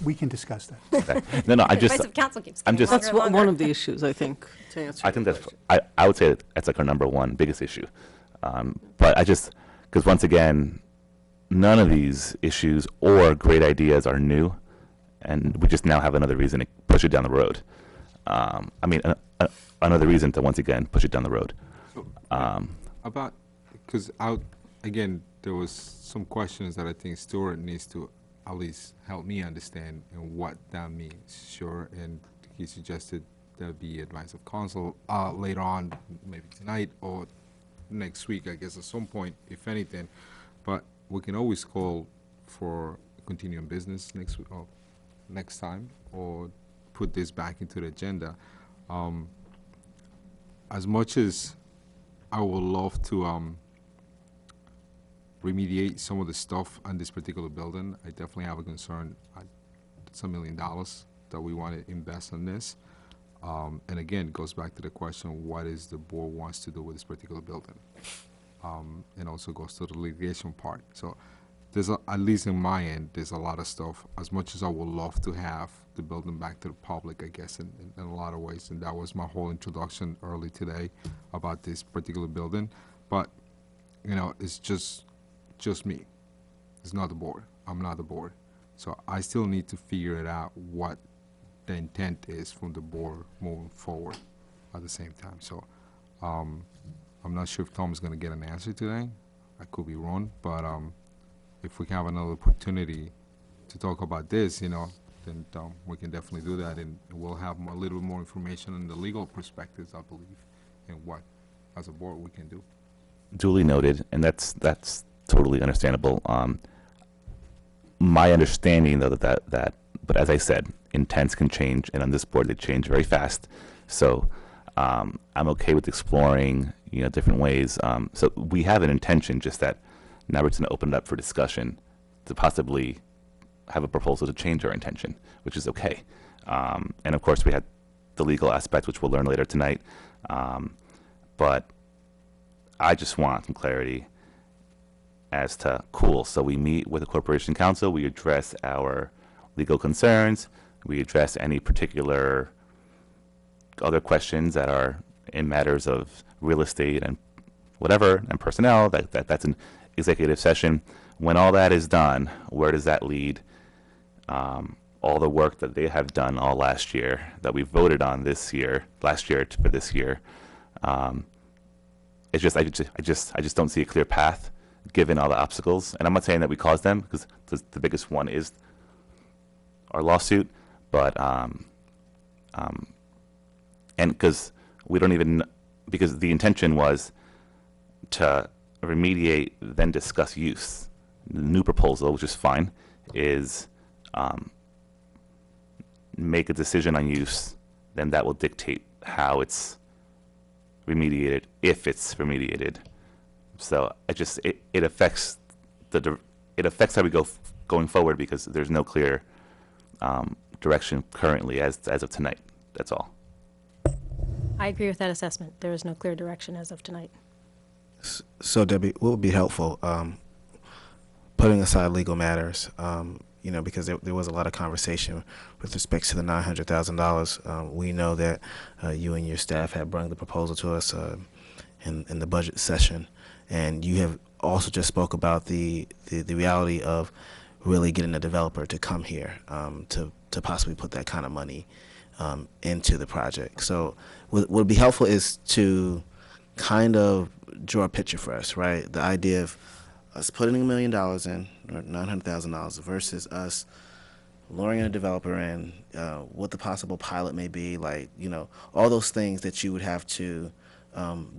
we can discuss that. Okay. No, I just, Advice of counsel keeps I'm getting just- longer That's and longer. one of the issues, I think, to answer. I think that's, I would say that's like our number one biggest issue. But because once again, none of these issues or great ideas are new, and we just now have another reason to push it down the road. Another reason to once again push it down the road. About, because again, there was some questions that I think Stuart needs to at least help me understand and what that means. Sure, and he suggested there'd be advice of counsel later on, maybe tonight or next week, I guess, at some point, if anything. But we can always call for continuing business next week, or next time, or put this back into the agenda. As much as I would love to remediate some of the stuff on this particular building, I definitely have a concern. It's $1 million that we want to invest in this. And again, it goes back to the question, what is the board wants to do with this particular building? And also goes to the litigation part. So there's, at least in my end, there's a lot of stuff. As much as I would love to have the building back to the public, I guess, in a lot of ways. And that was my whole introduction early today about this particular building. But, you know, it's just me. It's not the board. I'm not the board. So I still need to figure it out what the intent is from the board moving forward at the same time. So I'm not sure if Tom is going to get an answer today. I could be wrong, but if we can have another opportunity to talk about this, you know, then we can definitely do that, and we'll have a little more information on the legal perspectives, I believe, and what, as a board, we can do. Duly noted, and that's totally understandable. My understanding, though, that but as I said, intents can change, and on this board they change very fast. So I'm okay with exploring, you know, different ways. So we have an intention, just that now we're just going to open it up for discussion to possibly have a proposal to change our intention, which is okay. And of course, we had the legal aspect, which we'll learn later tonight. But I just want some clarity as to, cool, so we meet with the Corporation Counsel, we address our legal concerns, we address any particular other questions that are in matters of real estate and whatever, and personnel, that's an executive session. When all that is done, where does that lead? All the work that they have done all last year, that we voted on this year, last year for this year, it's just, I just don't see a clear path given all the obstacles. And I'm not saying that we caused them, because the biggest one is our lawsuit, but and because we don't even, because the intention was to remediate, then discuss use. The new proposal, which is fine, is make a decision on use, then that will dictate how it's remediated, if it's remediated. So it affects it affects how we going forward, because there's no clear direction currently as of tonight. That's all. I agree with that assessment. There is no clear direction as of tonight. So, Debbie, what would be helpful, putting aside legal matters, you know, because there was a lot of conversation with respect to the $900,000. We know that you and your staff have brought the proposal to us in the budget session, and you have also just spoke about the reality of really getting a developer to come here to possibly put that kind of money into the project. So what would be helpful is to kind of draw a picture for us, right? The idea of us putting $1 million in, or $900,000, versus us luring a developer in, what the possible pilot may be, like, you know, all those things that you would have to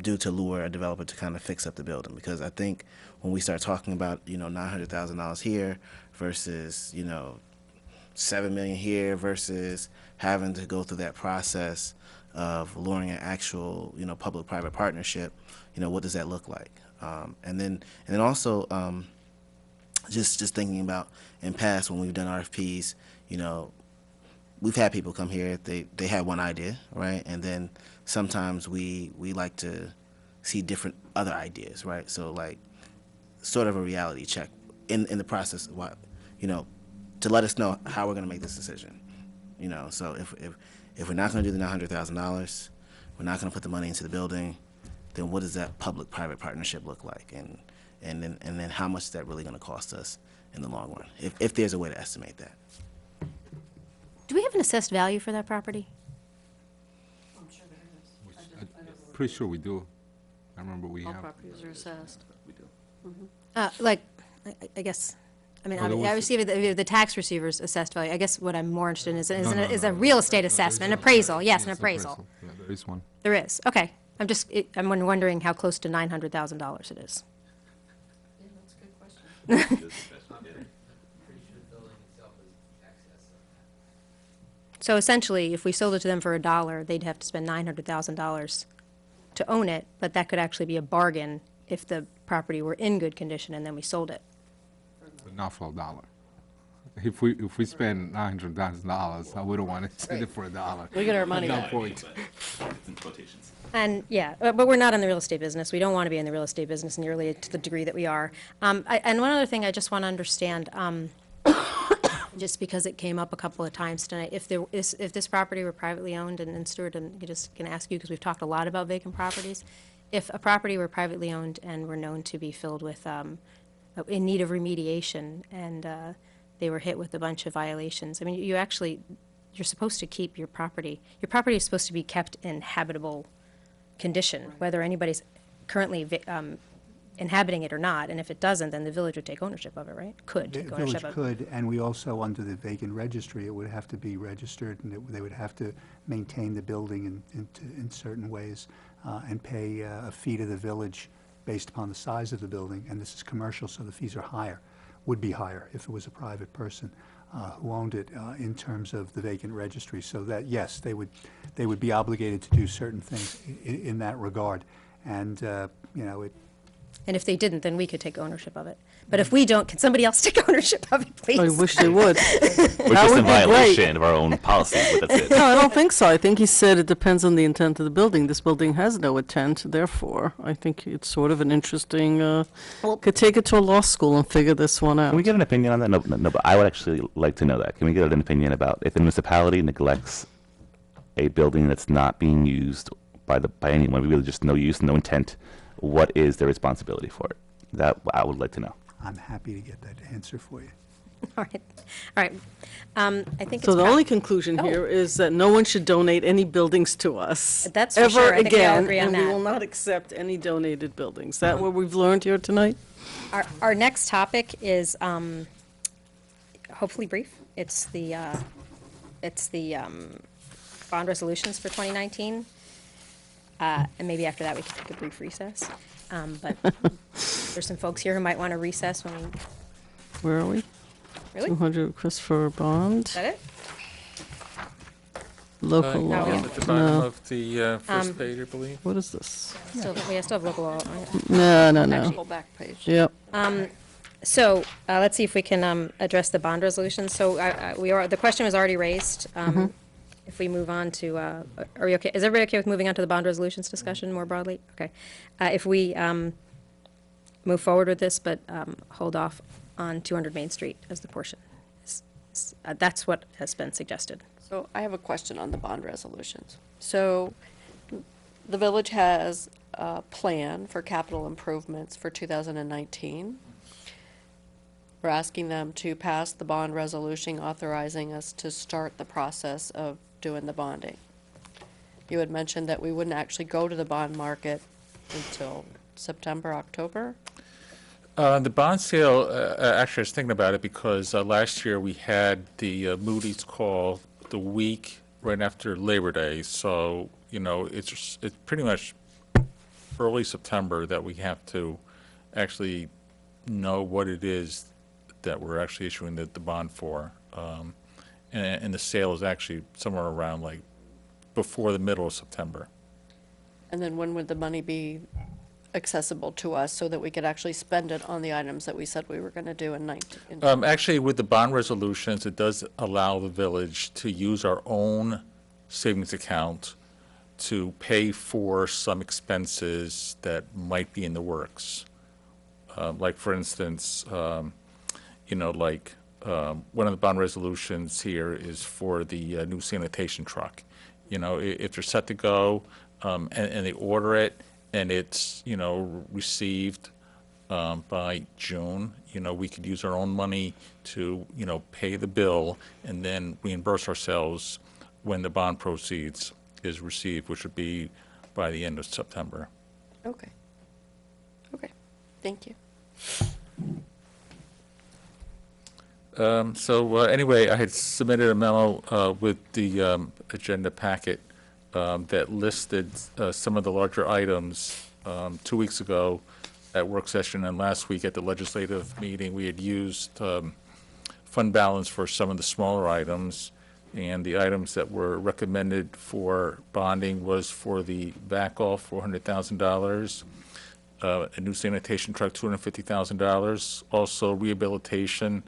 do to lure a developer to kind of fix up the building. Because I think when we start talking about, you know, $900,000 here versus, you know, $7 million here, versus having to go through that process of luring an actual, you know, public-private partnership, you know, what does that look like? And then also just thinking about in past when we've done RFPs, you know, we've had people come here, they had one idea, right? And then sometimes we like to see different other ideas, right? So like sort of a reality check in the process of what, you know, to let us know how we're going to make this decision, you know. So if we're not going to do the $900,000, we're not going to put the money into the building, then what does that public-private partnership look like, and then how much is that really going to cost us in the long run, if there's a way to estimate that. Do we have an assessed value for that property? Pretty sure we do. I remember we All have. properties are assessed. We do. Like, I guess, I mean, Oh, there I was- receive the tax receiver's assessed value. I guess what I'm more interested in is No, a real estate assessment, an appraisal. Yes, an Yes, appraisal. Yeah, there is one. There is. Okay. I'm wondering how close to $900,000 it is. So essentially, if we sold it to them for $1, they'd have to spend $900,000 to own it, but that could actually be a bargain if the property were in good condition and then we sold it. But not for $1. If we spend $900,000, I wouldn't want to sell it for $1. We get our money Not back. point. And, yeah, but we're not in the real estate business. We don't want to be in the real estate business nearly to the degree that we are. And one other thing I just want to understand, just because it came up a couple of times tonight, if this property were privately owned, and Stuart, and just going to ask you, because we've talked a lot about vacant properties, if a property were privately owned and were known to be filled with, in need of remediation, and they were hit with a bunch of violations, I mean, you're supposed to keep your property is supposed to be kept in habitable condition, whether anybody's currently inhabiting it or not, and if it doesn't, then the village would take ownership of it, right? Could The take ownership village of it. could, and we also, under the vacant registry, it would have to be registered, and they would have to maintain the building in certain ways, and pay a fee to the village based upon the size of the building, and this is commercial, so the fees are higher, would be higher if it was a private person who owned it, in terms of the vacant registry. So that, yes, they would be obligated to do certain things in that regard. And, And if they didn't, then we could take ownership of it. But if we don't, can somebody else take ownership of it, please? I wish they would. We're just would in be great. violation of our own policy, but that's it. No, I don't think so. I think he said it depends on the intent of the building. This building has no intent, therefore, I think it's sort of an interesting, could take it to a law school and figure this one out. Can we get an opinion on that? No, but I would actually like to know that. Can we get an opinion about if the municipality neglects a building that's not being used by anyone, really just no use, no intent, what is their responsibility for it? That I would like to know. I'm happy to get that answer for you. All right, all right. I think So it's the prob- only conclusion here is that no one should donate any buildings to us. That's for ever sure. I think we all again, agree on and we that. will not accept any donated buildings. Is that what we've learned here tonight? Our next topic is hopefully brief. It's the bond resolutions for 2019. And maybe after that, we can take a brief recess. But there's some folks here who might want to recess when we, Where are we? really? 200 requests for a bond, Is that it? local No, law. yeah. At the bottom of the first page, I believe. What is this? We still have local law. Right? No. Whole back page. Yep. So let's see if we can address the bond resolution. So the question was already raised. If we move on to, are we okay? Is everybody okay with moving on to the bond resolutions discussion more broadly? Okay. If we move forward with this, but hold off on 200 Main Street as the portion. That's what has been suggested. So I have a question on the bond resolutions. So the village has a plan for capital improvements for 2019. We're asking them to pass the bond resolution authorizing us to start the process of doing the bonding. You had mentioned that we wouldn't actually go to the bond market until September, October? The bond sale, actually, I was thinking about it because last year we had the Moody's call the week right after Labor Day. So, it's pretty much early September that we have to actually know what it is that we're actually issuing the bond for. And the sale is actually somewhere around like before the middle of September. And then when would the money be accessible to us so that we could actually spend it on the items that we said we were going to do in 19? Actually, with the bond resolutions, it does allow the village to use our own savings account to pay for some expenses that might be in the works. Like, for instance, one of the bond resolutions here is for the new sanitation truck. If they're set to go and they order it and it's, received by June, we could use our own money to, pay the bill and then reimburse ourselves when the bond proceeds is received, which would be by the end of September. Okay. Thank you. Anyway, I had submitted a memo with the agenda packet that listed some of the larger items 2 weeks ago at work session, and last week at the legislative meeting, we had used fund balance for some of the smaller items, and the items that were recommended for bonding was for the backhaul, $400,000, a new sanitation truck, $250,000, also rehabilitation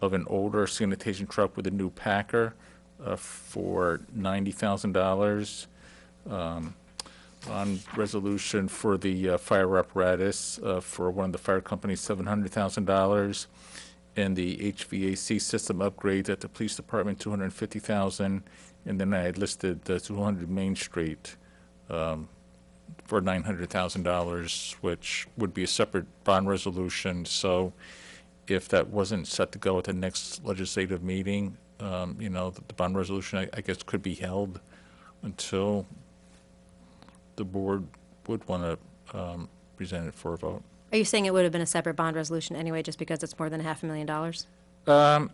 of an older sanitation truck with a new packer for $90,000. On resolution for the fire apparatus for one of the fire companies, $700,000. And the HVAC system upgrades at the police department, $250,000. And then I had listed the 200 Main Street for $900,000, which would be a separate bond resolution. So if that wasn't set to go at the next legislative meeting, you know, the bond resolution, I guess, could be held until the board would want to present it for a vote. Are you saying it would have been a separate bond resolution anyway, just because it's more than $500,000?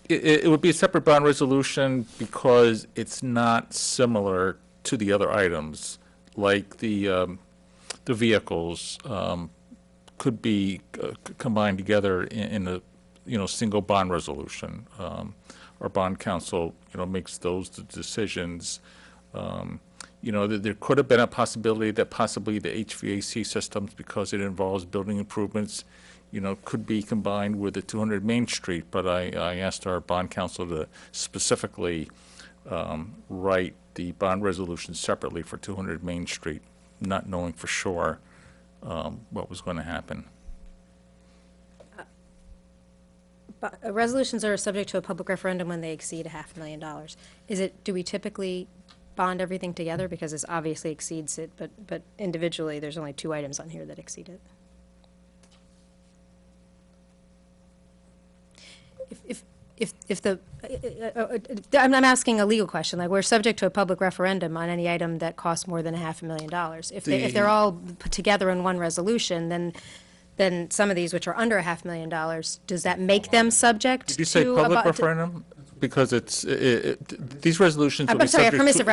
It would be a separate bond resolution because it's not similar to the other items, like the vehicles could be combined together in a, you know, single bond resolution. Our bond counsel, you know, makes those decisions. You know, there could have been a possibility that possibly the HVAC systems, because it involves building improvements, you know, could be combined with the 200 Main Street, but I asked our bond counsel to specifically write the bond resolution separately for 200 Main Street, not knowing for sure what was going to happen. But resolutions are subject to a public referendum when they exceed $500,000. Do we typically bond everything together? Because this obviously exceeds it, but individually, there's only 2 items on here that exceed it. I'm asking a legal question, like, we're subject to a public referendum on any item that costs more than $500,000. If they're all put together in one resolution, then some of these which are under $500,000, does that make them subject to? Did you say public referendum? Because these resolutions will be subject to a permissive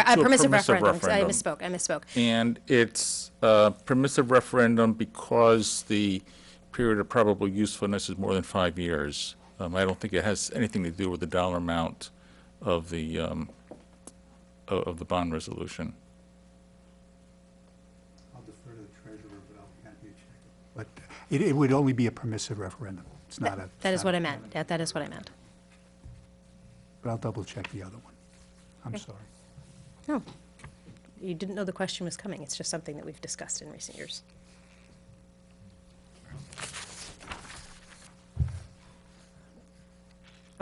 referendum. I misspoke. And it's a permissive referendum because the period of probable usefulness is more than 5 years. I don't think it has anything to do with the dollar amount of the bond resolution. I'll defer to the treasurer, but I'll have you check it. But it would only be a permissive referendum. It's not a. That is what I meant. That is what I meant. But I'll double check the other one. I'm sorry. No, you didn't know the question was coming. It's just something that we've discussed in recent years.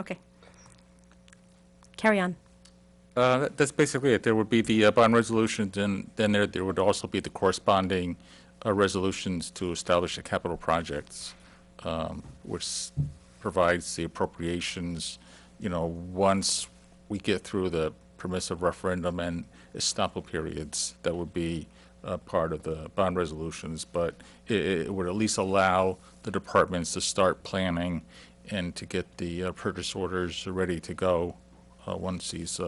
Okay. Carry on. That's basically it. There would be the bond resolutions, and then there would also be the corresponding resolutions to establish the capital projects, which provides the appropriations, you know, once we get through the permissive referendum and estoppel periods. That would be part of the bond resolutions, but it would at least allow the departments to start planning and to get the purchase orders ready to go once these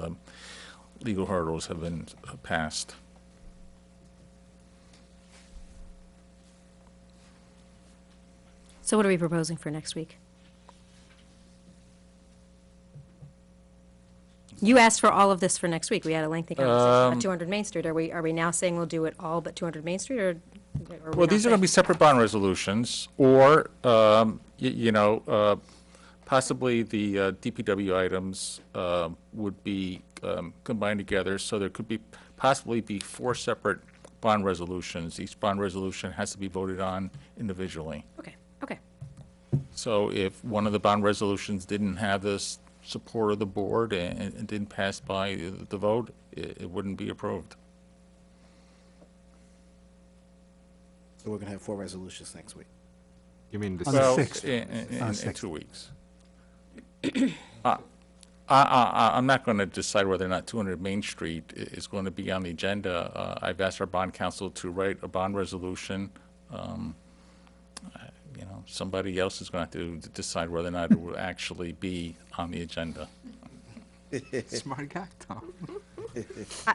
legal hurdles have been passed. So what are we proposing for next week? You asked for all of this for next week. We had a lengthy conversation about 200 Main Street. Are we now saying we'll do it all but 200 Main Street, or? Well, these are going to be separate bond resolutions, or, you know, possibly the DPW items would be combined together, so there could be possibly be 4 separate bond resolutions. Each bond resolution has to be voted on individually. Okay. So if one of the bond resolutions didn't have this support of the board and didn't pass by the vote, it wouldn't be approved. So we're going to have 4 resolutions next week. You mean the On the Well, 6th. in On the 6th. 2 weeks. I'm not going to decide whether or not 200 Main Street is going to be on the agenda. I've asked our bond counsel to write a bond resolution. You know, somebody else is going to have to decide whether or not it will actually be on the agenda. Smart guy, Tom.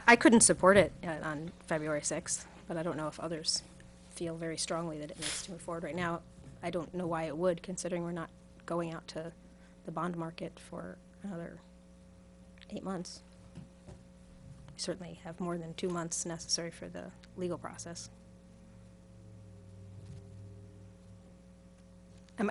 I couldn't support it on February 6th, but I don't know if others feel very strongly that it needs to move forward right now. I don't know why it would, considering we're not going out to the bond market for another 8 months. We certainly have more than 2 months necessary for the legal process.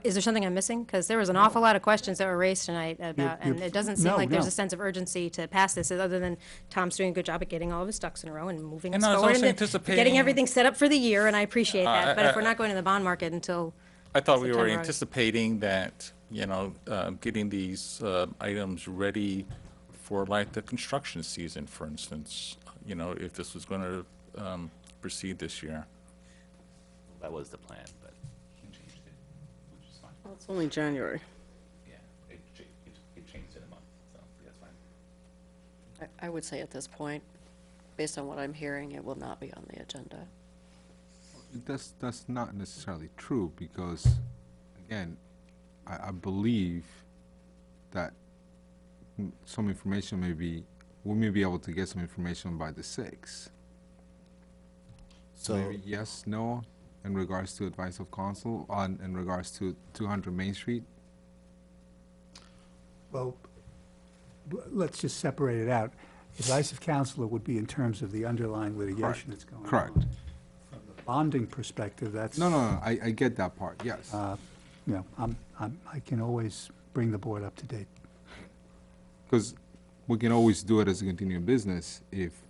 Is there something I'm missing? Because there was an awful lot of questions that were raised tonight about, and it doesn't seem like there's a sense of urgency to pass this, other than Tom's doing a good job at getting all of his ducks in a row and moving us And I was forward. also and anticipating- getting everything set up for the year, and I appreciate that. But if we're not going to the bond market until I thought we were September, anticipating that, getting these items ready for like the construction season, for instance, if this was going to proceed this year. That was the plan, but he changed it, which is fine. Well, it's only January. Yeah, it changed in a month, so that's fine. I would say at this point, based on what I'm hearing, it will not be on the agenda. That's not necessarily true because, again, I believe that some information we may be able to get some information by the 6th. So, Maybe yes, no, in regards to advice of counsel in regards to 200 Main Street. Well, let's just separate it out. Advice of counsel would be in terms of the underlying litigation that's going on. Correct. From the bonding perspective, that's. No, I get that part, yes. I can always bring the board up to date. Because we can always do it as a continuing business if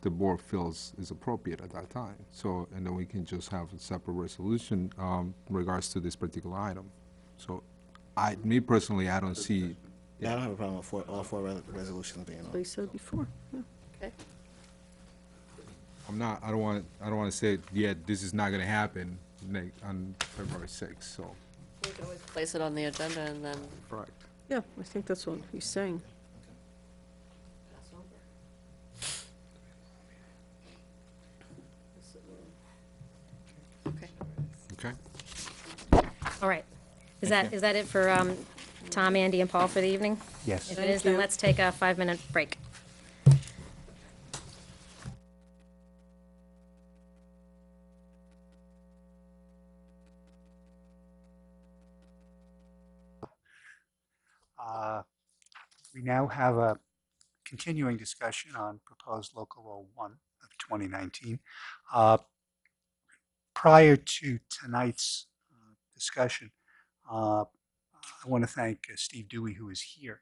the board feels is appropriate at that time. So, and then we can just have a separate resolution in regards to this particular item. So, me personally, I don't see. yeah, I don't have a problem with all four resolutions being They on. said before. Yeah. Okay? I don't want to say, yeah, this is not going to happen on February 6th, so. We can always place it on the agenda and then Correct. Yeah, I think that's what he's saying. pass over. Okay. Okay? all right. Is that it for Tom, Andy, and Paul for the evening? Yes. If it is, then let's take a 5-minute break. We now have a continuing discussion on proposed local law 1 of 2019. Prior to tonight's discussion, I want to thank Steve Dewey, who is here,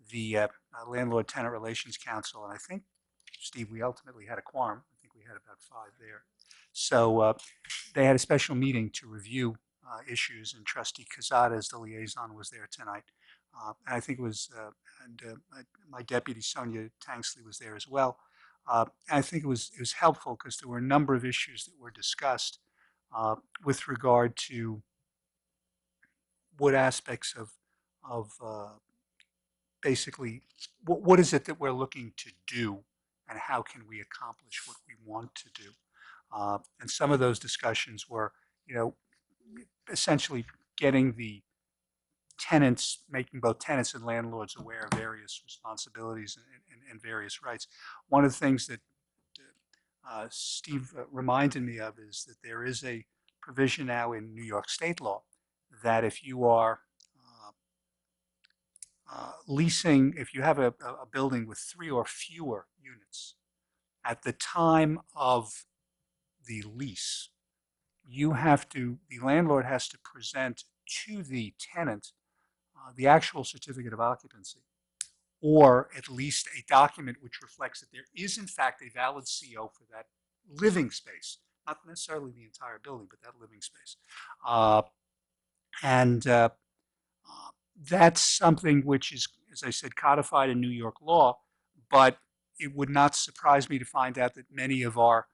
the Landlord-Tenant Relations Council, and I think, Steve, we ultimately had a quorum. I think we had about 5 there. So they had a special meeting to review issues, and Trustee Quezada, as the liaison, was there tonight. And I think it was, my deputy Sonia Tanksley was there as well. And I think it was helpful because there were a number of issues that were discussed with regard to what aspects of basically what is it that we're looking to do and how can we accomplish what we want to do. And some of those discussions were, essentially getting the tenants, making both tenants and landlords aware of various responsibilities and various rights. One of the things that Steve reminded me of is that there is a provision now in New York state law that if you are leasing, if you have a building with 3 or fewer units, at the time of the lease, the landlord has to present to the tenant the actual certificate of occupancy, or at least a document which reflects that there is in fact a valid CO for that living space, not necessarily the entire building, but that living space. That's something which is, as I said, codified in New York law, but it would not surprise me to find out that many of our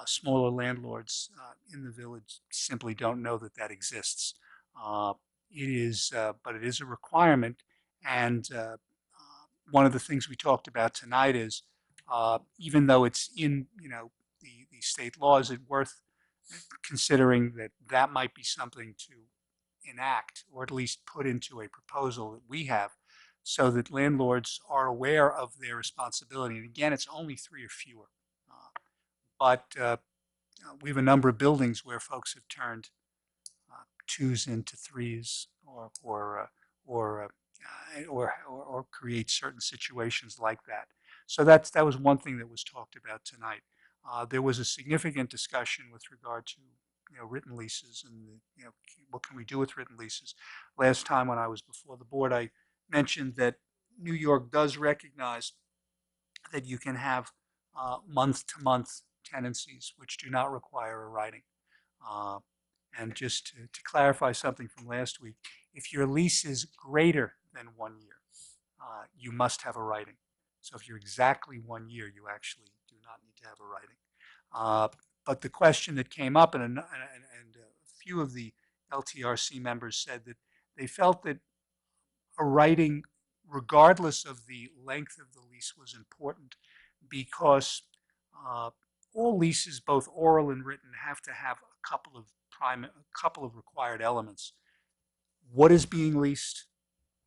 smaller landlords in the village simply don't know that that exists. It is a requirement, and one of the things we talked about tonight is, even though it's in the state laws, it's worth considering that might be something to enact, or at least put into a proposal that we have, so that landlords are aware of their responsibility. And again, it's only 3 or fewer. But we have a number of buildings where folks have turned 2s into 3s, or create certain situations like that. So that was one thing that was talked about tonight. There was a significant discussion with regard to written leases and what can we do with written leases. Last time when I was before the board, I mentioned that New York does recognize that you can have month-to-month tenancies which do not require a writing. And just to clarify something from last week, if your lease is greater than 1 year, you must have a writing. So if you're exactly 1 year, you actually do not need to have a writing. But the question that came up, and a few of the LTRC members said that they felt that a writing, regardless of the length of the lease, was important because all leases, both oral and written, have to have a couple of required elements. What is being leased,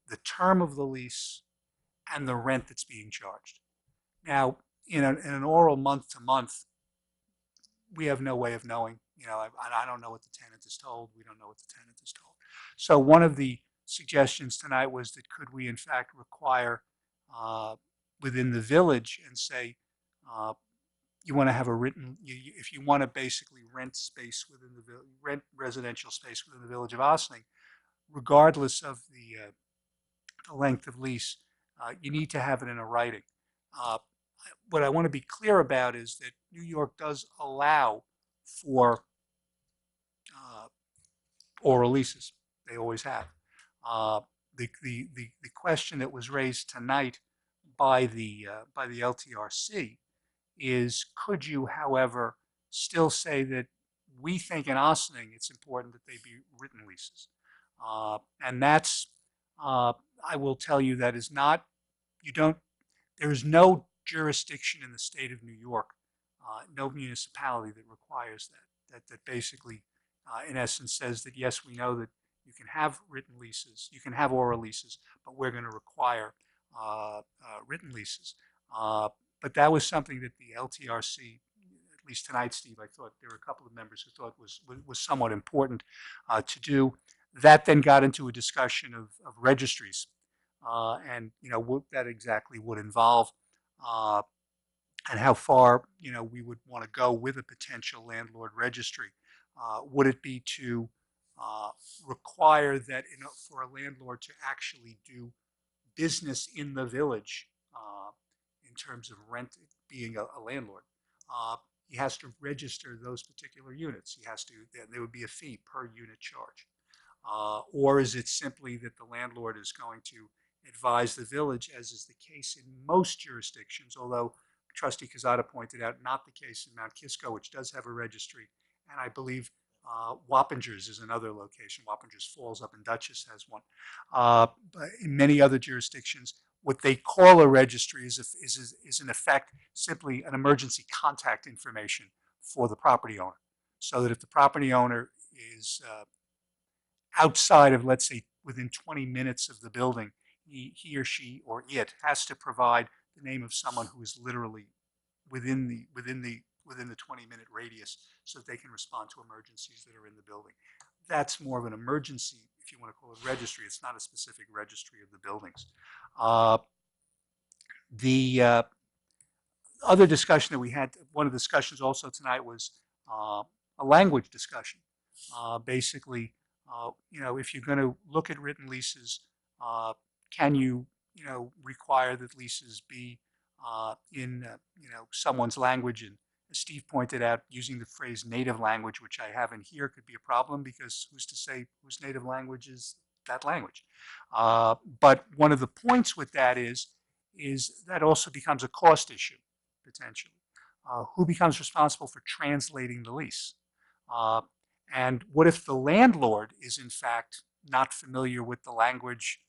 the term of the lease, and the rent that's being charged. Now, in an oral month-to-month, we have no way of knowing. I don't know what the tenant is told. We don't know what the tenant is told. So one of the suggestions tonight was that could we in fact require within the village and say you want to have a written, if you want to basically rent space within the rent residential space within the village of Ossining, regardless of the length of lease, you need to have it in a writing. What I want to be clear about is that New York does allow for oral leases. They always have. The question that was raised tonight by the LTRC is, could you, however, still say that we think in Ossining it's important that they be written leases? And that's, I will tell you, that is not, there is no jurisdiction in the state of New York, no municipality that requires that basically, in essence, says that yes, we know that you can have written leases, you can have oral leases, but we're going to require written leases. But that was something that the LTRC, at least tonight, Steve, I thought there were a couple of members who thought was somewhat important to do. That then got into a discussion of registries, and what that exactly would involve, and how far we would want to go with a potential landlord registry. Would it be to require that for a landlord to actually do business in the village in terms of rent, being a landlord? He has to register those particular units. There would be a fee per unit charge. Or is it simply that the landlord is going to advise the village, as is the case in most jurisdictions, although Trustee Quezada pointed out not the case in Mount Kisco, which does have a registry, and I believe Wappingers is another location. Wappingers Falls up in Dutchess has one. But in many other jurisdictions, what they call a registry is in effect simply an emergency contact information for the property owner, so that if the property owner is outside of, let's say, within 20 minutes of the building, he or she or it has to provide the name of someone who is literally within the 20-minute radius, so that they can respond to emergencies that are in the building. That's more of an emergency, if you want to call it registry. It's not a specific registry of the buildings. The other discussion that we had, one of the discussions also tonight, was a language discussion. Basically, if you're going to look at written leases, can you, require that leases be in, someone's language? And as Steve pointed out, using the phrase native language, which I have in here, could be a problem, because who's to say whose native language is that language? But one of the points with that is that also becomes a cost issue, potentially. Who becomes responsible for translating the lease? And what if the landlord is in fact not familiar with the language,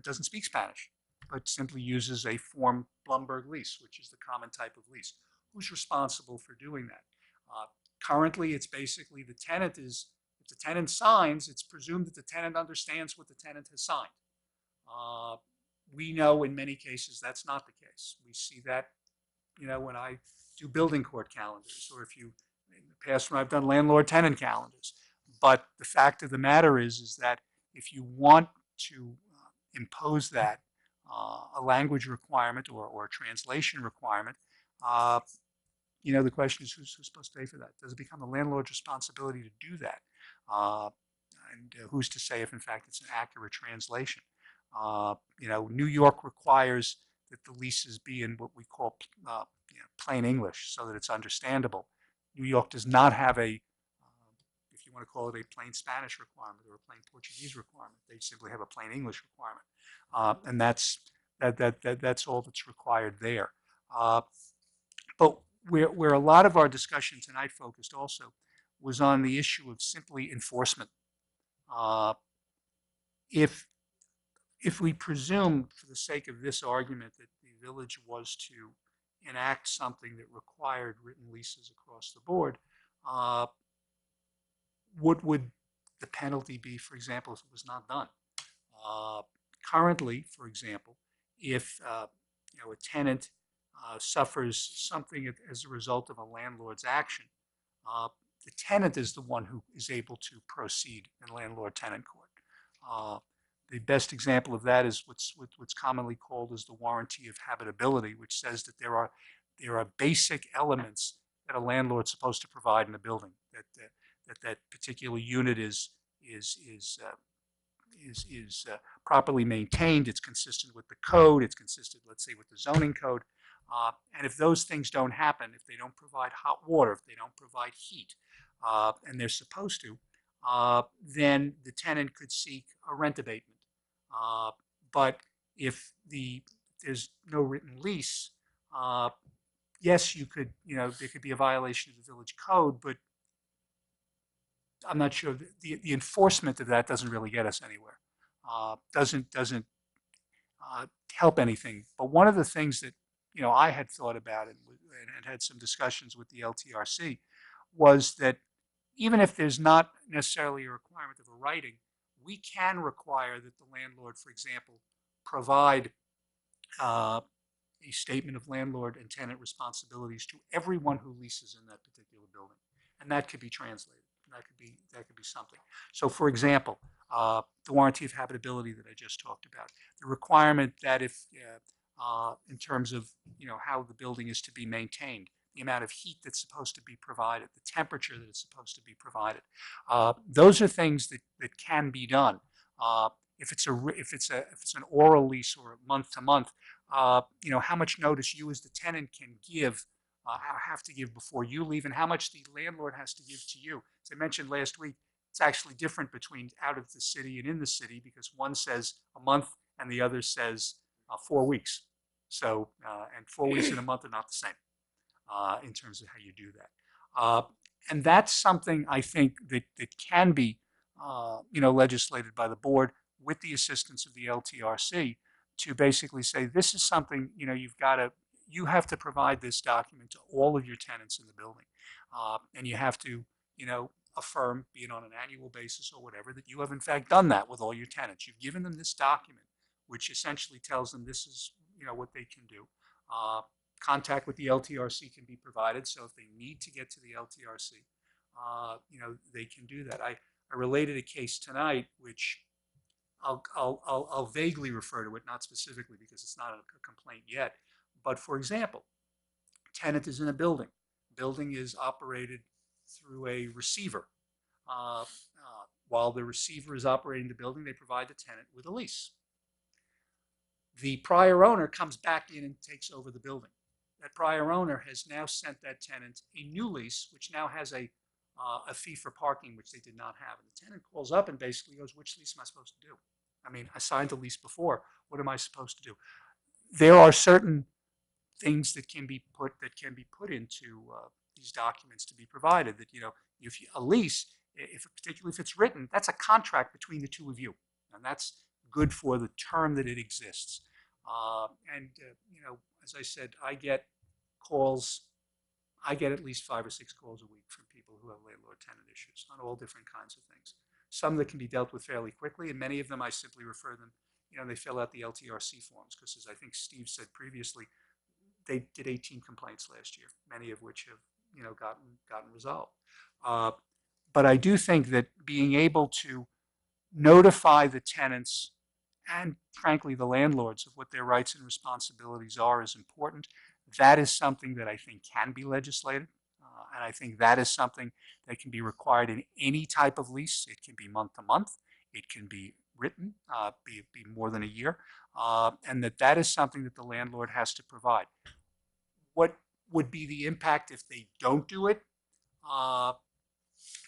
doesn't speak Spanish, but simply uses a form Blumberg lease, which is the common type of lease? Who's responsible for doing that? Currently, it's basically the tenant is, if the tenant signs, it's presumed that the tenant understands what the tenant has signed. We know in many cases that's not the case. We see that, when I do building court calendars, or if you, in the past when I've done landlord-tenant calendars. But the fact of the matter is that if you want to impose that, a language requirement or a translation requirement, the question is who's supposed to pay for that? Does it become the landlord's responsibility to do that? And who's to say if in fact it's an accurate translation? New York requires that the leases be in what we call plain English so that it's understandable. New York does not have if you want to call it a plain Spanish requirement or a plain Portuguese requirement. They simply have a plain English requirement, and that's all that's required there. But where a lot of our discussion tonight focused also was on the issue of simply enforcement. If we presume, for the sake of this argument, that the village was to enact something that required written leases across the board, what would the penalty be, for example, if it was not done? Currently, for example, if a tenant suffers something as a result of a landlord's action, the tenant is the one who is able to proceed in landlord-tenant court. The best example of that is what's commonly called as the warranty of habitability, which says that there are basic elements that a landlord's supposed to provide in a building. That particular unit is properly maintained. It's consistent with the code. It's consistent, let's say, with the zoning code. And if those things don't happen, if they don't provide hot water, if they don't provide heat, and they're supposed to, then the tenant could seek a rent abatement. But if there's no written lease, yes, you could, there could be a violation of the village code, but I'm not sure the enforcement of that doesn't really get us anywhere. Doesn't help anything. But one of the things that I had thought about and had some discussions with the LTRC was that even if there's not necessarily a requirement of a writing, we can require that the landlord, for example, provide a statement of landlord and tenant responsibilities to everyone who leases in that particular building, and that could be translated. That could be something. So, for example, the warranty of habitability that I just talked about, the requirement that if, in terms of how the building is to be maintained, the amount of heat that's supposed to be provided, the temperature that it's supposed to be provided, those are things that can be done. If it's an oral lease or month to month, how much notice you as the tenant can give. Have to give before you leave, and how much the landlord has to give to you. As I mentioned last week, it's actually different between out of the city and in the city because one says a month and the other says 4 weeks. So, and 4 weeks and a month are not the same in terms of how you do that. And that's something I think that can be, legislated by the board with the assistance of the LTRC to basically say this is something you have to provide this document to all of your tenants in the building. And you have to, affirm, be it on an annual basis or whatever, that you have in fact done that with all your tenants. You've given them this document, which essentially tells them this is, what they can do. Contact with the LTRC can be provided, so if they need to get to the LTRC, they can do that. I related a case tonight, which I'll vaguely refer to it, not specifically because it's not a complaint yet. But for example, tenant is in a building. Building is operated through a receiver. While the receiver is operating the building, they provide the tenant with a lease. The prior owner comes back in and takes over the building. That prior owner has now sent that tenant a new lease, which now has a fee for parking, which they did not have. And the tenant calls up and basically goes, which lease am I supposed to do? I mean, I signed a lease before. What am I supposed to do? There are certain things that can be put into these documents to be provided. That if a lease, particularly if it's written, that's a contract between the two of you, and that's good for the term that it exists. As I said, I get calls. I get at least 5 or 6 calls a week from people who have landlord-tenant issues on all different kinds of things. Some that can be dealt with fairly quickly, and many of them I simply refer them, they fill out the LTRC forms, because as I think Steve said previously, they did 18 complaints last year, many of which have, gotten resolved. But I do think that being able to notify the tenants and frankly the landlords of what their rights and responsibilities are is important. That is something that I think can be legislated. And I think that is something that can be required in any type of lease. It can be month to month. It can be written, be more than a year. And that is something that the landlord has to provide. What would be the impact if they don't do it?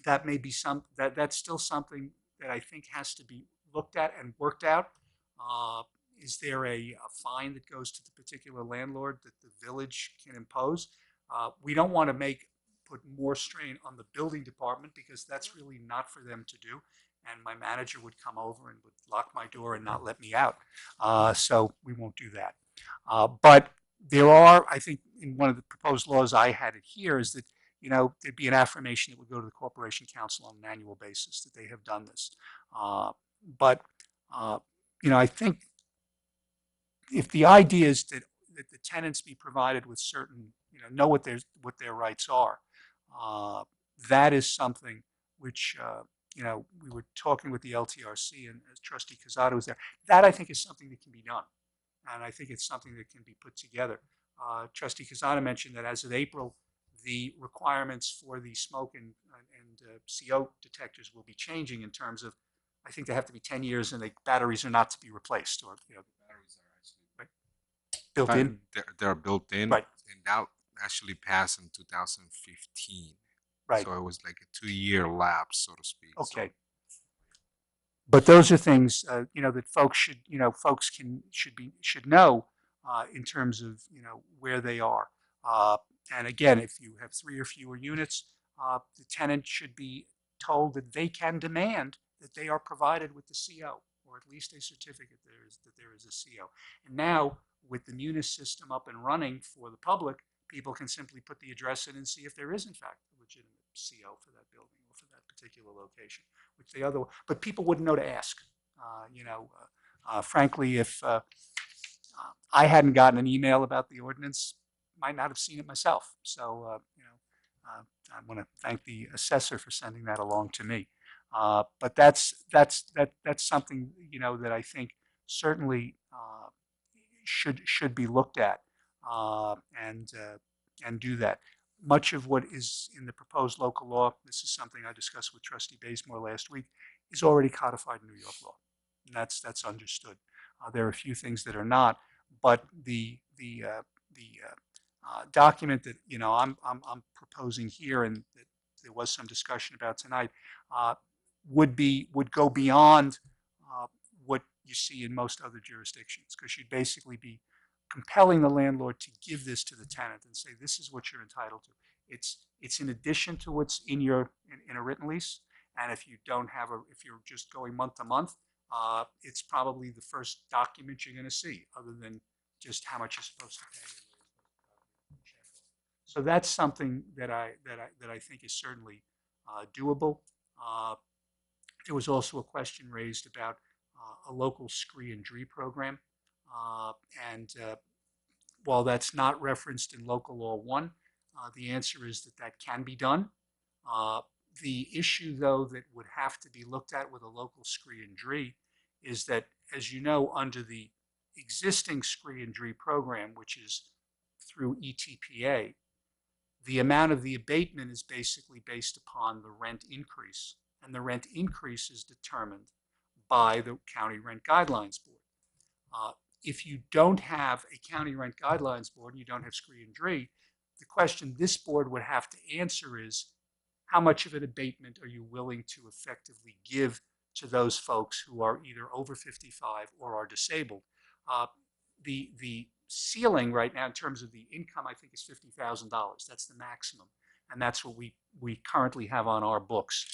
That may be that's still something that I think has to be looked at and worked out. Is there a fine that goes to the particular landlord that the village can impose? We don't want to put more strain on the building department, because that's really not for them to do. And my manager would come over and would lock my door and not let me out. So we won't do that. But there are, I think, in one of the proposed laws I had it here is that, there'd be an affirmation that would go to the Corporation Council on an annual basis that they have done this. But I think if the idea is that the tenants be provided with certain, know what their rights are, that is something which, we were talking with the LTRC, and as Trustee Cazzato was there, that I think is something that can be done. And I think it's something that can be put together. Trustee Cazzato mentioned that as of April, the requirements for the smoke and CO detectors will be changing in terms of, I think they have to be 10 years and the batteries are not to be replaced, or Batteries are actually built in. They're built in, Right. and that actually passed in 2015. Right. So it was like a 2-year lapse, so to speak. Okay. But those are things, that folks should know in terms of, where they are. And again, if you have 3 or fewer units, the tenant should be told that they can demand that they are provided with the CO, or at least a certificate that there is a CO. And now, with the Munis system up and running for the public, people can simply put the address in and see if there is, in fact, a legitimate CO for that building or for that particular location, but people wouldn't know to ask. Frankly, if I hadn't gotten an email about the ordinance, might not have seen it myself. So, I want to thank the assessor for sending that along to me. But that's something, that I think certainly should be looked at and do that. Much of what is in the proposed local law, this is something I discussed with Trustee Bazemore last week, is already codified in New York law. And that's understood. There are a few things that are not, but the document that I'm proposing here, and that there was some discussion about tonight, would go beyond what you see in most other jurisdictions, because you'd basically be compelling the landlord to give this to the tenant and say, this is what you're entitled to. It's in addition to what's in a written lease. And if you if you're just going month to month, it's probably the first document you're going to see, other than just how much you're supposed to pay. So that's something that I think is certainly doable. There was also a question raised about a local scree and dree program. And while that's not referenced in Local Law 1, the answer is that can be done. The issue, though, that would have to be looked at with a local scree and dree is that, as you know, under the existing scree and dree program, which is through ETPA, the amount of the abatement is basically based upon the rent increase, and the rent increase is determined by the County Rent Guidelines Board. If you don't have a County Rent Guidelines Board and you don't have scree and dree, the question this board would have to answer is, how much of an abatement are you willing to effectively give to those folks who are either over 55 or are disabled? The ceiling right now in terms of the income, I think, is $50,000. That's the maximum, and that's what we currently have on our books.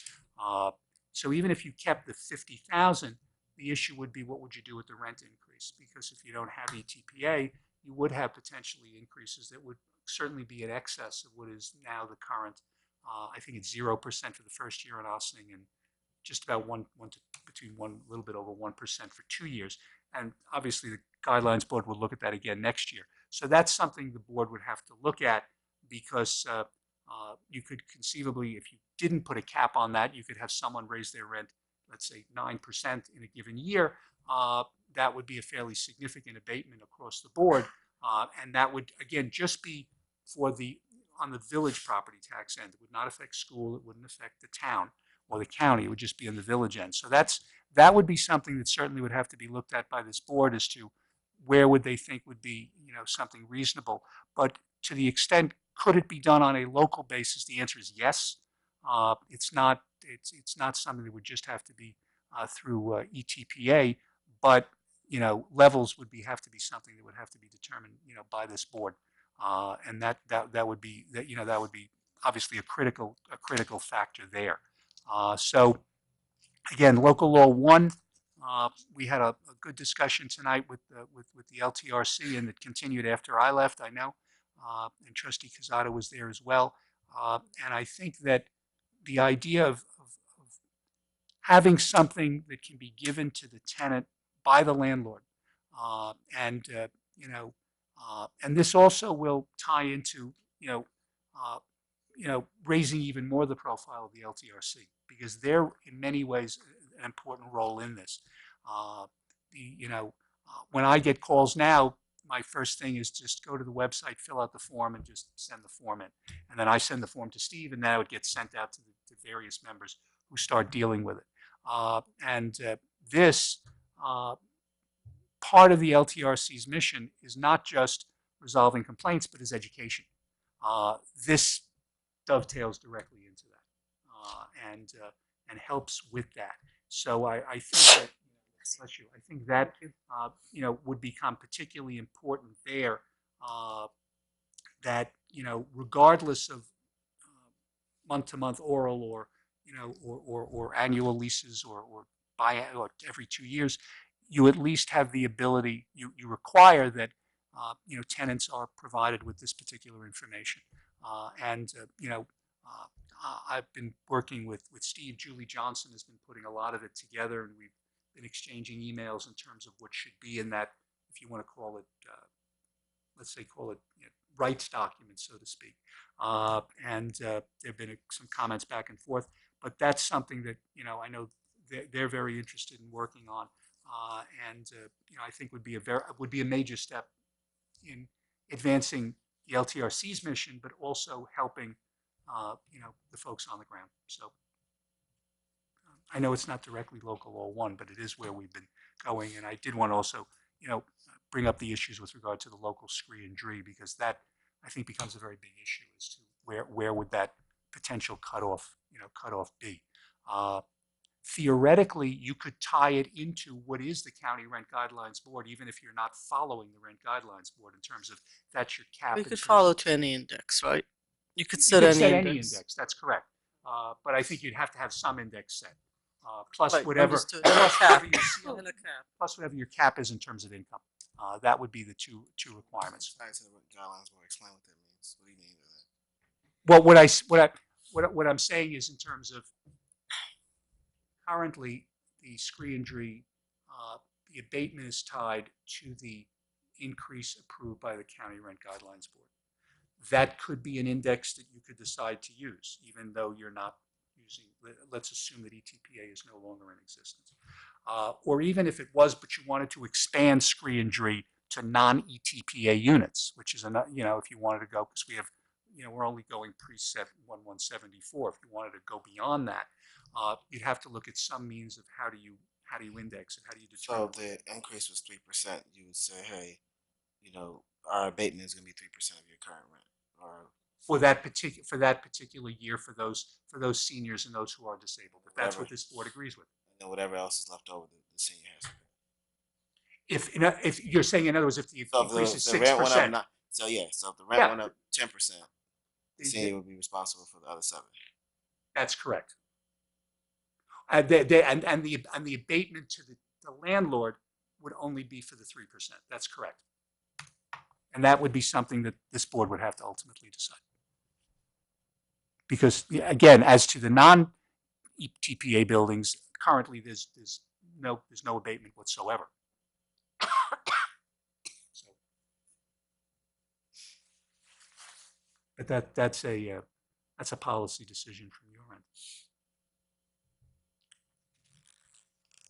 So even if you kept the $50,000, the issue would be, what would you do with the rent increase? Because if you don't have ETPA, you would have potentially increases that would certainly be in excess of what is now the current. I think it's 0% for the first year in Ossining, and just about a little bit over 1% for 2 years. and obviously the guidelines board will look at that again next year. So that's something the board would have to look at, because you could conceivably, if you didn't put a cap on that, you could have someone raise their rent, let's say 9% in a given year. That would be a fairly significant abatement across the board. And that would, again, just be on the village property tax end. It would not affect school, it wouldn't affect the town or the county, it would just be on the village end. So that would be something that certainly would have to be looked at by this board as to where would they think would be, something reasonable. But to the extent, could it be done on a local basis? The answer is yes. It's not something that would just have to be through ETPA, but levels would have to be something that would have to be determined, by this board, and that would be obviously a critical factor there. So again, local law 1. We had a good discussion tonight with the LTRC, and it continued after I left, I know, and Trustee Quezada was there as well. And I think that the idea of having something that can be given to the tenant by the landlord, and this also will tie into raising even more the profile of the LTRC, because they're in many ways an important role in this. When I get calls now, my first thing is just go to the website, fill out the form, and just send the form in. And then I send the form to Steve, and now it gets sent out to the various members who start dealing with it. This part of the LTRC's mission is not just resolving complaints, but is education. This dovetails directly into that, and helps with that. So I think that, I think that would become particularly important there. That regardless of month-to-month oral or or annual leases or every 2 years, you at least have the ability. You require that tenants are provided with this particular information, I've been working with Steve. Julie Johnson has been putting a lot of it together, and we've been exchanging emails in terms of what should be in that, if you want to call it, let's say, rights document, so to speak. There have been some comments back and forth, but that's something that I know they're very interested in working on, I think would be a major step in advancing the LTRC's mission, but also helping the folks on the ground. So I know it's not directly local law 1, but it is where we've been going. And I did want to also, bring up the issues with regard to the local scree and dree, because that I think becomes a very big issue as to where would that potential cutoff be. Theoretically, you could tie it into what is the County Rent Guidelines Board, even if you're not following the Rent Guidelines Board in terms of that's your cap. You could follow to any index, right? You could set any index. That's correct. But I think you'd have to have some index set, plus Right, whatever, understood. plus whatever your cap is in terms of income. That would be the two requirements. Guidelines will explain what that means. What do you mean by that? Well, what I'm saying is, in terms of currently the scree and dree, the abatement is tied to the increase approved by the County Rent Guidelines Board. That could be an index that you could decide to use, even though you're not using, let's assume that ETPA is no longer in existence. Or even if it was, but you wanted to expand scree and dree to non-ETPA units, which is, if you wanted to go, because we have, we're only going pre-1174. If you wanted to go beyond that, you'd have to look at some means of how do you index it, how do you determine. So if the increase was 3%, you would say, hey, our abatement is going to be 3% of your current rent, or for that particular year, for those seniors and those who are disabled. If that's what this board agrees with. And then whatever else is left over, the senior has to pay. If you're saying, in other words, if the increase is 6%. So if the rent went up 10%, the senior would be responsible for the other 7%. That's correct. And the abatement to the landlord would only be for the 3%. That's correct. And that would be something that this board would have to ultimately decide. Because, again, as to the non-ETPA buildings, currently there's no abatement whatsoever. So, but that's a policy decision from your end.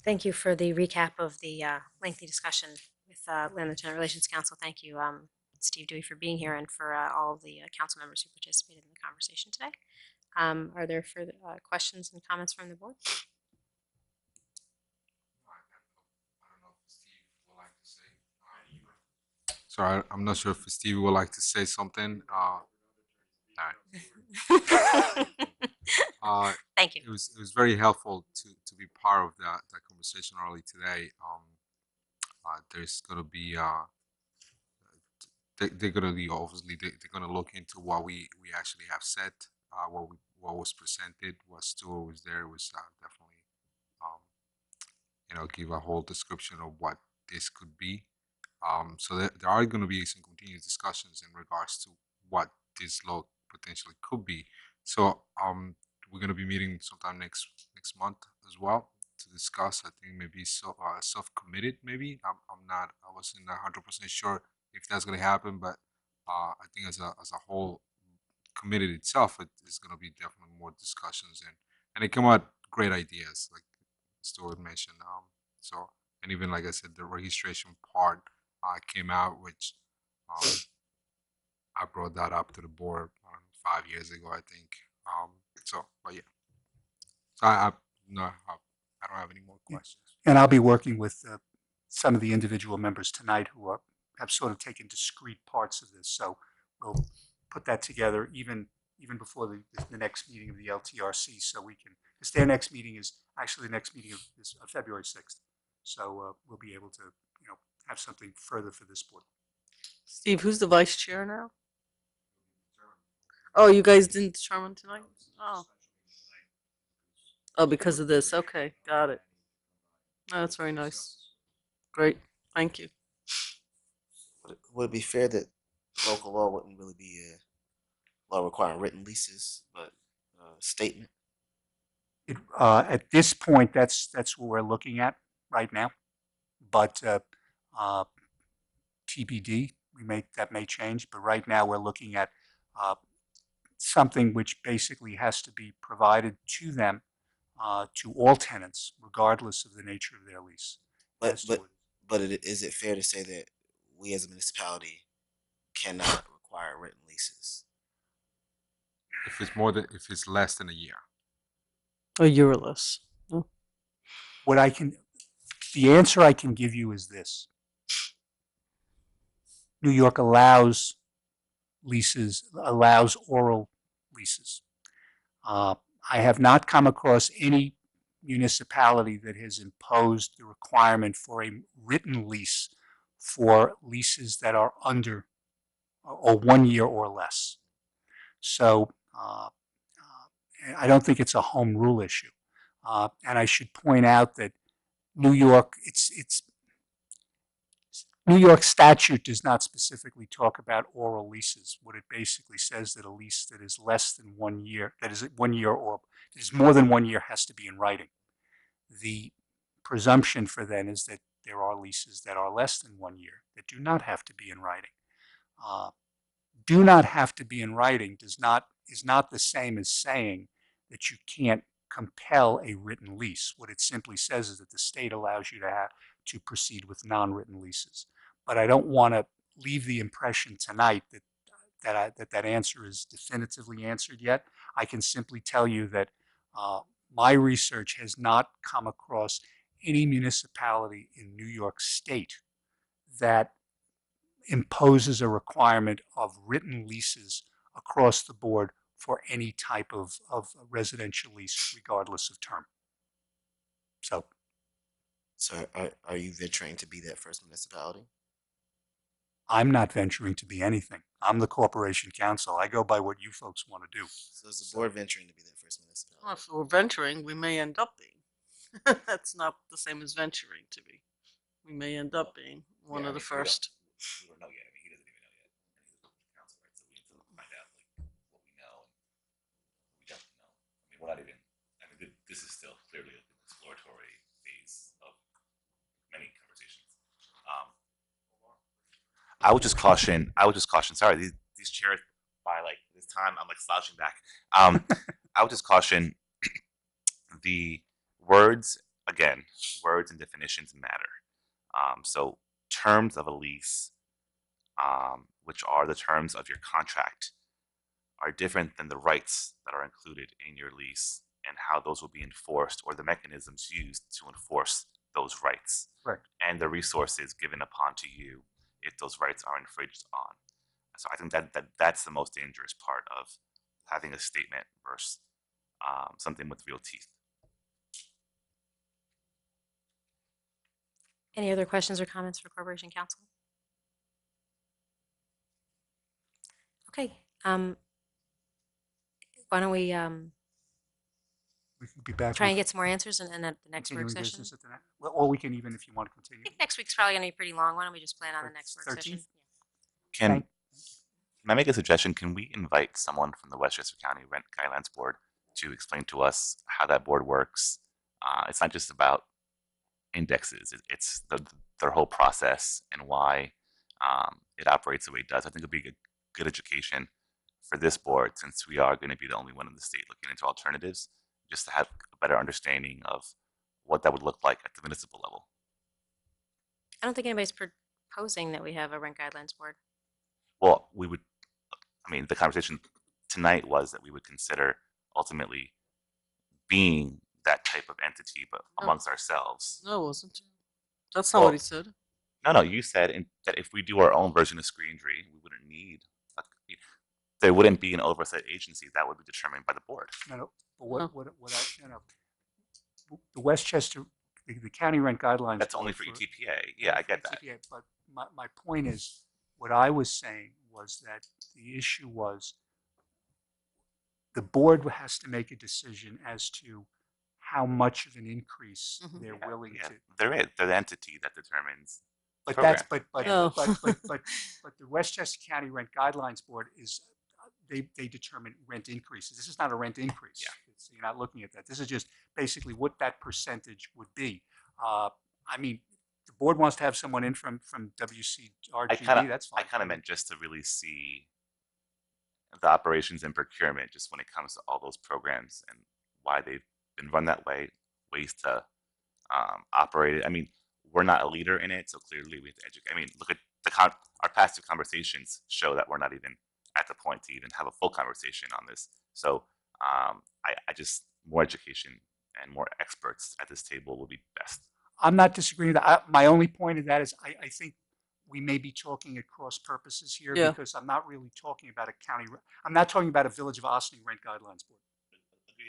Thank you for the recap of the lengthy discussion with Land and Tenant Relations Council. Thank you, Steve Dewey, for being here and for all of the council members who participated in the conversation today. Are there further questions and comments from the board? So I'm not sure if Steve would like to say something. All right. Thank you. It was very helpful to be part of that conversation early today. There's gonna be they're gonna be obviously they're gonna look into what we actually have said, what was presented, what Stuart was there was definitely give a whole description of what this could be. So there are going to be some continuous discussions in regards to what this law potentially could be. So we're going to be meeting sometime next month as well to discuss. I think maybe self-committed. Maybe I wasn't 100% sure if that's going to happen, but I think as a whole, committed itself, it's going to be definitely more discussions and it come out great ideas like Stuart mentioned. So and even like I said, the registration part came out, which I brought that up to the board 5 years ago, I think. But yeah. So I don't have any more questions. And I'll be working with some of the individual members tonight who have sort of taken discrete parts of this. So we'll put that together even before the next meeting of the LTRC, so we can, because their next meeting is actually the next meeting is February 6th. So we'll be able to, have something further for this board. Steve, who's the vice chair now? Oh, you guys didn't determine tonight? Oh, because of this. Okay, got it. Oh, that's very nice. Great, thank you. Would it be fair that local law wouldn't really be a law requiring written leases, but a statement? At this point, that's what we're looking at right now. But TBD, that may change. But right now, we're looking at something which basically has to be provided to them, to all tenants, regardless of the nature of their lease. But is it fair to say that we as a municipality cannot require written leases? If it's less than a year. A year or less. Oh. The answer I can give you is this. New York allows oral leases. I have not come across any municipality that has imposed the requirement for a written lease for leases that are under or 1 year or less. So I don't think it's a home rule issue. And I should point out that New York, New York statute does not specifically talk about oral leases. What it basically says that a lease that is less than 1 year, that is 1 year or is more than 1 year, has to be in writing. The presumption for then is that there are leases that are less than 1 year that do not have to be in writing. Do not have to be in writing is not the same as saying that you can't compel a written lease. What it simply says is that the state allows you to proceed with non-written leases. But I don't want to leave the impression tonight that answer is definitively answered yet. I can simply tell you that my research has not come across any municipality in New York State that imposes a requirement of written leases across the board for any type of residential lease, regardless of term. So are you venturing to be that first municipality? I'm not venturing to be anything. I'm the corporation counsel. I go by what you folks want to do. So is the board venturing to be that first municipality? Well, if we're venturing, we may end up being. That's not the same as venturing to be. We may end up being one of the first. We don't know yet. I mean, he doesn't even know yet. And he's the council, right? So we need to find out what we know and we don't know. I mean, we're not even. I mean, this is still clearly an exploratory phase of many conversations. I would just caution, sorry, these chairs, by like this time, I'm like slouching back. I would just caution the words, again, words and definitions matter. So terms of a lease, which are the terms of your contract, are different than the rights that are included in your lease and how those will be enforced or the mechanisms used to enforce those rights. Correct. And the resources given upon to you if those rights are infringed on. So I think that's the most dangerous part of having a statement versus something with real teeth. Any other questions or comments for Corporation Counsel? Okay. Why don't we We can be back try and with get some more answers and at the next work continuing session? business at the next, or we can even, if you want to I continue. think next week's probably going to be pretty long. Why don't we just plan on the next work 13th? session? Can I make a suggestion? Can we invite someone from the Westchester County Rent Guidelines Board to explain to us how that board works? It's not just about indexes. It's their whole process and why it operates the way it does. I think it'll be a good education for this board, since we are going to be the only one in the state looking into alternatives, just to have a better understanding of what that would look like at the municipal level. I don't think anybody's proposing that we have a rent guidelines board. Well, the conversation tonight was that we would consider ultimately being that type of entity, but amongst ourselves. No, it wasn't. That's not what he said. No, you said that if we do our own version of ScreenDree, we wouldn't need, there wouldn't be an oversight agency that would be determined by the board. No, but the Westchester, the county rent guidelines. That's only for ETPA. Yeah, I get that. ETPA, but my point is, what I was saying was that the issue was the board has to make a decision as to how much of an increase they're willing to. They're the entity that determines. But program. that's but the Westchester County Rent Guidelines Board is they determine rent increases. This is not a rent increase. Yeah. You're not looking at that. This is just basically what that percentage would be. The board wants to have someone in from WCRGB. That's fine. I kind of meant just to really see the operations and procurement, just when it comes to all those programs and why they've been run that way, ways to operate it. We're not a leader in it, so clearly we have to educate. Look at our past two conversations show that we're not even at the point to even have a full conversation on this. So I just, more education and more experts at this table will be best. I'm not disagreeing with that. My only point of that is I think we may be talking at cross purposes here, because I'm not really talking about a county. I'm not talking about a Village of Ossining Rent Guidelines Board.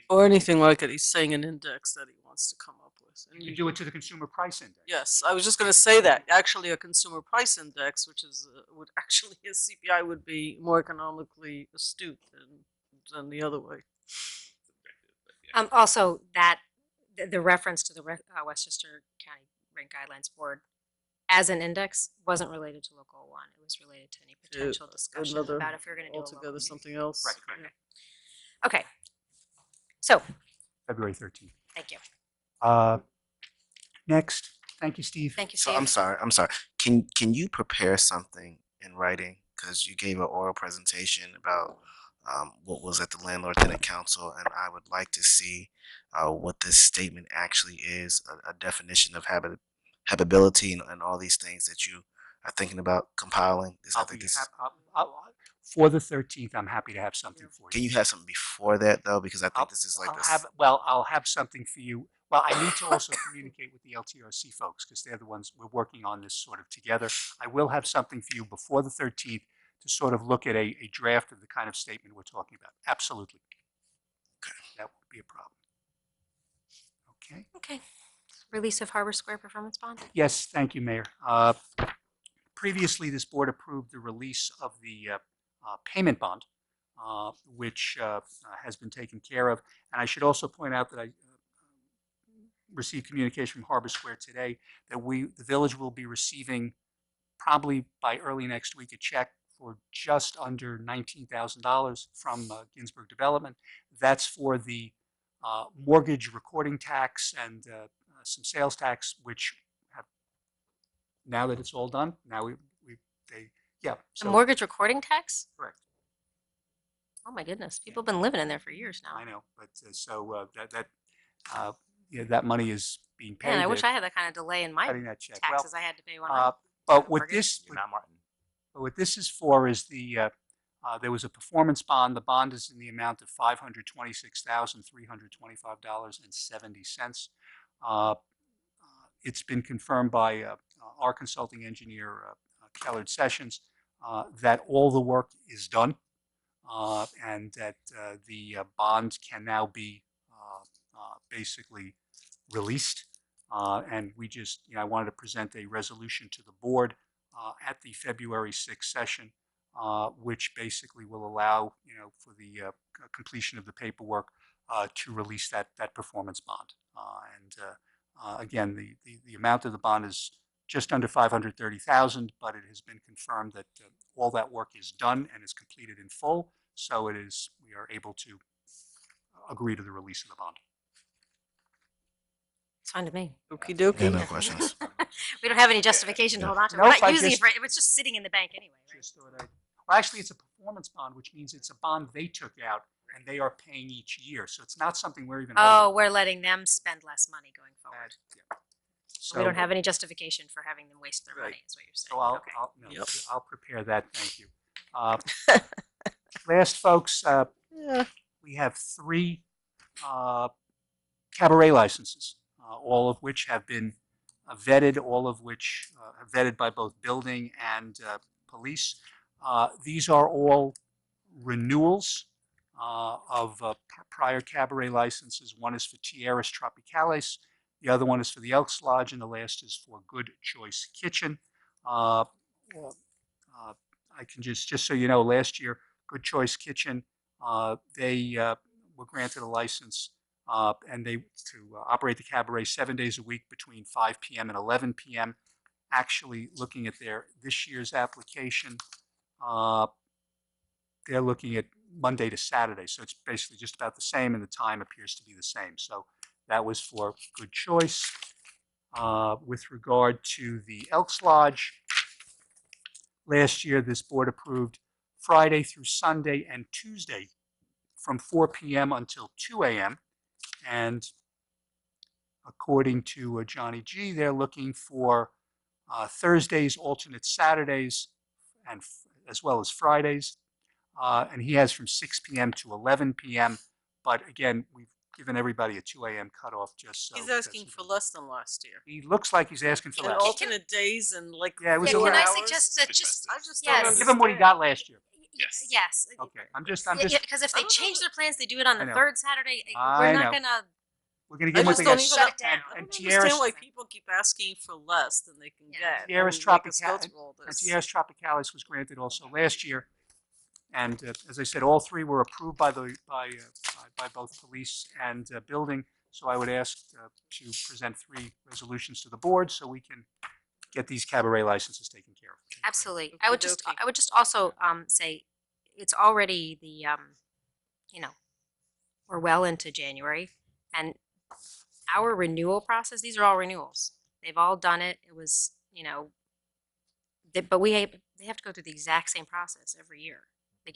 Or anything like it. He's saying an index that he wants to come up with. And you do it to the Consumer Price Index. Yes, I was just going to say that. Actually, a consumer price index, which is would actually a CPI, would be more economically astute than the other way. Also, that the reference to the Westchester County Rent Guidelines Board as an index wasn't related to Local 1. It was related to any potential discussion about if we were going to do altogether something else. Right. Yeah. Okay. So. February 13th. Thank you. Next, thank you, Steve. Thank you, So Steve. I'm sorry. Can you prepare something in writing? Because you gave an oral presentation about what was at the Landlord Tenant Council, and I would like to see what this statement actually is, a definition of habitability and all these things that you are thinking about compiling. For the 13th, I'm happy to have something for you. Can you have something before that, though? Because I think this is like I'll have something for you. Well, I need to also communicate with the LTRC folks, because they're the ones we're working on this sort of together. I will have something for you before the 13th to sort of look at a draft of the kind of statement we're talking about. Absolutely. Okay. That won't be a problem. Okay. Okay. Release of Harbor Square performance bond. Yes, thank you, Mayor. Previously, this board approved the release of the payment bond, which has been taken care of. And I should also point out that I received communication from Harbor Square today that the village will be receiving probably by early next week a check for just under $19,000 from Ginsburg Development. That's for the mortgage recording tax and some sales tax, which have, now that it's all done, now they Yeah. The So, mortgage recording tax? correct. Oh, my goodness. People have been living in there for years now. I know, but yeah, that money is being paid. Man, I wish They're I had that kind of delay in my cutting that check. Well, taxes I had to pay when I but what mortgage. this, You're Mount Martin. But what this is for is there was a performance bond. The bond is in the amount of $526,325.70. It's been confirmed by our consulting engineer, Kellard Sessions, that all the work is done and that the bond can now be basically released. And we just, I wanted to present a resolution to the board at the February 6th session, which basically will allow, for the completion of the paperwork to release that performance bond. Again, the amount of the bond is just under $530,000, but it has been confirmed that all that work is done and is completed in full. So we are able to agree to the release of the bond. It's fine to me. Okey dokey. No questions. We don't have any justification to hold on to. We're Nope, not I using it just- for, it was just sitting in the bank anyway, right? Just thought well, actually, it's a performance bond, which means it's a bond they took out and they are paying each year. So it's not something we're even Oh, holding. we're letting them spend less money going forward. Yeah. So we don't have any justification for having them waste their Right. money, is what you're saying. So Okay. Yep. I'll prepare that. Thank you. Last, folks, we have 3 cabaret licenses, all of which have been vetted, all of which are vetted by both building and police. These are all renewals of prior cabaret licenses. One is for Tierras Tropicales, the other one is for the Elks Lodge, and the last is for Good Choice Kitchen. I can just so you know, last year, Good Choice Kitchen, they were granted a license and to operate the cabaret 7 days a week between 5 p.m. and 11 p.m. Actually, looking at this year's application, they're looking at Monday to Saturday, so it's basically just about the same, and the time appears to be the same. So that was for Good Choice. With regard to the Elks Lodge, last year this board approved Friday through Sunday and Tuesday from 4 p.m. until 2 a.m. And according to Johnny G, they're looking for Thursdays, alternate Saturdays, and as well as Fridays. And he has from 6 p.m. to 11 p.m. But again, we've given everybody a 2 a.m. cutoff just so. He's asking for less than last year. He looks like he's asking for And less. alternate days and like Yeah, it was fewer a Can I hours. suggest that just, I just Yes. don't Give him what he understand. got last year. yes. Okay, I'm just. Because if they change their plans, they do it on I the know. third Saturday. I We're not know. gonna. We're gonna I give him what just they don't got. even Shut it down. I And don't Tierras, understand why people keep asking for less than they can Yeah. get. Tierras and make us go Tropical- through all and this. Tierras Tropicales was granted also last year. And as I said, all 3 were approved by both police and building. So I would ask to present 3 resolutions to the board so we can get these cabaret licenses taken care of. Absolutely. I would just Okey-dokey. also say it's already the we're well into January, and our renewal process. These are all renewals. They've all done it. It was but they have to go through the exact same process every year. They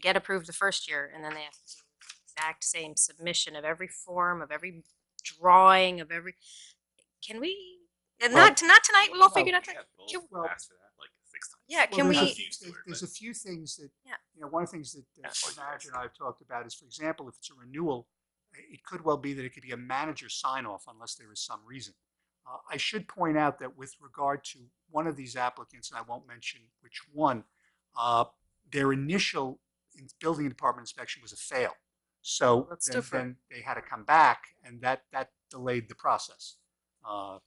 get approved the first year, and then they have to do the exact same submission of every form, of every drawing, of every. Can we? And Well- not tonight. We won't figure it out. Can- Well, Yeah, can there's we? there's a few things that, Yeah. one of the things that the manager and I have talked about is, for example, if it's a renewal, it could well be that it could be a manager sign-off unless there is some reason. I should point out that with regard to one of these applicants, and I won't mention which one, their initial building department inspection was a fail. So That's then different. they had to come back, and that delayed the process.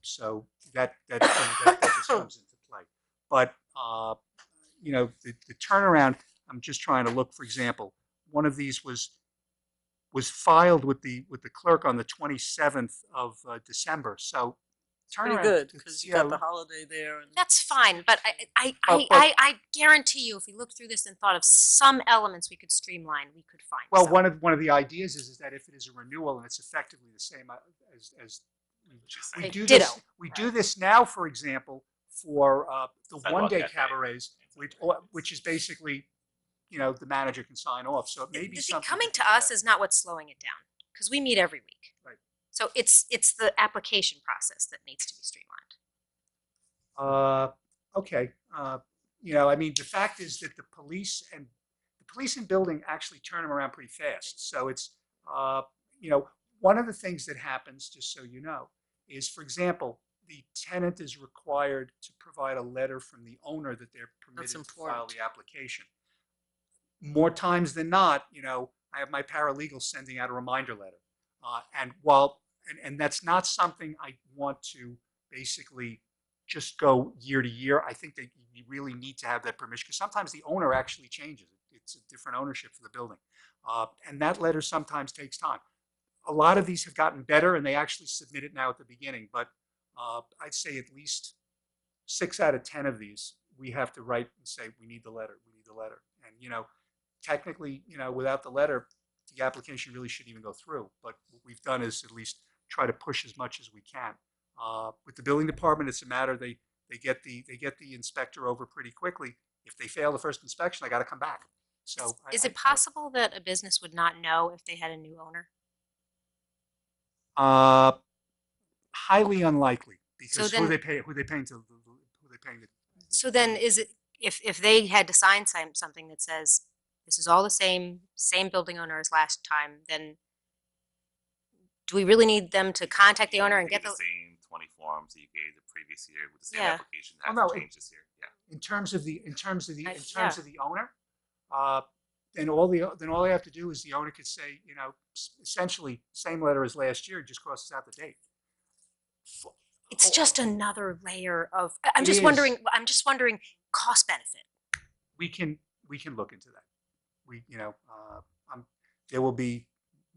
So that just comes into play. But the turnaround, I'm just trying to look, for example, one of these was filed with the clerk on the 27th of December. So Pretty turnaround, good, because you got the know, holiday there. And That's fine, but But- I guarantee you, if we looked through this and thought of some elements we could streamline, we could find. well, some. one of the ideas is that if it is a renewal and it's effectively the same as we do Ditto. this, we do this now, for example, for the Sidewalk one-day cafe. cabarets. which is basically, the manager can sign off. So it may be The something. coming to think us about. is not what's slowing it down, because we meet every week. Right. So it's the application process that needs to be streamlined. Okay. I mean, the fact is that the police and building actually turn them around pretty fast. So it's, one of the things that happens, just so you know, is, for example, the tenant is required to provide a letter from the owner that they're permitted to file important. the application. More times than not, I have my paralegal sending out a reminder letter. And that's not something I want to basically just go year to year. I think that you really need to have that permission, because sometimes the owner actually changes. It's a different ownership for the building. And that letter sometimes takes time. A lot of these have gotten better, and they actually submit it now at the beginning. But I'd say at least 6 out of 10 of these, we have to write and say, we need the letter, we need the letter. And, technically, without the letter, the application really shouldn't even go through. But what we've done is at least try to push as much as we can. With the building department, it's a matter they get the inspector over pretty quickly. If they fail the first inspection, I got to come back. So Is it possible that a business would not know if they had a new owner? Highly unlikely, because So then- who they paying to? So then is it, if they had to sign something that says, this is all the same building owner as last time, then do we really need them to contact the owner and get the? Same 20 forms that you gave the previous year with the same Yeah. application. Oh, Hasn't no, changed this year. Yeah. In terms of the Yeah. owner, then all they have to do is the owner could say, essentially same letter as last year, just crosses out the date. It's just another layer of, I'm It just is. wondering cost benefit. We can look into that. There will be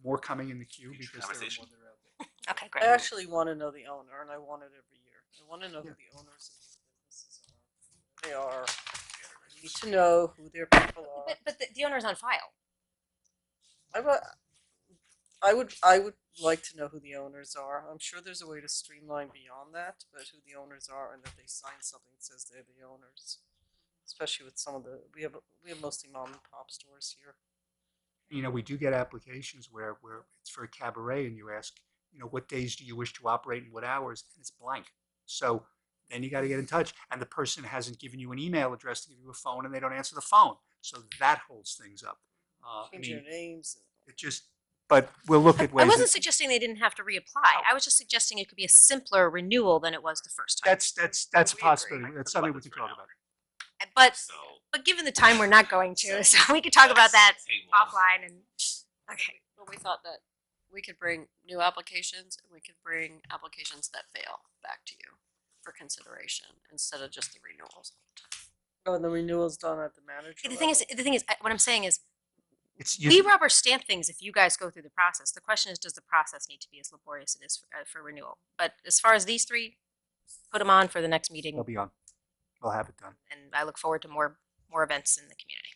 more coming in the queue Future because there are conversation. more that are out there. Okay, I great. actually want to know the owner, and I want it every year. I want to know who the owners of these businesses are. Who they are. I need to know who their people are. But the owner's on file. I would like to know who the owners are. I'm sure there's a way to streamline beyond that, but who the owners are and that they sign something that says they're the owners. Especially with some of we have mostly mom and pop stores here. We do get applications where it's for a cabaret, and you ask, what days do you wish to operate and what hours, and it's blank. So then you got to get in touch, and the person hasn't given you an email address to give you a phone, and they don't answer the phone. So that holds things up. Change their names. But we'll look at ways. I wasn't suggesting they didn't have to reapply. I was just suggesting it could be a simpler renewal than it was the first time. That's a possibility. That's something we can talk about. But given the time, we're not going to, so we could talk about that offline and, okay. But we thought that we could bring new applications and we could bring applications that fail back to you for consideration instead of just the renewals. Oh, and the renewal's done at the manager. The thing is, what I'm saying is, It's we rubber stamp things if you guys go through the process. The question is, does the process need to be as laborious as it is for renewal? But as far as these three, put them on for the next meeting, They'll be on. We'll have it done. and I look forward to more events in the community.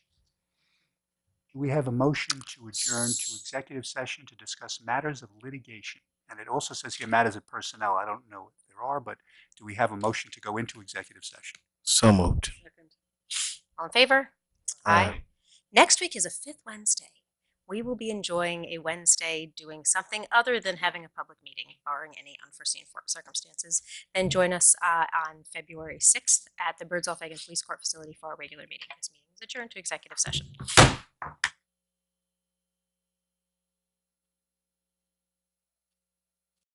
Do we have a motion to adjourn to executive session to discuss matters of litigation? And it also says here matters of personnel. I don't know if there are, but do we have a motion to go into executive session? So moved. All in favor? Aye. Next week is a fifth Wednesday. We will be enjoying a Wednesday doing something other than having a public meeting, barring any unforeseen circumstances. Then join us on February 6th at the Birdsall Fagan Police Court facility for our regular meeting. This meeting is adjourned to executive session.